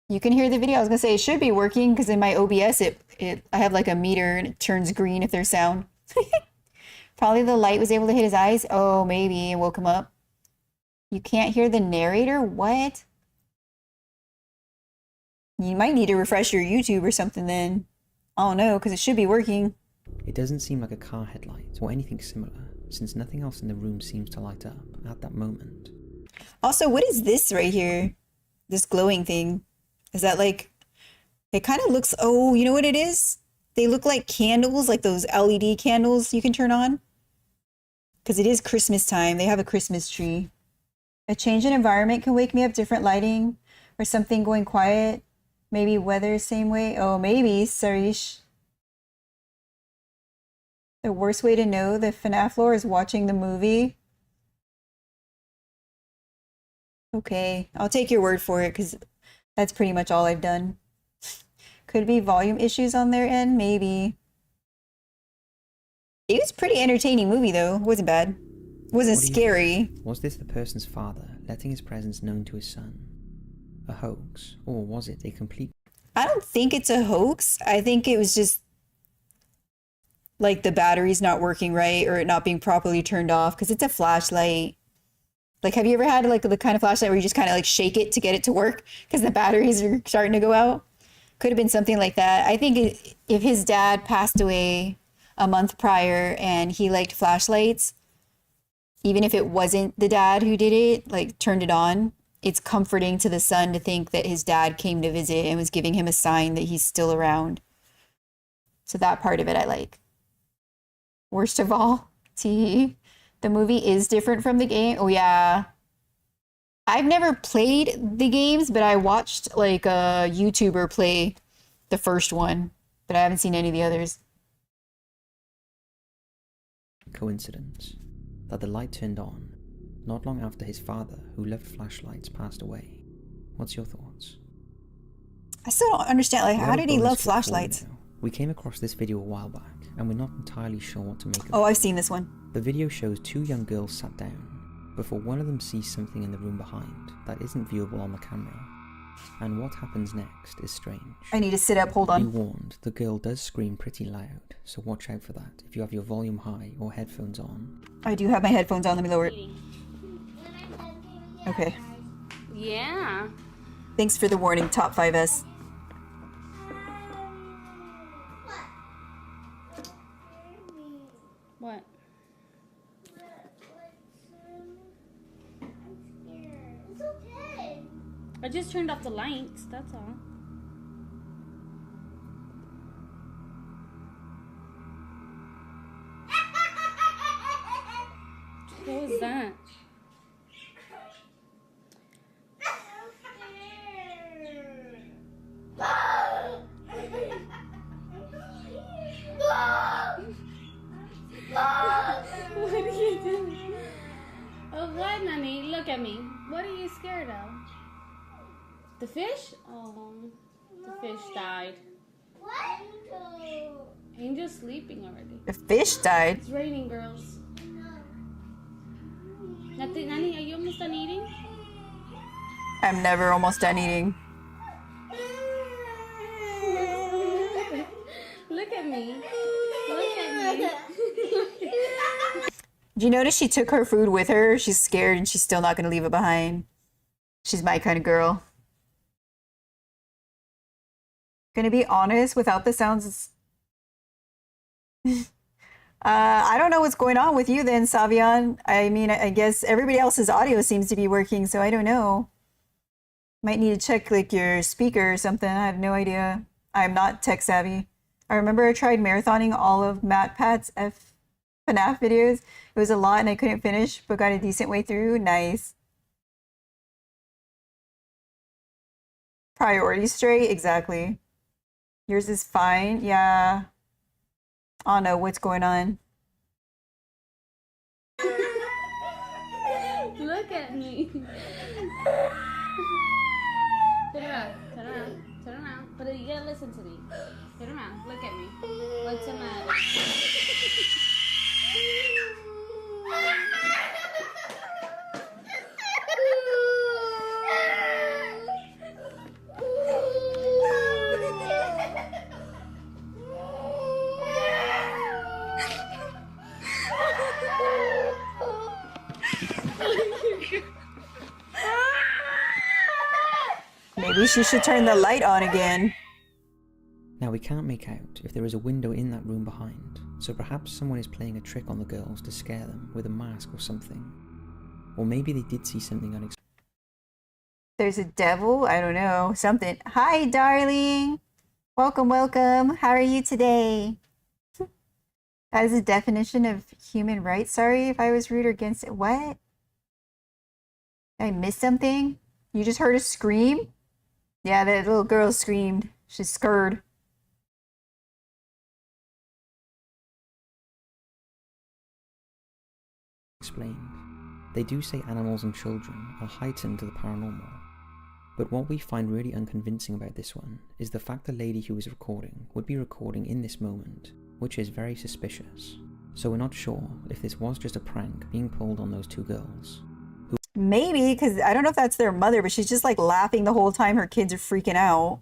You can hear the video. I was going to say it should be working because in my OBS, I have like a meter and it turns green if there's sound. Probably the light was able to hit his eyes. Oh, maybe. And woke him up. You can't hear the narrator? What? You might need to refresh your YouTube or something then. I don't know, because it should be working. It doesn't seem like a car headlight or anything similar, since nothing else in the room seems to light up at that moment. Also, what is this right here? This glowing thing. Is that like... It kind of looks... Oh, you know what it is? They look like candles, like those LED candles you can turn on. Because it is Christmas time. They have a Christmas tree. A change in environment can wake me up. Different lighting or something going quiet. Maybe weather same way. Oh, maybe, Sarish. The worst way to know the FNAF lore is watching the movie. Okay, I'll take your word for it because that's pretty much all I've done. Could be volume issues on their end, maybe. It was a pretty entertaining movie though. It wasn't bad. It wasn't scary. Was this the person's father letting his presence known to his son? A hoax, or was it a complete... I don't think it's a hoax. I think it was just like the battery's not working right or it not being properly turned off because it's a flashlight. Like, have you ever had like the kind of flashlight where you just kind of like shake it to get it to work because the batteries are starting to go out? Could have been something like that. I think if his dad passed away a month prior and he liked flashlights, even if it wasn't the dad who did it, like turned it on, it's comforting to the son to think that his dad came to visit and was giving him a sign that he's still around. So that part of it I like. Worst of all, the movie is different from the game. Oh yeah. I've never played the games, but I watched like a YouTuber play the first one, but I haven't seen any of the others. Coincidence that the light turned on not long after his father, who loved flashlights, passed away. What's your thoughts? I still don't understand, like, We how have a did he bonus love clip for you flashlights? now. We came across this video a while back, and we're not entirely sure what to make of it. Oh, I've seen this one. The video shows two young girls sat down, before one of them sees something in the room behind that isn't viewable on the camera. And what happens next is strange. I need to sit up, hold Be on. warned, the girl does scream pretty loud, so watch out for that if you have your volume high or headphones on. I do have my headphones on, let me lower it. Okay. Yeah. Thanks for the warning, Top 5S. What? It's okay. I just turned off the lights, that's all. What was that? What are you doing? Oh, what, Nani? Look at me. What are you scared of? The fish? Oh, the fish died. What? Angel's sleeping already. The fish died. It's raining, girls. Nothing, Nani, are you almost done eating? I'm never almost done eating. Look at me. Look at me. Did you notice she took her food with her? She's scared and she's still not going to leave it behind. She's my kind of girl. Gonna be honest, without the sounds... I don't know what's going on with you then, Savion. I mean, I guess everybody else's audio seems to be working, so I don't know. Might need to check like your speaker or something. I have no idea. I'm not tech savvy. I remember I tried marathoning all of MatPat's FNAF videos. It was a lot and I couldn't finish, but got a decent way through. Nice. Priorities straight, exactly. Yours is fine, yeah. I don't know what's going on. Look at me. Turn around. Turn around. Turn around. But you gotta listen to me. Turn around. Look at me. What's the matter? Maybe she should turn the light on again. Now we can't make out if there is a window in that room behind, so perhaps someone is playing a trick on the girls to scare them with a mask or something. Or maybe they did see something unexpected. There's a devil? I don't know. Something. Hi, darling. Welcome, welcome. How are you today? That is a definition of human rights. Sorry if I was rude or against it. What? Did I miss something? You just heard a scream? Yeah, that little girl screamed. She's scared. Explained. They do say animals and children are heightened to the paranormal. But what we find really unconvincing about this one is the fact the lady who was recording would be recording in this moment, which is very suspicious. So we're not sure if this was just a prank being pulled on those two girls. Maybe, because I don't know if that's their mother, but she's just like laughing the whole time her kids are freaking out.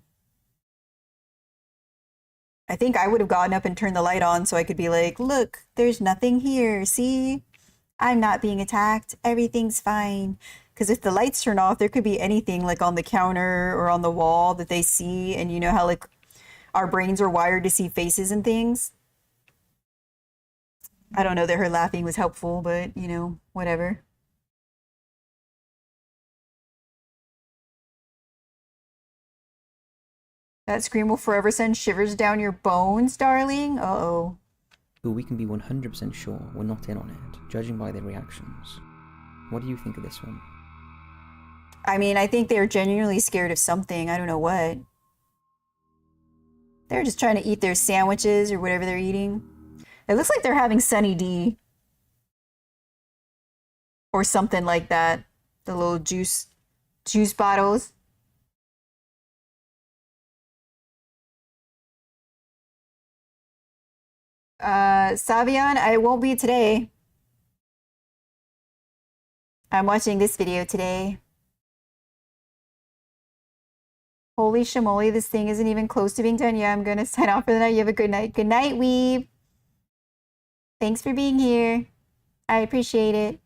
I think I would have gotten up and turned the light on so I could be like, look, there's nothing here. See? I'm not being attacked. Everything's fine. Because if the lights turn off, there could be anything like on the counter or on the wall that they see. And you know how like our brains are wired to see faces and things? I don't know that her laughing was helpful, but you know, whatever. That scream will forever send shivers down your bones, darling. Uh-oh. But we can be 100% sure we're not in on it, judging by their reactions. What do you think of this one? I mean, I think they're genuinely scared of something. I don't know what. They're just trying to eat their sandwiches or whatever they're eating. It looks like they're having Sunny D. Or something like that. The little juice bottles. Savion, I won't be today. I'm watching this video today. Holy shamoly, this thing isn't even close to being done. Yeah, I'm gonna sign off for the night. You have a good night. Good night, Weeb. Thanks for being here. I appreciate it.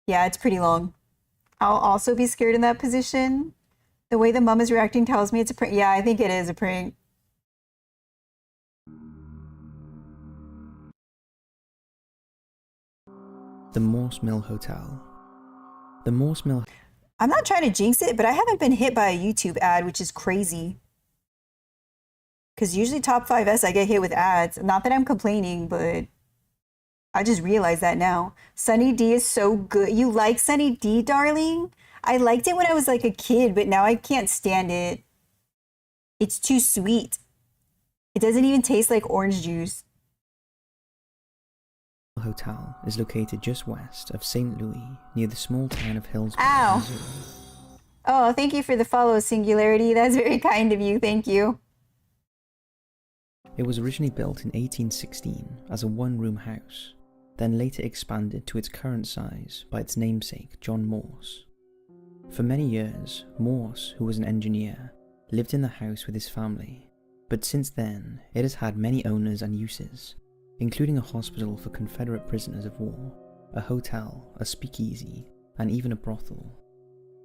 Yeah, it's pretty long. I'll also be scared in that position. The way the mom is reacting tells me it's a prank. Yeah, I think it is a prank. The Morse Mill Hotel. The Morse Mill... I'm not trying to jinx it, but I haven't been hit by a YouTube ad, which is crazy. Because usually top 5S, I get hit with ads. Not that I'm complaining, but I just realized that now. Sunny D is so good. You like Sunny D, darling? I liked it when I was like a kid, but now I can't stand it. It's too sweet. It doesn't even taste like orange juice. Hotel is located just west of St. Louis, near the small town of Hillsborough, Ow. Missouri. Oh, thank you for the follow, Singularity. That's very kind of you. Thank you. It was originally built in 1816 as a one-room house, then later expanded to its current size by its namesake, John Morse. For many years, Morse, who was an engineer, lived in the house with his family, but since then, it has had many owners and uses, including a hospital for Confederate prisoners of war, a hotel, a speakeasy, and even a brothel.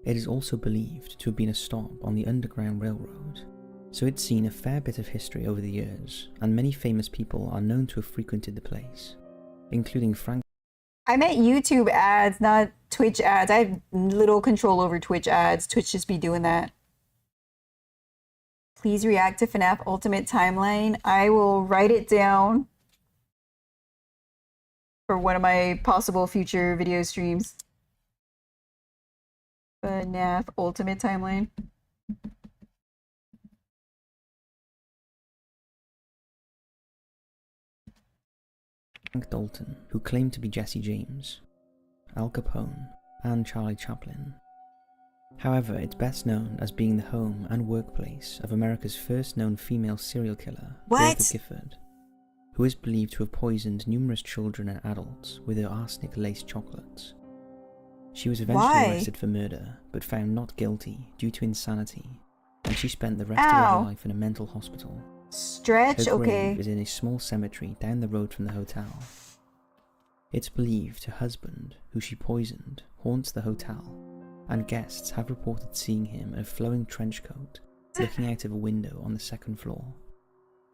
It is also believed to have been a stop on the Underground Railroad, so it's seen a fair bit of history over the years, and many famous people are known to have frequented the place, including Frank... I meant YouTube ads, not Twitch ads. I have little control over Twitch ads. Twitch just be doing that. Please react to FNAF Ultimate Timeline. I will write it down for one of my possible future video streams. FNAF Ultimate Timeline. Frank Dalton, who claimed to be Jesse James, Al Capone, and Charlie Chaplin. However, it's best known as being the home and workplace of America's first known female serial killer, What? Bertha Gifford, who is believed to have poisoned numerous children and adults with her arsenic-laced chocolates. She was eventually Why? arrested for murder, but found not guilty due to insanity, and she spent the rest of Ow. her life in a mental hospital. Stretch, Her grave okay. is in a small cemetery down the road from the hotel. It's believed her husband, who she poisoned, haunts the hotel, and guests have reported seeing him in a flowing trench coat, looking out of a window on the second floor.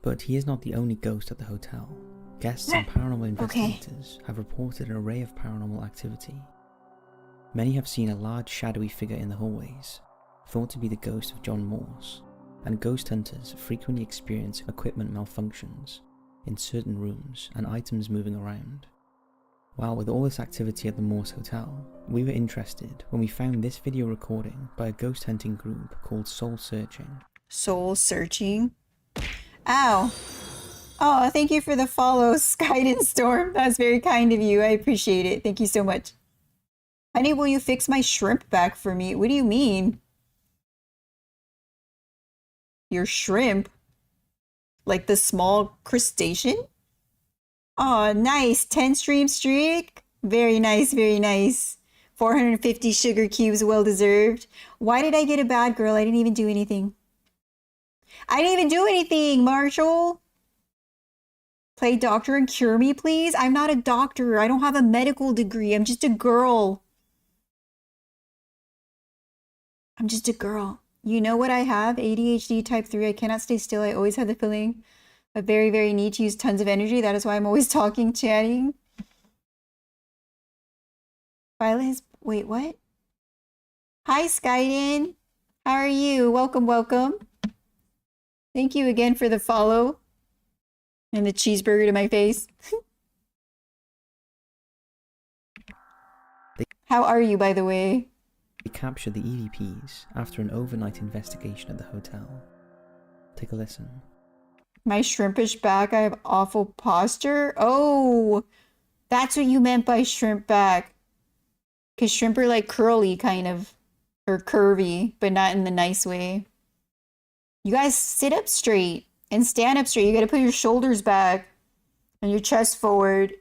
But he is not the only ghost at the hotel. Guests and paranormal investigators have reported an array of paranormal activity. Many have seen a large shadowy figure in the hallways, thought to be the ghost of John Morse, and ghost hunters frequently experience equipment malfunctions in certain rooms and items moving around. While with all this activity at the Morse Hotel, we were interested when we found this video recording by a ghost hunting group called Soul Searching. Soul searching. Ow. Oh, thank you for the follow, Skyden Storm. That's very kind of you. I appreciate it. Thank you so much. Honey, will you fix my shrimp back for me? What do you mean? Your shrimp? Like the small crustacean? Oh, nice. 10 stream streak. Very nice, very nice. 450 sugar cubes, well deserved. Why did I get a bad girl? I didn't even do anything. I didn't even do anything, Marshall. Play doctor and cure me, please. I'm not a doctor. I don't have a medical degree. I'm just a girl. I'm just a girl. You know what I have? ADHD type 3. I cannot stay still. I always have the feeling of very need to use tons of energy. That is why I'm always talking, chatting. Violet has... Wait, what? Hi, Skyden. How are you? Welcome, welcome. Thank you again for the follow. And the cheeseburger to my face. How are you, by the way? They captured the EVPs after an overnight investigation at the hotel. Take a listen. My shrimpish back, I have awful posture. Oh, that's what you meant by shrimp back. Because shrimp are like curly, kind of. Or curvy, but not in the nice way. You guys sit up straight and stand up straight. You gotta put your shoulders back and your chest forward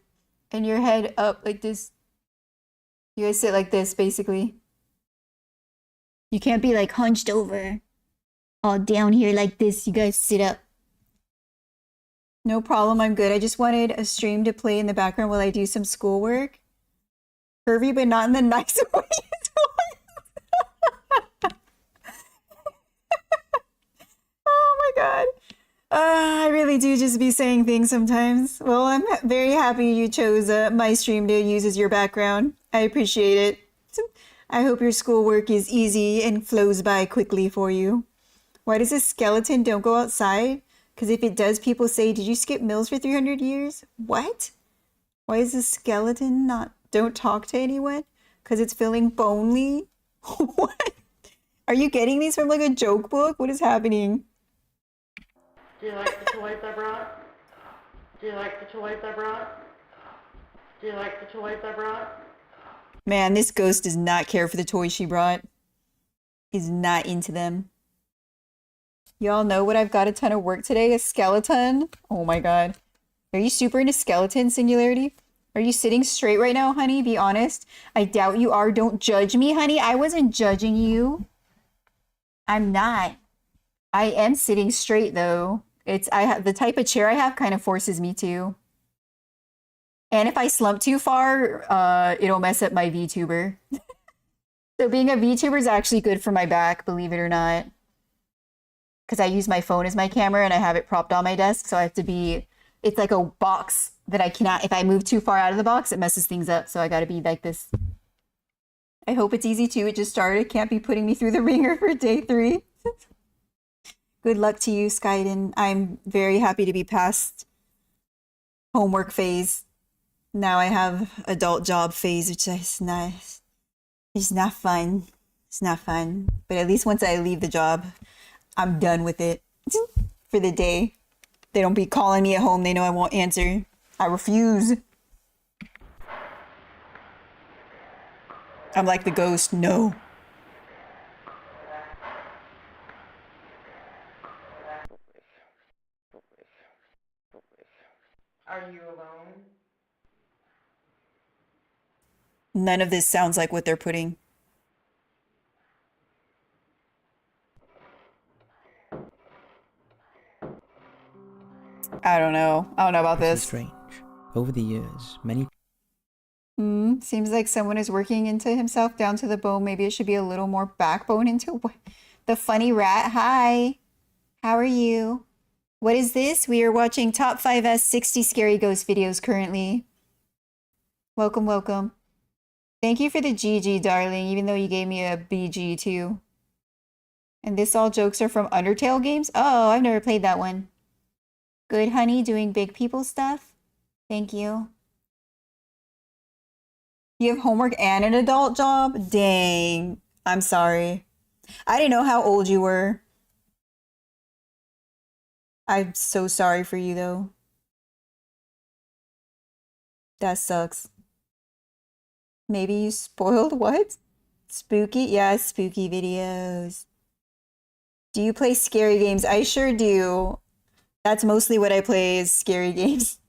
and your head up like this. You guys sit like this, basically. You can't be like hunched over. All down here like this. You guys sit up. No problem, I'm good. I just wanted a stream to play in the background while I do some schoolwork. Curvy, but not in the nice way. Oh my god. I really do just be saying things sometimes. Well, I'm very happy you chose my stream to use as your background. I appreciate it. I hope your schoolwork is easy and flows by quickly for you. Why does a skeleton don't go outside? Because if it does, people say, did you skip meals for 300 years? What? Why is a skeleton don't talk to anyone? Because it's feeling bonely? What? Are you getting these from like a joke book? What is happening? Do you like the toys I brought? Do you like the toys I brought? Do you like the toys I brought? Man, this ghost does not care for the toys she brought. Is not into them. Y'all know what I've got a ton of work today? A skeleton? Oh my god. Are you super into skeleton, Singularity? Are you sitting straight right now, honey? Be honest. I doubt you are. Don't judge me, honey. I wasn't judging you. I'm not. I am sitting straight though. I have the type of chair I have kind of forces me to. And if I slump too far, it'll mess up my VTuber. So being a VTuber is actually good for my back, believe it or not. Because I use my phone as my camera and I have it propped on my desk. So I have to be, it's like a box that I cannot, if I move too far out of the box, it messes things up. So I got to be like this. I hope it's easy too. It just started. Can't be putting me through the ringer for day 3. Good luck to you, Skyden. I'm very happy to be past homework phase. Now I have adult job phase, which is nice. It's not fun. It's not fun. But at least once I leave the job, I'm done with it for the day. They don't be calling me at home. They know I won't answer. I refuse. I'm like the ghost. No. Are you alone? None of this sounds like what they're putting. I don't know. I don't know about Pretty this. strange. Over the years, many Seems like someone is working into himself down to the bone. Maybe it should be a little more backbone into the funny rat. Hi. How are you? What is this? We are watching Top 5S 60 Scary Ghost videos currently. Welcome, welcome. Thank you for the GG, darling, even though you gave me a BG too. And this all jokes are from Undertale games? Oh, I've never played that one. Good, honey, doing big people stuff. Thank you. You have homework and an adult job? Dang. I'm sorry. I didn't know how old you were. I'm so sorry for you, though. That sucks. Maybe you spoiled what? Spooky? Yeah, spooky videos. Do you play scary games? I sure do. That's mostly what I play is scary games.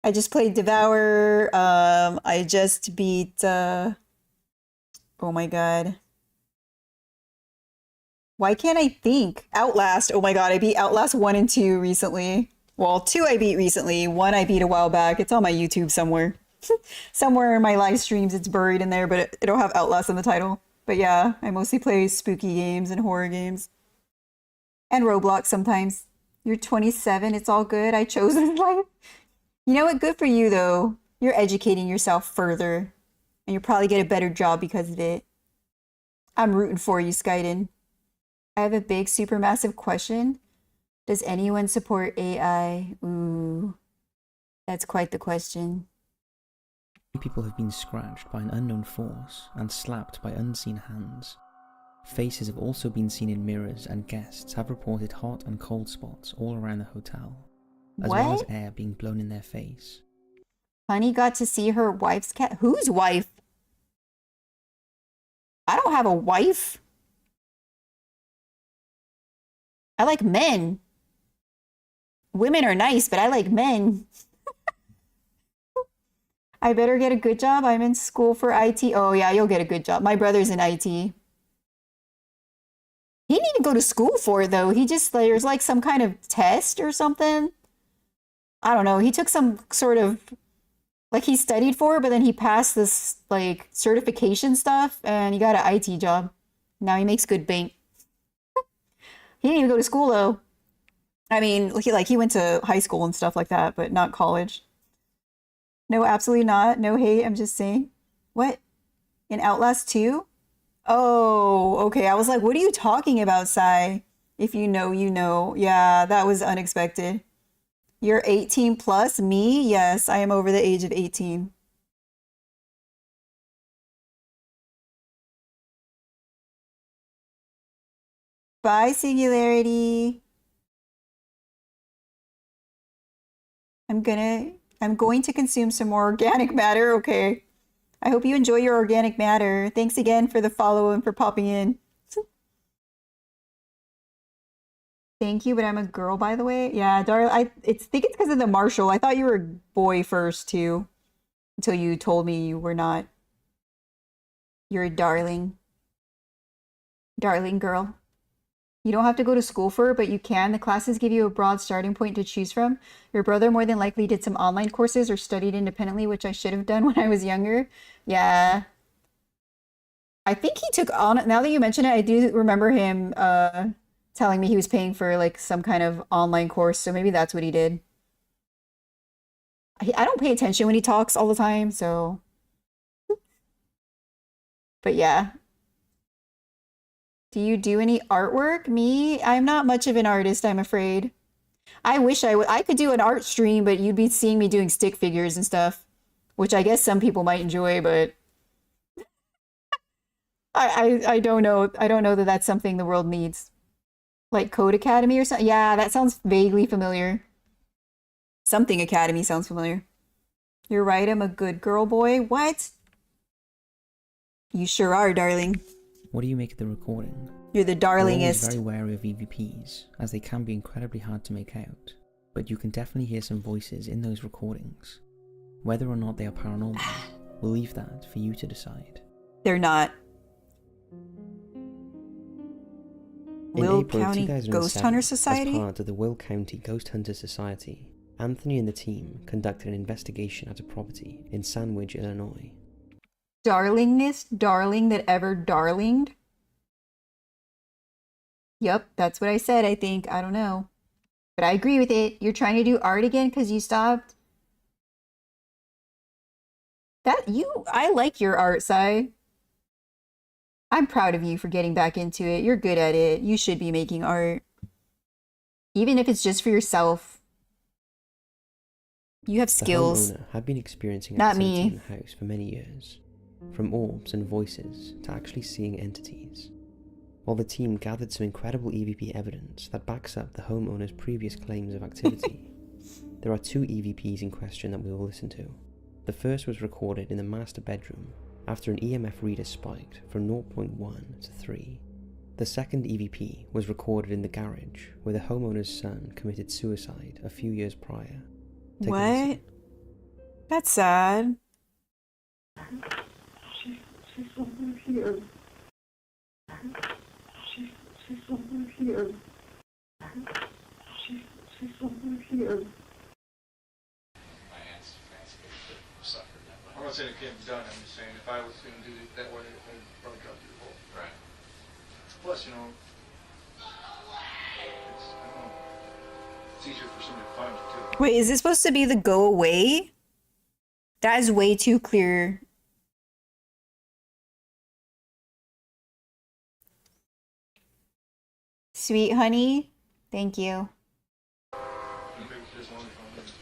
I just played Devour. I just beat, oh my god. Why can't I think? Outlast. Oh my god, I beat Outlast 1 and 2 recently. Well, 2 I beat recently. 1 I beat a while back. It's on my YouTube somewhere. Somewhere in my live streams, it's buried in there, but it'll have Outlast in the title. But yeah, I mostly play spooky games and horror games. And Roblox sometimes. You're 27, it's all good. I chose this life. You know what? Good for you, though. You're educating yourself further. And you'll probably get a better job because of it. I'm rooting for you, Skyden. I have a big, supermassive question. Does anyone support AI? Ooh, that's quite the question. People have been scratched by an unknown force and slapped by unseen hands. Faces have also been seen in mirrors, and guests have reported hot and cold spots all around the hotel, as well as air being blown in their face. Hunni got to see her wife's cat. Whose wife? I don't have a wife. I like men. Women are nice, but I like men. I better get a good job. I'm in school for IT. Oh, yeah, you'll get a good job. My brother's in IT. He didn't even go to school for it, though. He just, there's like some kind of test or something. I don't know. He took some sort of, like he studied for it, but then he passed this like certification stuff and he got an IT job. Now he makes good bank. He didn't even go to school, though. I mean, he went to high school and stuff like that, but not college. No, absolutely not. No hate. I'm just saying. What? In Outlast 2? Oh, okay. I was like, what are you talking about, Sai? If you know, you know. Yeah, that was unexpected. You're 18 plus? Me? Yes, I am over the age of 18. Bye, Singularity. I'm going to consume some more organic matter. Okay. I hope you enjoy your organic matter. Thanks again for the follow and for popping in. Thank you, but I'm a girl, by the way. Yeah, darling. I think it's because of the Marshall. I thought you were a boy first too, until you told me you were not. You're a darling, darling girl. You don't have to go to school for it, but you can. The classes give you a broad starting point to choose from. Your brother more than likely did some online courses or studied independently, which I should have done when I was younger. Yeah. I think he took on, now that you mention it, I do remember him telling me he was paying for like some kind of online course, so maybe that's what he did. I don't pay attention when he talks all the time, so. But yeah. Do you do any artwork? Me? I'm not much of an artist, I'm afraid. I wish I could do an art stream, but you'd be seeing me doing stick figures and stuff, which I guess some people might enjoy, but I don't know. I don't know that that's something the world needs. Like Code Academy or something? Yeah, that sounds vaguely familiar. Something Academy sounds familiar. You're right, I'm a good girl boy. What? You sure are, darling. What do you make of the recording? You're the We're always darlingest. very wary of EVPs, as they can be incredibly hard to make out, but you can definitely hear some voices in those recordings. Whether or not they are paranormal, we'll leave that for you to decide. They're not. In Will April County 2007, Ghost Hunter as Society? part of the Will County Ghost Hunter Society, Anthony and the team conducted an investigation at a property in Sandwich, Illinois. Darlingest darling that ever darlinged? Yep, that's what I said, I think. I don't know. But I agree with it. You're trying to do art again because you stopped. I like your art, Sai. I'm proud of you for getting back into it. You're good at it. You should be making art. Even if it's just for yourself. You have skills. The homeowner had been experiencing Not activity me. in the house for many years, from orbs and voices to actually seeing entities. While the team gathered some incredible EVP evidence that backs up the homeowner's previous claims of activity, there are two EVPs in question that we will listen to. The first was recorded in the master bedroom after an EMF reader spiked from 0.1 to 3. The second EVP was recorded in the garage where the homeowner's son committed suicide a few years prior. Take a listen. What? That's sad. She's over here. She's over here. She's over here. My aunt's fancy suffered that way. I'm not saying it can't be done, I'm just saying if I was going to do it that way, I'd probably drop through the hole. Right. Plus, you know, it's, I don't know, it's easier for somebody to find you too. Wait, is this supposed to be the go away? That is way too clear. Sweet honey, thank you. Maybe there's one from it's,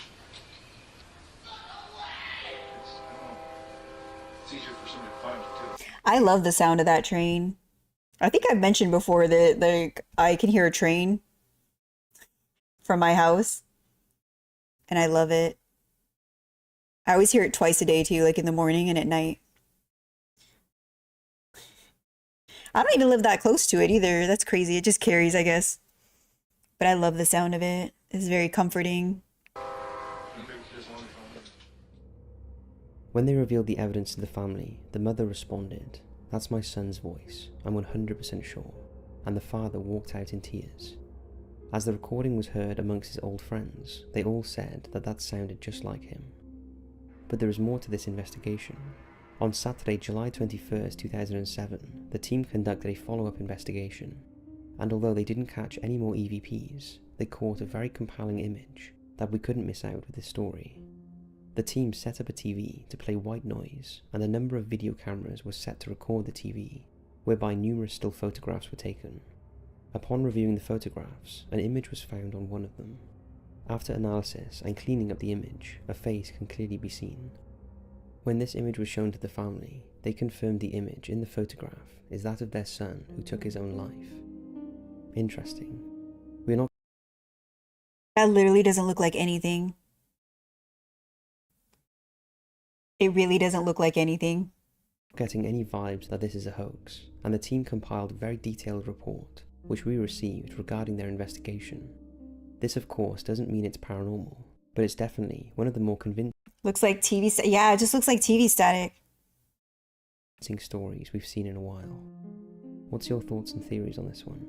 I don't know, it's easier for somebody to find you too. I love the sound of that train. I think I've mentioned before that like I can hear a train from my house, and I love it. I always hear it twice a day too, like in the morning and at night. I don't even live that close to it either. That's crazy. It just carries, I guess. But I love the sound of it. It's very comforting. Maybe there's one from When they revealed the evidence to the family, the mother responded, "That's my son's voice, I'm 100% sure," and the father walked out in tears. As the recording was heard amongst his old friends, they all said that that sounded just like him. But there is more to this investigation. On Saturday, July 21st, 2007, the team conducted a follow-up investigation, and although they didn't catch any more EVPs, they caught a very compelling image that we couldn't miss out with this story. The team set up a TV to play white noise, and a number of video cameras were set to record the TV, whereby numerous still photographs were taken. Upon reviewing the photographs, an image was found on one of them. After analysis and cleaning up the image, a face can clearly be seen. When this image was shown to the family, they confirmed the image in the photograph is that of their son who took his own life. Interesting. We're not That literally doesn't look like anything. It really doesn't look like anything. getting any vibes that this is a hoax, and the team compiled a very detailed report, which we received regarding their investigation. This of course doesn't mean it's paranormal, but it's definitely one of the more convincing Looks like TV. Yeah, it just looks like TV static. stories we've seen in a while. What's your thoughts and theories on this one?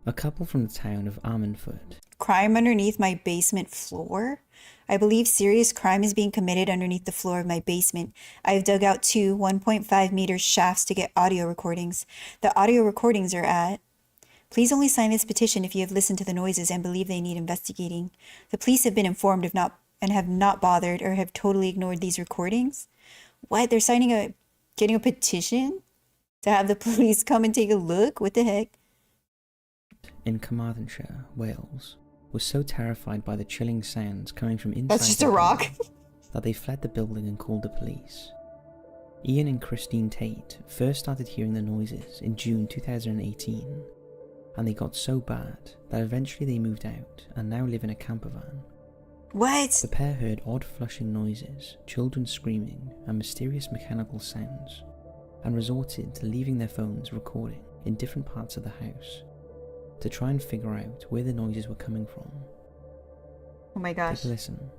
A couple from the town of Ammanford. Crime underneath my basement floor? I believe serious crime is being committed underneath the floor of my basement. I've dug out two 1.5 meter shafts to get audio recordings. The audio recordings are at... Please only sign this petition if you have listened to the noises and believe they need investigating. The police have been informed of not and have not bothered or have totally ignored these recordings. What? They're getting a petition to have the police come and take a look? What the heck? In Carmarthenshire, Wales, was so terrified by the chilling sounds coming from inside That's just a their rock. home that they fled the building and called the police. Ian and Christine Tate first started hearing the noises in June 2018, and they got so bad that eventually they moved out and now live in a camper van. What? The pair heard odd flushing noises, children screaming, and mysterious mechanical sounds, and resorted to leaving their phones recording in different parts of the house to try and figure out where the noises were coming from. Oh my gosh. Take a listen.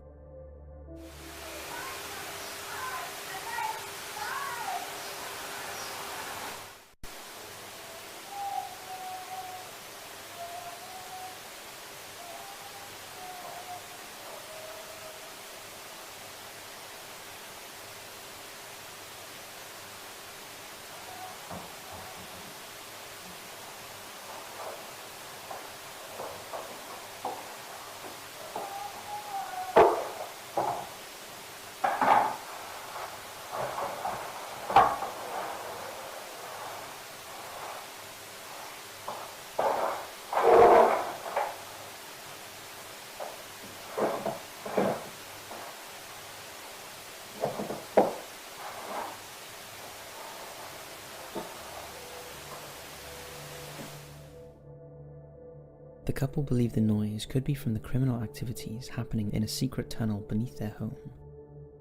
The couple believe the noise could be from the criminal activities happening in a secret tunnel beneath their home,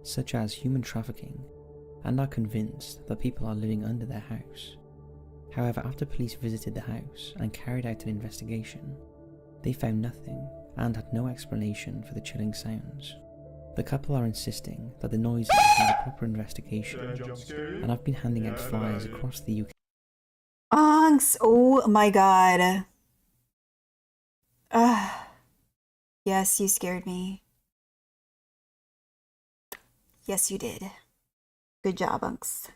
such as human trafficking, and are convinced that people are living under their house. However, after police visited the house and carried out an investigation, they found nothing and had no explanation for the chilling sounds. The couple are insisting that the noises need a proper investigation, and have been handing out flyers across the UK Unks, oh my god. Yes, you scared me. Yes, you did. Good job, Unks.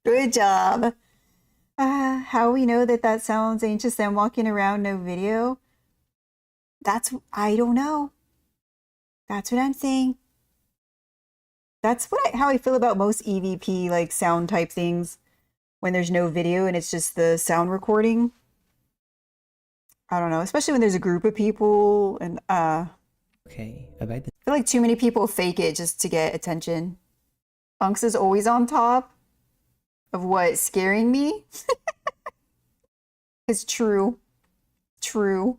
Good job. How we know that that sounds ain't just them walking around, no video? I don't know. That's what I'm saying. That's how I feel about most EVP, like, sound type things. When there's no video and it's just the sound recording. I don't know, especially when there's a group of people and Okay, about the I feel like too many people fake it just to get attention. Unks is always on top of what scaring me. It's true. True.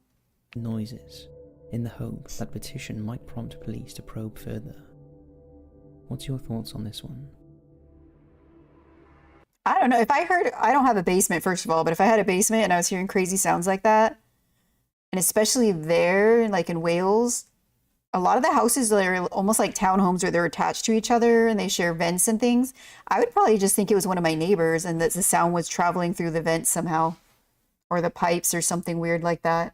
noises, in the hope that petition might prompt police to probe further. What's your thoughts on this one? I don't know. If I heard, I don't have a basement, first of all, but if I had a basement and I was hearing crazy sounds like that, and especially there, like in Wales, a lot of the houses are almost like townhomes where they're attached to each other and they share vents and things. I would probably just think it was one of my neighbors and that the sound was traveling through the vents somehow, or the pipes or something weird like that.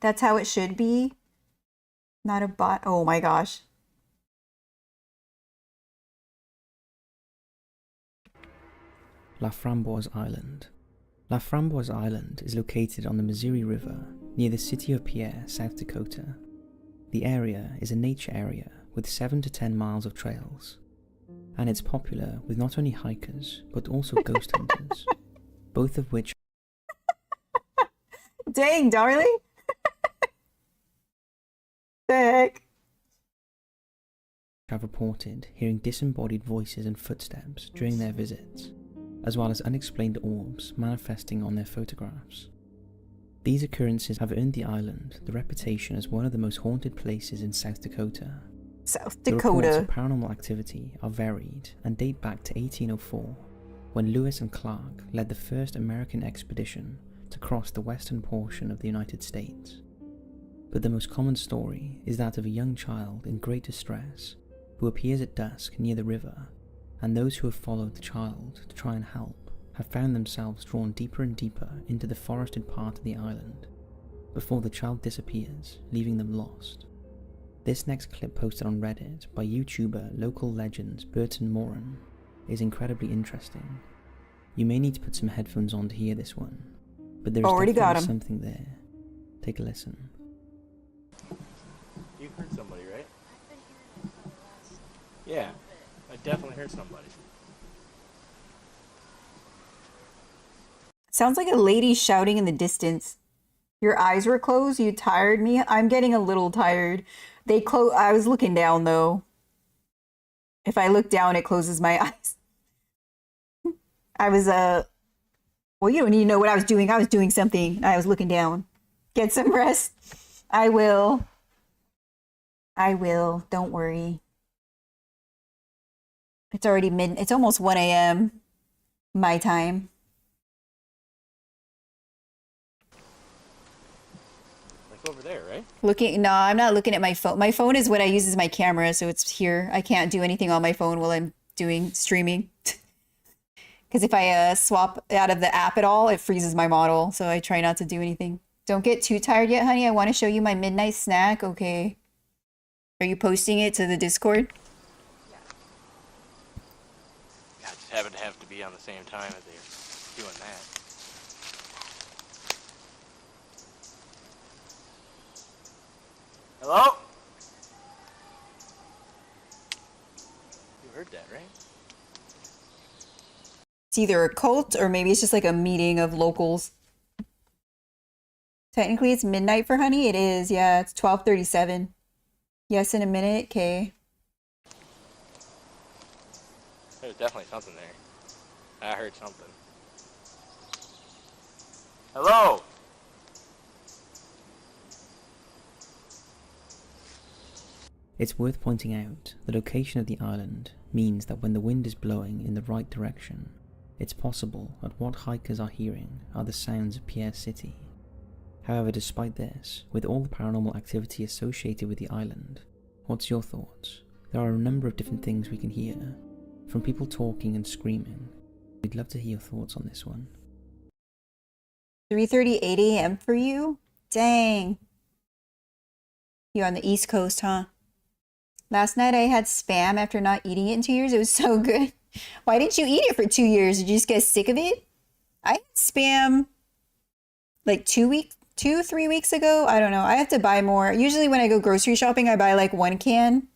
That's how it should be. Not a bot. Oh my gosh. La Framboise Island. La Framboise Island is located on the Missouri River near the city of Pierre, South Dakota. The area is a nature area with 7 to 10 miles of trails, and it's popular with not only hikers but also ghost hunters, both of which Dang, darling. The heck? have reported hearing disembodied voices and footsteps during their visits, as well as unexplained orbs manifesting on their photographs. These occurrences have earned the island the reputation as one of the most haunted places in South Dakota. South The reports Dakota. of paranormal activity are varied and date back to 1804, when Lewis and Clark led the first American expedition to cross the western portion of the United States. But the most common story is that of a young child in great distress who appears at dusk near the river, and those who have followed the child to try and help have found themselves drawn deeper and deeper into the forested part of the island, before the child disappears, leaving them lost. This next clip, posted on Reddit by YouTuber Local Legends Burton Moran, is incredibly interesting. You may need to put some headphones on to hear this one, but there is Already got definitely 'em. something there. Take a listen. You heard somebody, right? Yeah, I definitely heard somebody. Sounds like a lady shouting in the distance. Your eyes were closed? You tired me? I'm getting a little tired. I was looking down though. If I look down, it closes my eyes. I was, well, you don't need to know what I was doing. I was doing something. I was looking down. Get some rest. I will. Don't worry. It's already it's almost 1 a.m. my time. Like over there, right? No, I'm not looking at my phone. My phone is what I use as my camera, so it's here. I can't do anything on my phone while I'm doing streaming. Because if I swap out of the app at all, it freezes my model, so I try not to do anything. Don't get too tired yet, honey. I want to show you my midnight snack. Okay. Are you posting it to the Discord? I just happen to have to be on the same time as they're doing that. Hello? You heard that, right? It's either a cult or maybe it's just like a meeting of locals. Technically, it's midnight for Honey. It is, yeah. It's 12:37. Yes, in a minute. Okay. There's definitely something there. I heard something. Hello? It's worth pointing out the location of the island means that when the wind is blowing in the right direction, it's possible that what hikers are hearing are the sounds of Pierre City. However, despite this, with all the paranormal activity associated with the island, what's your thoughts? There are a number of different things we can hear, from people talking and screaming, We'd love to hear your thoughts on this one. 3:38 a.m. for you? Dang. You're on the East Coast, huh? Last night I had Spam after not eating it in 2 years. It was so good. Why didn't you eat it for 2 years? Did you just get sick of it? I had Spam like 3 weeks ago. I don't know. I have to buy more. Usually when I go grocery shopping, I buy like 1 can.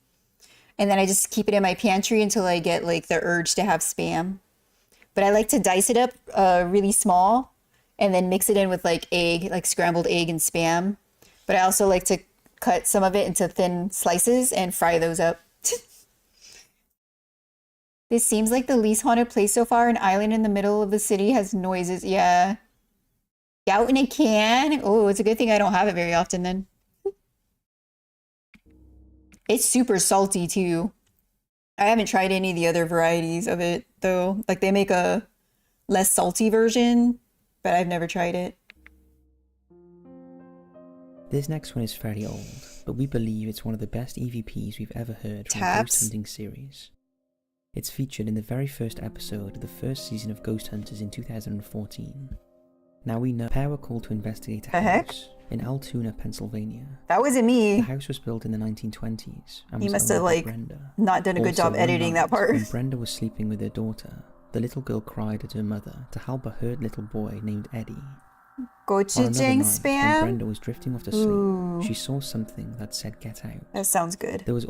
And then I just keep it in my pantry until I get like the urge to have Spam. But I like to dice it up really small and then mix it in with like egg, like scrambled egg and Spam. But I also like to cut some of it into thin slices and fry those up. This seems like the least haunted place so far. An island in the middle of the city has noises. Yeah. Out in a can. Oh, it's a good thing I don't have it very often then. It's super salty too. I haven't tried any of the other varieties of it though. Like they make a less salty version, but I've never tried it. This next one is fairly old, but we believe it's one of the best EVPs we've ever heard from the Taps? Ghost Hunting series. It's featured in the very first episode of the first season of Ghost Hunters in 2014. Now we know a pair were called to investigate a The heck? house in Altoona, Pennsylvania. That wasn't me. The house was built in the 1920s and You was must owned have by like Brenda. not done a good Also, job one editing that night, part. When Brenda was sleeping with her daughter, the little girl cried at her mother to help a hurt little boy named Eddie. On another Gochujang night, when Spam? Brenda was drifting off to sleep, Ooh. she saw something that said "Get out." That sounds good. There was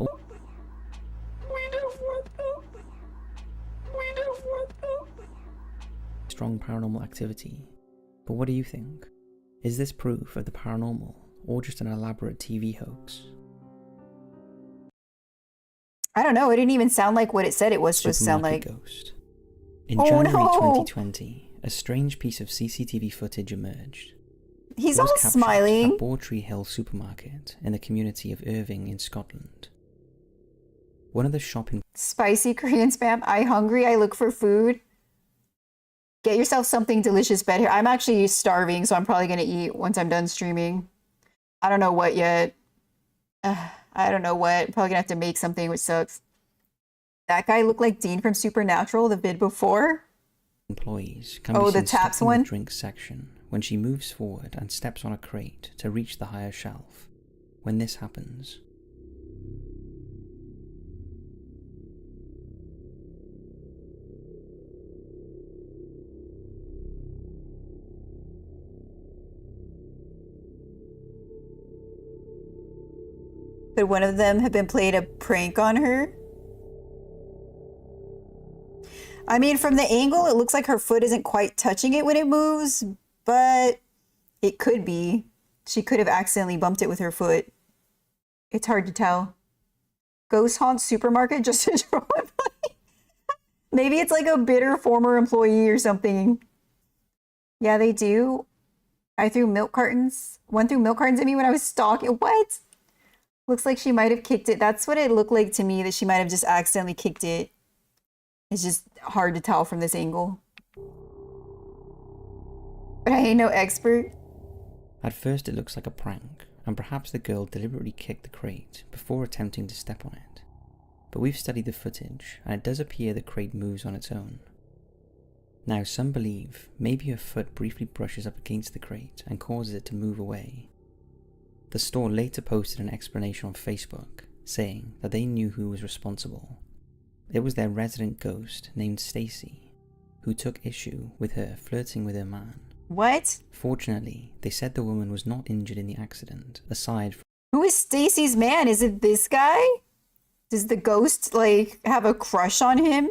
strong paranormal activity. But what do you think? Is this proof of the paranormal, or just an elaborate TV hoax? I don't know. It didn't even sound like what it said it was supposed to sound like. Supermarket ghost. In Oh, January no. 2020, a strange piece of CCTV footage emerged. He's It was all captured smiling. at Bawtry Hill supermarket in the community of Irving in Scotland. One of the shopping Spicy Korean Spam. I hungry. I look for food. Get yourself something delicious bed here. I'm actually starving, so I'm probably going to eat once I'm done streaming. I don't know what yet. I don't know what. Probably going to have to make something, which sucks. That guy looked like Dean from Supernatural, the vid before. employees can Oh, be the seen taps stopping one? the drinks section when she moves forward and steps on a crate to reach the higher shelf. When this happens, Could one of them have been playing a prank on her? I mean, from the angle, it looks like her foot isn't quite touching it when it moves, but it could be. She could have accidentally bumped it with her foot. It's hard to tell. Ghost Haunt Supermarket just to draw it. Maybe it's like a bitter former employee or something. Yeah, they do. One threw milk cartons at me when I was stalking. What? Looks like she might have kicked it. That's what it looked like to me, that she might have just accidentally kicked it. It's just hard to tell from this angle. But I ain't no expert. at first it looks like a prank, and perhaps the girl deliberately kicked the crate before attempting to step on it. But we've studied the footage, and it does appear the crate moves on its own. Now, some believe maybe her foot briefly brushes up against the crate and causes it to move away. The store later posted an explanation on Facebook, saying that they knew who was responsible. It was their resident ghost named Stacy, who took issue with her flirting with her man. What? Fortunately, they said the woman was not injured in the accident, aside from Who is Stacy's man? Is it this guy? Does the ghost, like, have a crush on him?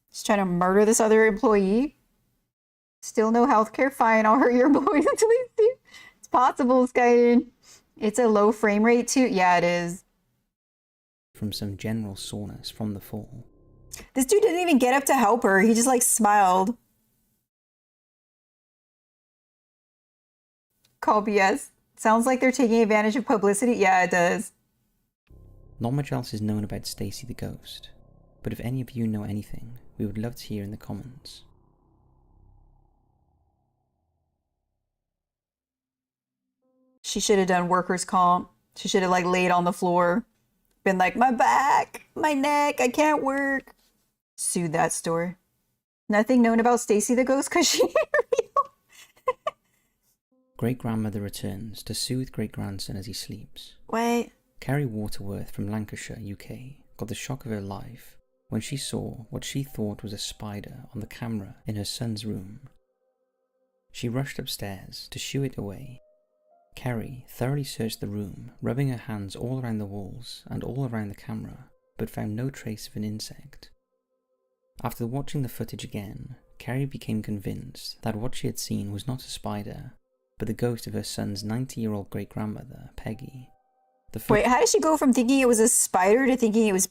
He's trying to murder this other employee? Still no healthcare? Fine, I'll hurt your employees until they see. It's possible, Skyden. It's a low frame rate too? Yeah, it is. from some general soreness from the fall. This dude didn't even get up to help her. He just, like, smiled. Call BS. Sounds like they're taking advantage of publicity. Yeah, it does. Not much else is known about Stacy the ghost, but if any of you know anything, we would love to hear in the comments. She should have done workers' comp. She should have, like, laid on the floor. Been like, my back, my neck, I can't work. Sued that store. Nothing known about Stacy the ghost because she ain't real. Great-grandmother returns to soothe great-grandson as he sleeps. What? Kerry Waterworth from Lancashire, UK, got the shock of her life when she saw what she thought was a spider on the camera in her son's room. She rushed upstairs to shoo it away. Kerry thoroughly searched the room, rubbing her hands all around the walls and all around the camera, but found no trace of an insect. After watching the footage again, Kerry became convinced that what she had seen was not a spider, but the ghost of her son's 90-year-old great-grandmother, Peggy. Wait, how did she go from thinking it was a spider to thinking it was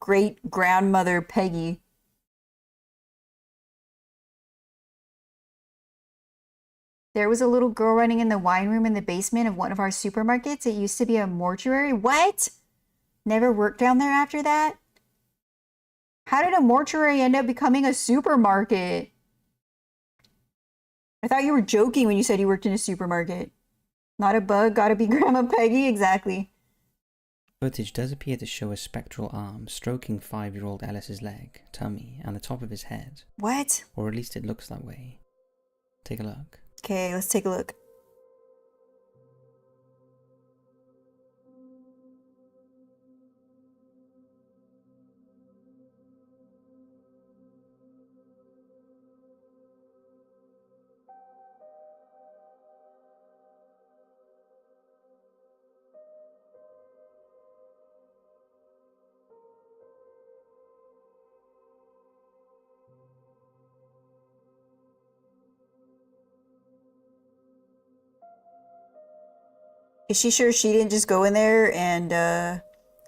great-grandmother Peggy? There was a little girl running in the wine room in the basement of one of our supermarkets. It used to be a mortuary. What? Never worked down there after that? How did a mortuary end up becoming a supermarket? I thought you were joking when you said you worked in a supermarket. Not a bug, gotta be Grandma Peggy, exactly. Footage does appear to show a spectral arm stroking 5-year-old Ellis's leg, tummy, and the top of his head. What? Or at least it looks that way. Take a look. Okay, let's take a look. Is she sure she didn't just go in there and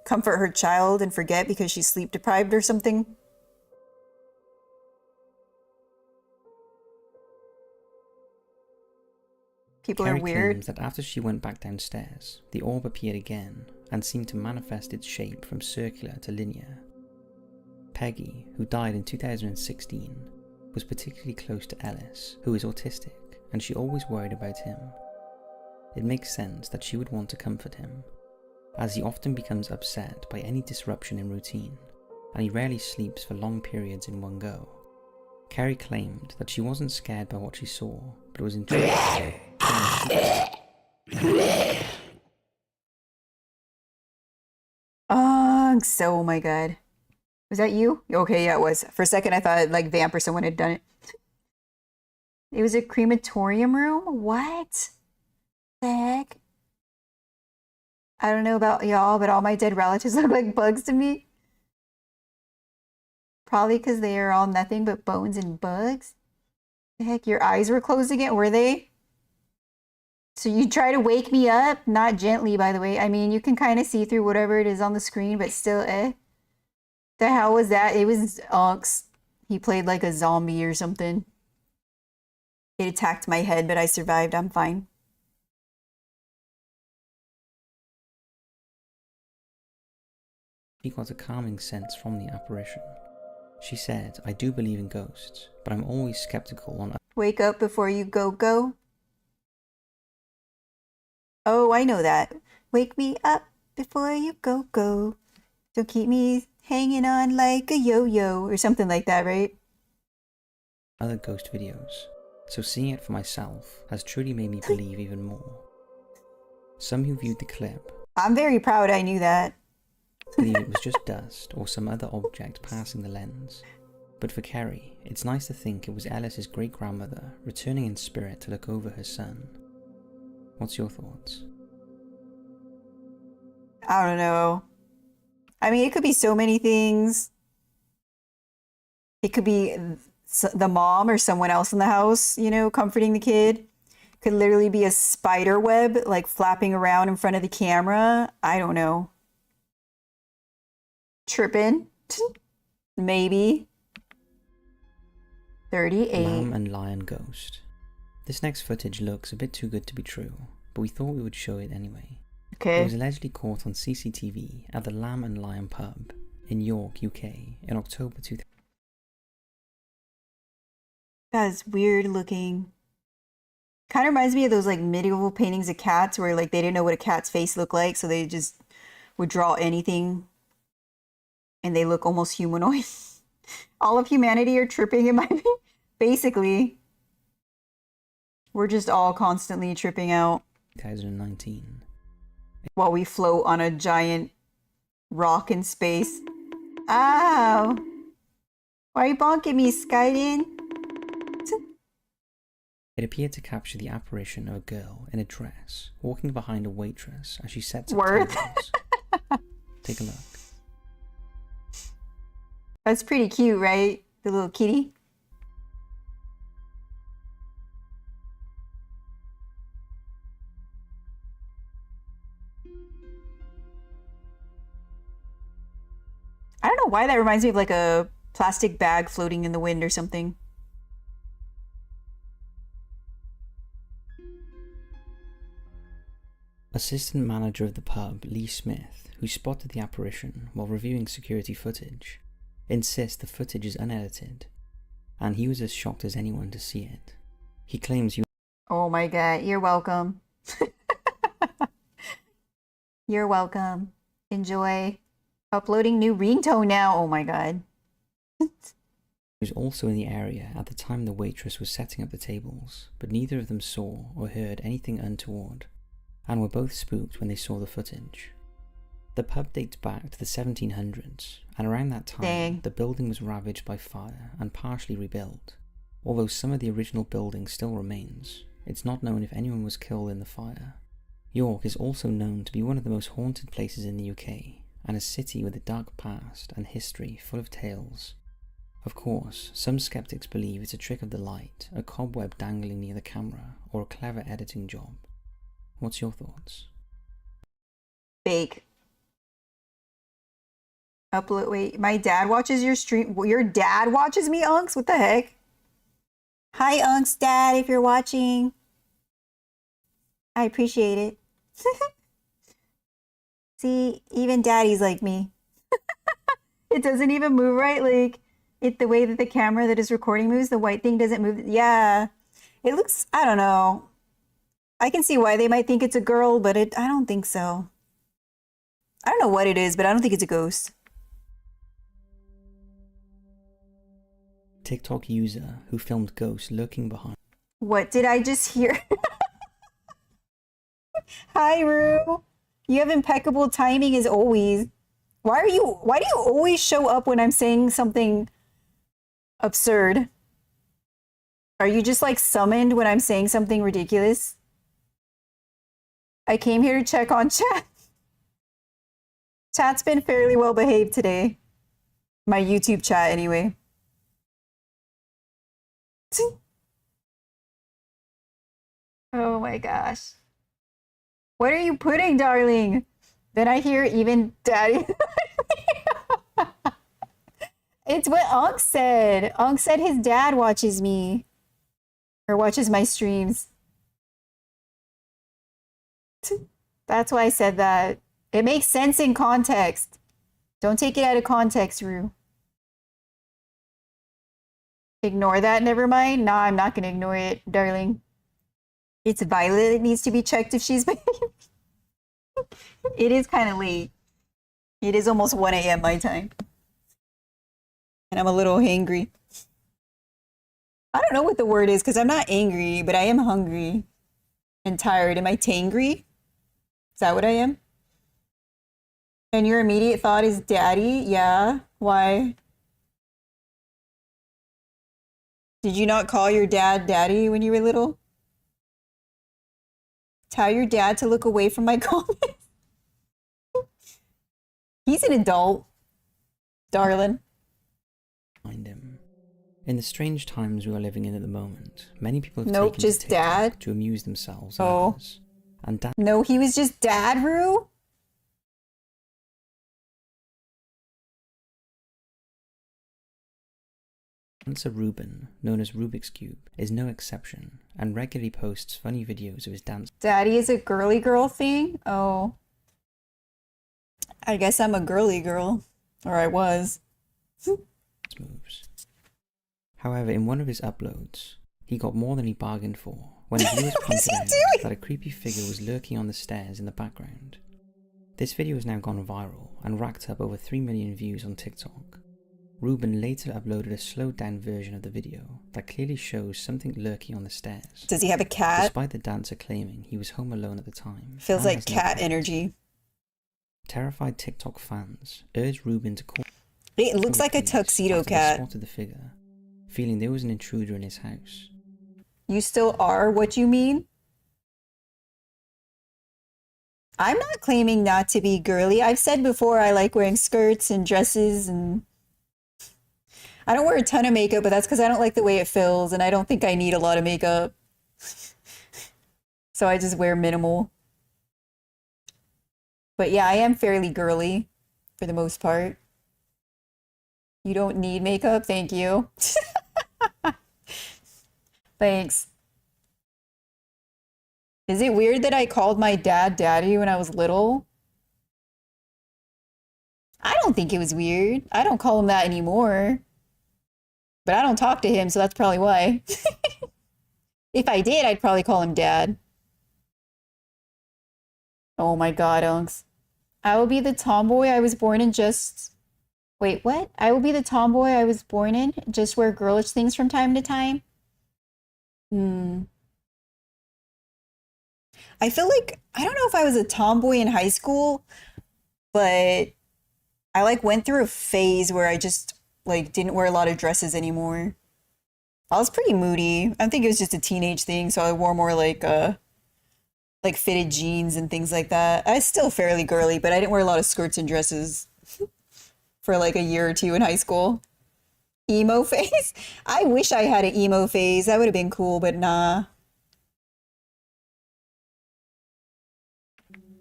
comfort her child and forget because she's sleep deprived or something? People Kerry are weird. claims that after she went back downstairs, the orb appeared again and seemed to manifest its shape from circular to linear. Peggy, who died in 2016, was particularly close to Ellis, who is autistic, and she always worried about him. It makes sense that she would want to comfort him, as he often becomes upset by any disruption in routine, and he rarely sleeps for long periods in one go. Kerry claimed that she wasn't scared by what she saw, but was intrigued. Oh my god. Was that you? Okay, yeah, it was. For a second I thought like Vamp or someone had done it. It was a crematorium room? What the heck? I don't know about y'all, but all my dead relatives look like bugs to me. Probably because they are all nothing but bones and bugs. The heck, your eyes were closed again, were they? So you try to wake me up? Not gently, by the way. I mean, you can kind of see through whatever it is on the screen, but still, The hell was that? It was Unks. He played like a zombie or something. It attacked my head, but I survived. I'm fine. She got a calming sense from the apparition. She said, "I do believe in ghosts, but I'm always skeptical on..." Wake up before you go. Oh, I know that. Wake me up before you go. Don't keep me hanging on like a yo-yo or something like that, right? Other ghost videos, so seeing it for myself has truly made me believe even more. Some who viewed the clip I'm very proud I knew that. believe it was just dust or some other object passing the lens. But for Kerry, it's nice to think it was Ellis's great-grandmother returning in spirit to look over her son. What's your thoughts? I don't know. I mean, it could be so many things. It could be the mom or someone else in the house, you know, comforting the kid. Could literally be a spider web, like flapping around in front of the camera. I don't know. Tripping. Maybe. 38. Lamb and Lion Ghost. This next footage looks a bit too good to be true, but we thought we would show it anyway. Okay. It was allegedly caught on CCTV at the Lamb and Lion pub in York, UK in October 2000. That is weird looking. Kind of reminds me of those like medieval paintings of cats where like they didn't know what a cat's face looked like, so they just would draw anything and they look almost humanoid. All of humanity are tripping in my basically. We're just all constantly tripping out 2019. while we float on a giant rock in space. Ow! Why are you bonking me, Skyden? It appeared to capture the apparition of a girl in a dress walking behind a waitress as she sets up Worth. tables. Take a look. That's pretty cute, right? The little kitty. I don't know why that reminds me of like a plastic bag floating in the wind or something. Assistant manager of the pub, Lee Smith, who spotted the apparition while reviewing security footage, insists the footage is unedited, and he was as shocked as anyone to see it. He claims you. Oh my god, you're welcome. You're welcome. Enjoy. Uploading new ringtone now. Oh my god. was also in the area at the time the waitress was setting up the tables, but neither of them saw or heard anything untoward, and were both spooked when they saw the footage. The pub dates back to the 1700s, and around that time, the building was ravaged by fire and partially rebuilt. Although some of the original building still remains, it's not known if anyone was killed in the fire. York is also known to be one of the most haunted places in the UK, and a city with a dark past and history full of tales. Of course, some skeptics believe it's a trick of the light, a cobweb dangling near the camera, or a clever editing job. What's your thoughts? Fake. Upload. Wait, my dad watches your stream. Your dad watches me, Unks? What the heck? Hi, Unks, Dad, if you're watching. I appreciate it. See, even Daddy's like me. It doesn't even move right. Like, the way that the camera that is recording moves, the white thing doesn't move. Yeah. It looks, I don't know. I can see why they might think it's a girl, but I don't think so. I don't know what it is, but I don't think it's a ghost. TikTok user who filmed ghosts lurking behind. What did I just hear? Hi, Rue. You have impeccable timing as always. Why do you always show up when I'm saying something absurd? Are you just like summoned when I'm saying something ridiculous? I came here to check on chat. Chat's been fairly well behaved today. My YouTube chat, anyway. Oh my gosh. What are you putting, darling? Then I hear even Daddy. It's what Unc said. Unc said his dad watches me. Or watches my streams. That's why I said that. It makes sense in context. Don't take it out of context, Rue. Ignore that, never mind. Nah, I'm not gonna ignore it, darling. It's Violet. It needs to be checked if she's baby. It is kind of late. It is almost 1 a.m. my time. And I'm a little hangry. I don't know what the word is because I'm not angry, but I am hungry and tired. Am I tangry? Is that what I am? And your immediate thought is daddy? Yeah. Why? Did you not call your dad daddy when you were little? Tell your dad to look away from my comments. He's an adult, darling. Behind him. In the strange times we are living in at the moment, many people have Nope, taken just to TikTok dad. to amuse themselves and Oh. others. And dad No, he was just dad, Rue. Dancer Ruben, known as Rubik's Cube, is no exception and regularly posts funny videos of his dance Daddy is a girly girl thing? Oh. I guess I'm a girly girl. Or I was. moves. However, in one of his uploads, he got more than he bargained for when viewers pointed out that a creepy figure was lurking on the stairs in the background. This video has now gone viral and racked up over 3 million views on TikTok. Ruben later uploaded a slowed down version of the video that clearly shows something lurking on the stairs. Does he have a cat? Despite the dancer claiming he was home alone at the time. Feels and like has no cat pet. energy. Terrified TikTok fans urged Ruben to call. It looks like a tuxedo after they cat. spotted the figure, feeling there was an intruder in his house. You still are what you mean? I'm not claiming not to be girly. I've said before I like wearing skirts and dresses, and I don't wear a ton of makeup, but that's because I don't like the way it feels and I don't think I need a lot of makeup. So I just wear minimal. But yeah, I am fairly girly for the most part. You don't need makeup? Thank you. Thanks. Is it weird that I called my dad daddy when I was little? I don't think it was weird. I don't call him that anymore. But I don't talk to him, so that's probably why. If I did, I'd probably call him dad. Oh my god, Unks. I will be the tomboy I was born in just... Wait, what? I will be the tomboy I was born in, just wear girlish things from time to time? I feel like, I don't know if I was a tomboy in high school, but I like went through a phase where I just like didn't wear a lot of dresses anymore. I was pretty moody. I think it was just a teenage thing, so I wore more like fitted jeans and things like that. I was still fairly girly, but I didn't wear a lot of skirts and dresses for like a year or two in high school. Emo phase? I wish I had an emo phase. That would have been cool, but nah.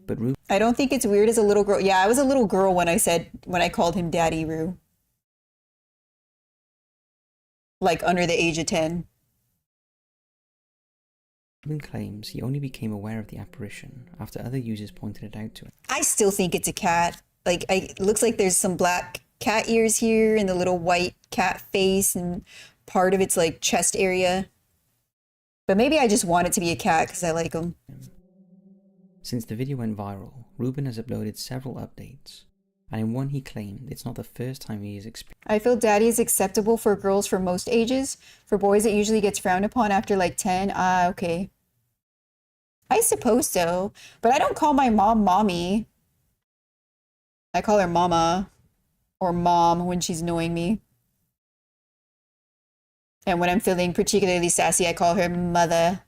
But Ruben I don't think it's weird as a little girl. Yeah, I was a little girl when I called him Daddy Roo. Like under the age of 10. claims he only became aware of the apparition after other users pointed it out to him. I still think it's a cat. Like, it looks like there's some black cat ears here and the little white cat face and part of its like chest area. But maybe I just want it to be a cat because I like them. Since the video went viral, Ruben has uploaded several updates, and in one he claimed it's not the first time he has experienced. I feel daddy is acceptable for girls for most ages. For boys, it usually gets frowned upon after like 10. Ah, okay. I suppose so, but I don't call my mom mommy. I call her mama or mom when she's annoying me. And when I'm feeling particularly sassy, I call her mother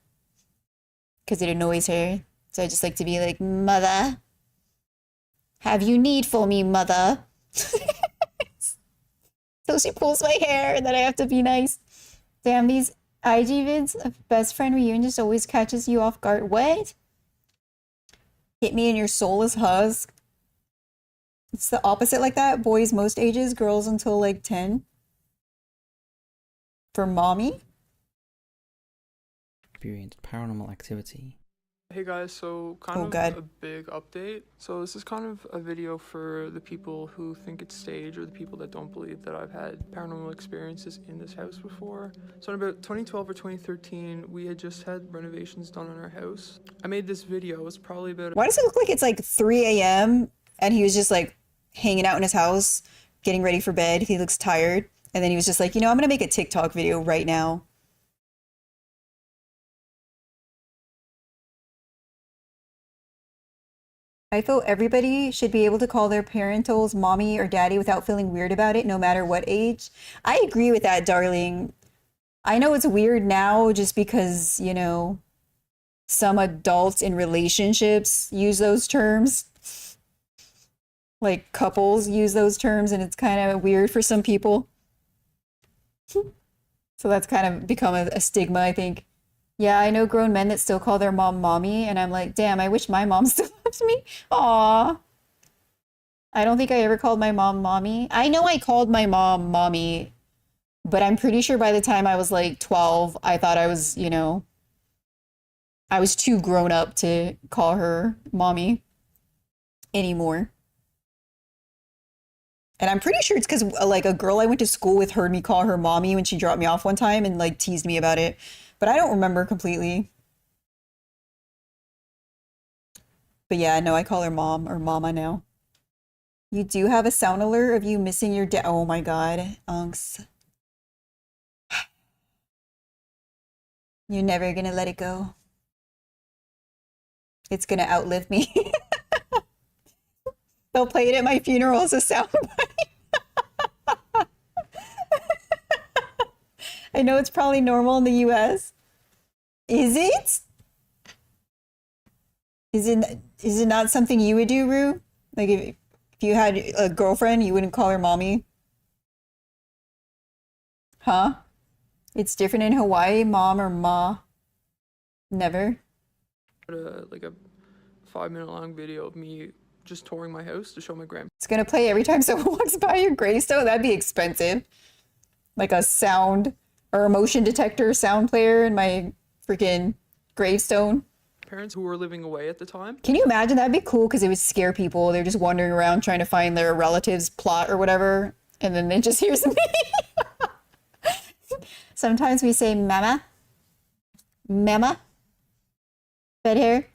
because it annoys her. So I just like to be like, mother, have you need for me, mother? So she pulls my hair and then I have to be nice. Damn, these IG vids of best friend reunion just always catches you off guard. What? Hit me and your soul is husk. It's the opposite like that. Boys most ages, girls until like 10. For mommy? Experienced paranormal activity. Hey guys, so kind of a big update. So this is kind of a video for the people who think it's staged or the people that don't believe that I've had paranormal experiences in this house before. So in about 2012 or 2013, we had just had renovations done on our house. I made this video. It was probably about... Why does it look like it's like 3 a.m. and he was just like hanging out in his house, getting ready for bed? He looks tired. And then he was just like, you know, I'm going to make a TikTok video right now. I feel everybody should be able to call their parentals mommy or daddy without feeling weird about it, no matter what age. I agree with that, darling. I know it's weird now just because, you know, some adults in relationships use those terms. Like couples use those terms and it's kind of weird for some people. So that's kind of become a stigma, I think. Yeah, I know grown men that still call their mom mommy, and I'm like, damn, I wish my mom still loves me. Aw. I don't think I ever called my mom mommy. I know I called my mom mommy, but I'm pretty sure by the time I was like 12, I thought I was, you know, I was too grown up to call her mommy anymore. And I'm pretty sure it's because like a girl I went to school with heard me call her mommy when she dropped me off one time and like teased me about it. But I don't remember completely. But yeah, no, I call her mom or mama now. You do have a sound alert of you missing your dad. Oh my god, Unks. You're never gonna let it go. It's gonna outlive me. They'll play it at my funeral as a soundbite. I know it's probably normal in the US. Is it? Is it not something you would do, Rue? Like if you had a girlfriend, you wouldn't call her mommy? Huh? It's different in Hawaii, mom or ma. Never. Like a 5-minute long video of me just touring my house to show my grandparents. It's gonna play every time someone walks by your gravestone. That'd be expensive. Like a sound or a motion detector sound player in my freaking gravestone. Parents who were living away at the time. Can you imagine? That'd be cool because it would scare people. They're just wandering around trying to find their relative's plot or whatever, and then they just hears me. Sometimes we say mama. Mama. Bed hair.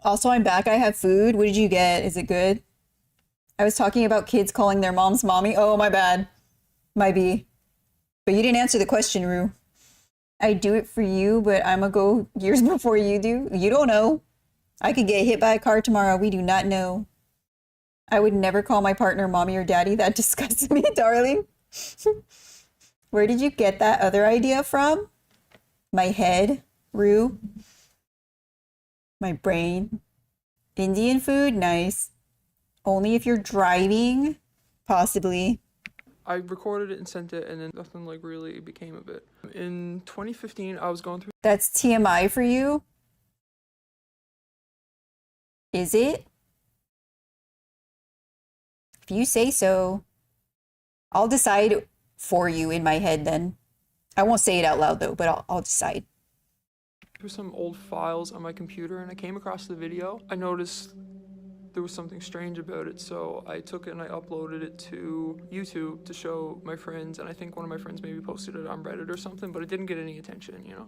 Also, I'm back. I have food. What did you get? Is it good? I was talking about kids calling their moms mommy. Oh, my bad. Might be. But you didn't answer the question, Rue. I do it for you, but I'm gonna go years before you do. You don't know. I could get hit by a car tomorrow. We do not know. I would never call my partner mommy or daddy. That disgusts me, darling. Where did you get that other idea from? My head, Rue. My brain. Indian food? Nice. Only if you're driving? Possibly. I recorded it and sent it, and then nothing like really became of it. In 2015, I was going through. That's TMI for you? Is it? If you say so, I'll decide for you in my head then. I won't say it out loud though, but I'll decide. Through some old files on my computer, and I came across the video. I noticed there was something strange about it, so I took it and I uploaded it to YouTube to show my friends, and I think one of my friends maybe posted it on Reddit or something, but it didn't get any attention, you know?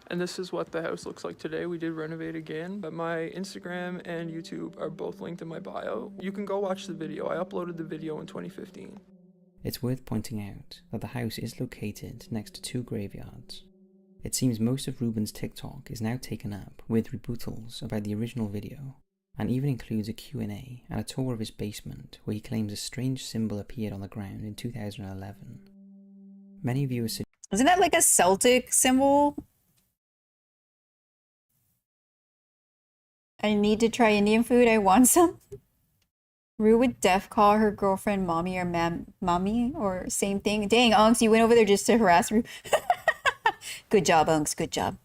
And this is what the house looks like today. We did renovate again, but my Instagram and YouTube are both linked in my bio. You can go watch the video. I uploaded the video in 2015. It's worth pointing out that the house is located next to 2 graveyards. It seems most of Ruben's TikTok is now taken up with rebuttals about the original video, and even includes a Q&A and a tour of his basement where he claims a strange symbol appeared on the ground in 2011. Many viewers Isn't that like a Celtic symbol? I need to try Indian food. I want some. Rue would def call her girlfriend mommy or mommy or same thing. Dang, Unks, you went over there just to harass Rue. Good job, Unks. Good job.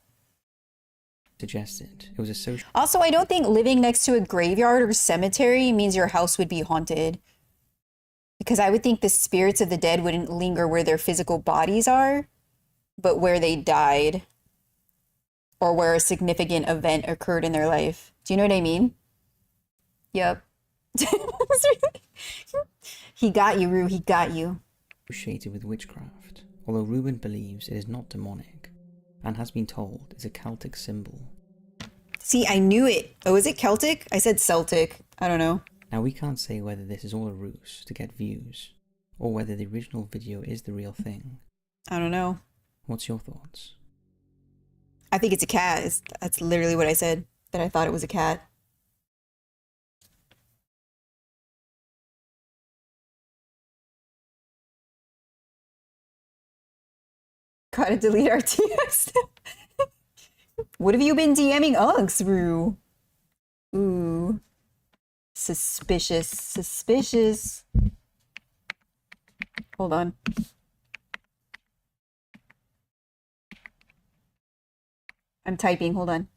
Suggested it was a social. Also, I don't think living next to a graveyard or cemetery means your house would be haunted. Because I would think the spirits of the dead wouldn't linger where their physical bodies are, but where they died. Or where a significant event occurred in their life. Do you know what I mean? Yep. He got you, Rue. He got you. Associated with witchcraft, although Ruben believes it is not demonic, and has been told it's a Celtic symbol. See, I knew it. Oh, is it Celtic? I said Celtic. I don't know. Now we can't say whether this is all a ruse to get views, or whether the original video is the real thing. I don't know. What's your thoughts? I think it's a cat. That's literally what I said, that I thought it was a cat. Gotta delete our text. What have you been DMing Unks, Rue? Ooh. Suspicious. Suspicious. Hold on. I'm typing, hold on.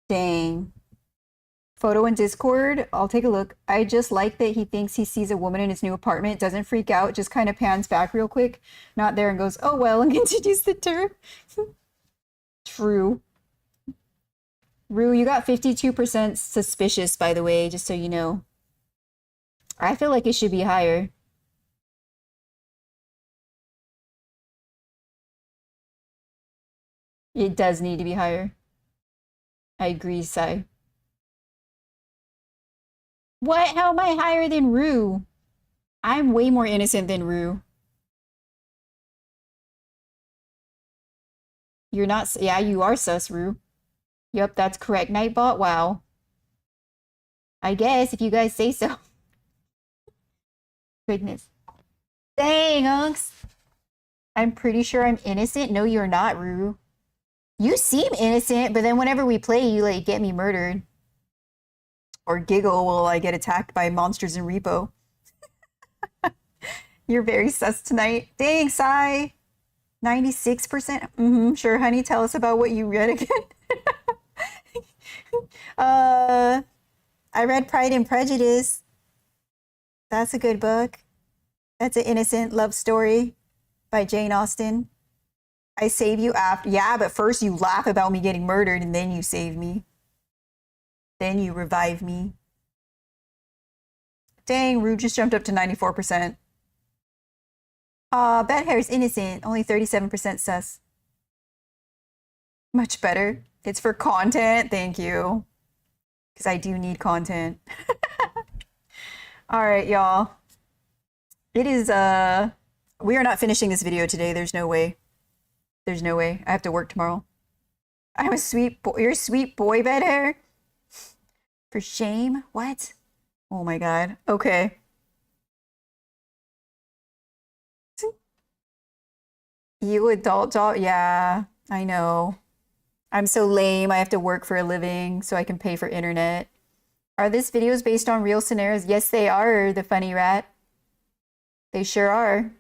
Dang. Photo in Discord. I'll take a look. I just like that he thinks he sees a woman in his new apartment, doesn't freak out, just kind of pans back real quick, not there, and goes, oh well, and continues the tour. True. Rue, you got 52% suspicious, by the way, just so you know. I feel like it should be higher. It does need to be higher. I agree, Sai. What? How am I higher than Rue? I'm way more innocent than Rue. You're not. Yeah, you are sus, Rue. Yep, that's correct. Nightbot. Wow. I guess if you guys say so. Goodness. Dang, Unks. I'm pretty sure I'm innocent. No, you're not, Rue. You seem innocent, but then whenever we play, you like get me murdered. Or giggle while I get attacked by monsters in repo. You're very sus tonight. Dang, Sai. 96%. Sure, honey. Tell us about what you read again. I read Pride and Prejudice. That's a good book. That's an innocent love story by Jane Austen. I save you after. Yeah, but first you laugh about me getting murdered and then you save me. Then you revive me. Dang, Rue just jumped up to 94%. Aw, Bad Hair's innocent. Only 37% sus. Much better. It's for content. Thank you. Because I do need content. Alright, y'all. It is, we are not finishing this video today. There's no way. There's no way. I have to work tomorrow. I'm a sweet boy. You're a sweet boy, Bad Hair? For shame? What? Oh my god. Okay. You adult doll? Yeah, I know. I'm so lame. I have to work for a living so I can pay for internet. Are these videos based on real scenarios? Yes, they are, the funny rat. They sure are.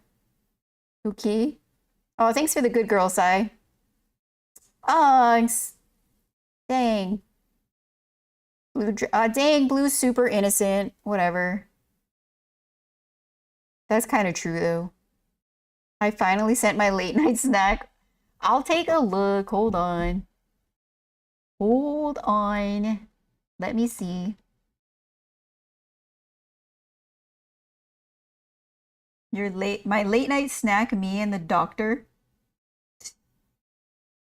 Okay. Oh, thanks for the good girl, Sai. Uggs. Dang. Dang, Blue's super innocent. Whatever. That's kind of true, though. I finally sent my late night snack. I'll take a look. Hold on. Hold on. Let me see. My late night snack, me and the doctor.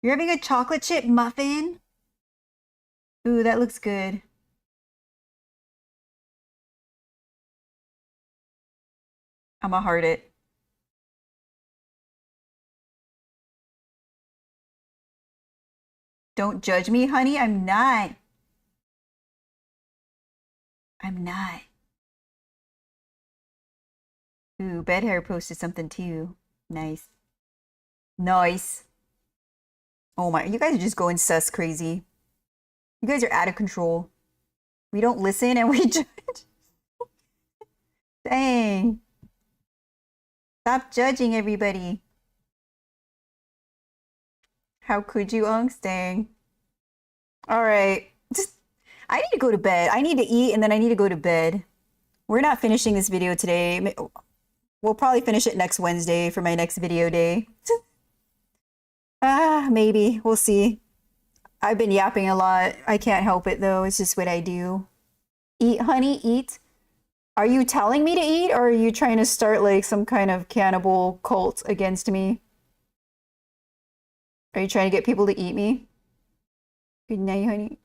You're having a chocolate chip muffin? Ooh, that looks good. I'ma heart it. Don't judge me, honey. I'm not. I'm not. Ooh, Bed Hair posted something too. Nice. Nice. Oh my, you guys are just going sus crazy. You guys are out of control. We don't listen and we judge. Dang. Stop judging everybody. How could you, Unks? Dang. All right. I need to go to bed. I need to eat and then I need to go to bed. We're not finishing this video today. We'll probably finish it next Wednesday for my next video day. Maybe. We'll see. I've been yapping a lot. I can't help it though. It's just what I do. Eat, honey, eat. Are you telling me to eat or are you trying to start like some kind of cannibal cult against me? Are you trying to get people to eat me? Good night, honey.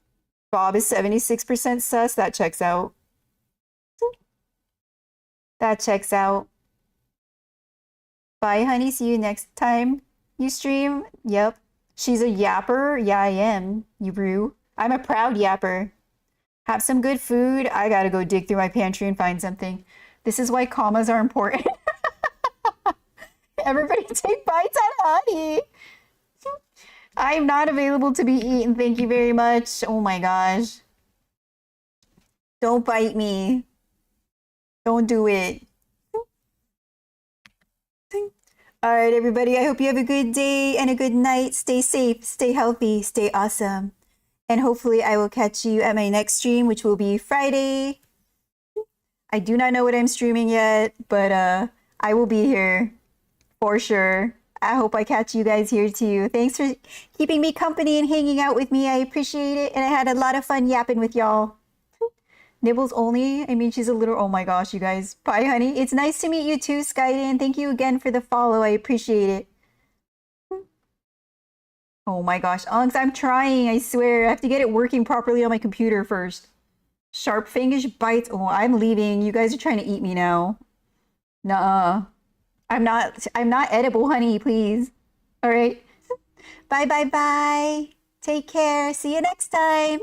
Bob is 76% sus. That checks out. That checks out. Bye, honey. See you next time you stream. Yep. She's a yapper. Yeah, I am. You brew. I'm a proud yapper. Have some good food. I gotta go dig through my pantry and find something. This is why commas are important. Everybody take bites at honey. I'm not available to be eaten. Thank you very much. Oh my gosh. Don't bite me. Don't do it. All right, everybody. I hope you have a good day and a good night. Stay safe, stay healthy, stay awesome. And hopefully I will catch you at my next stream, which will be Friday. I do not know what I'm streaming yet, but I will be here for sure. I hope I catch you guys here too. Thanks for keeping me company and hanging out with me. I appreciate it. And I had a lot of fun yapping with y'all. Nibbles only. I mean, she's a little... Oh my gosh, you guys. Bye, honey. It's nice to meet you too, Skyden. Thank you again for the follow. I appreciate it. Oh my gosh. Unks, I'm trying. I swear. I have to get it working properly on my computer first. Sharp fingish bites. Oh, I'm leaving. You guys are trying to eat me now. Nuh-uh. I'm not edible, honey, please. All right. Bye, bye, bye. Take care. See you next time.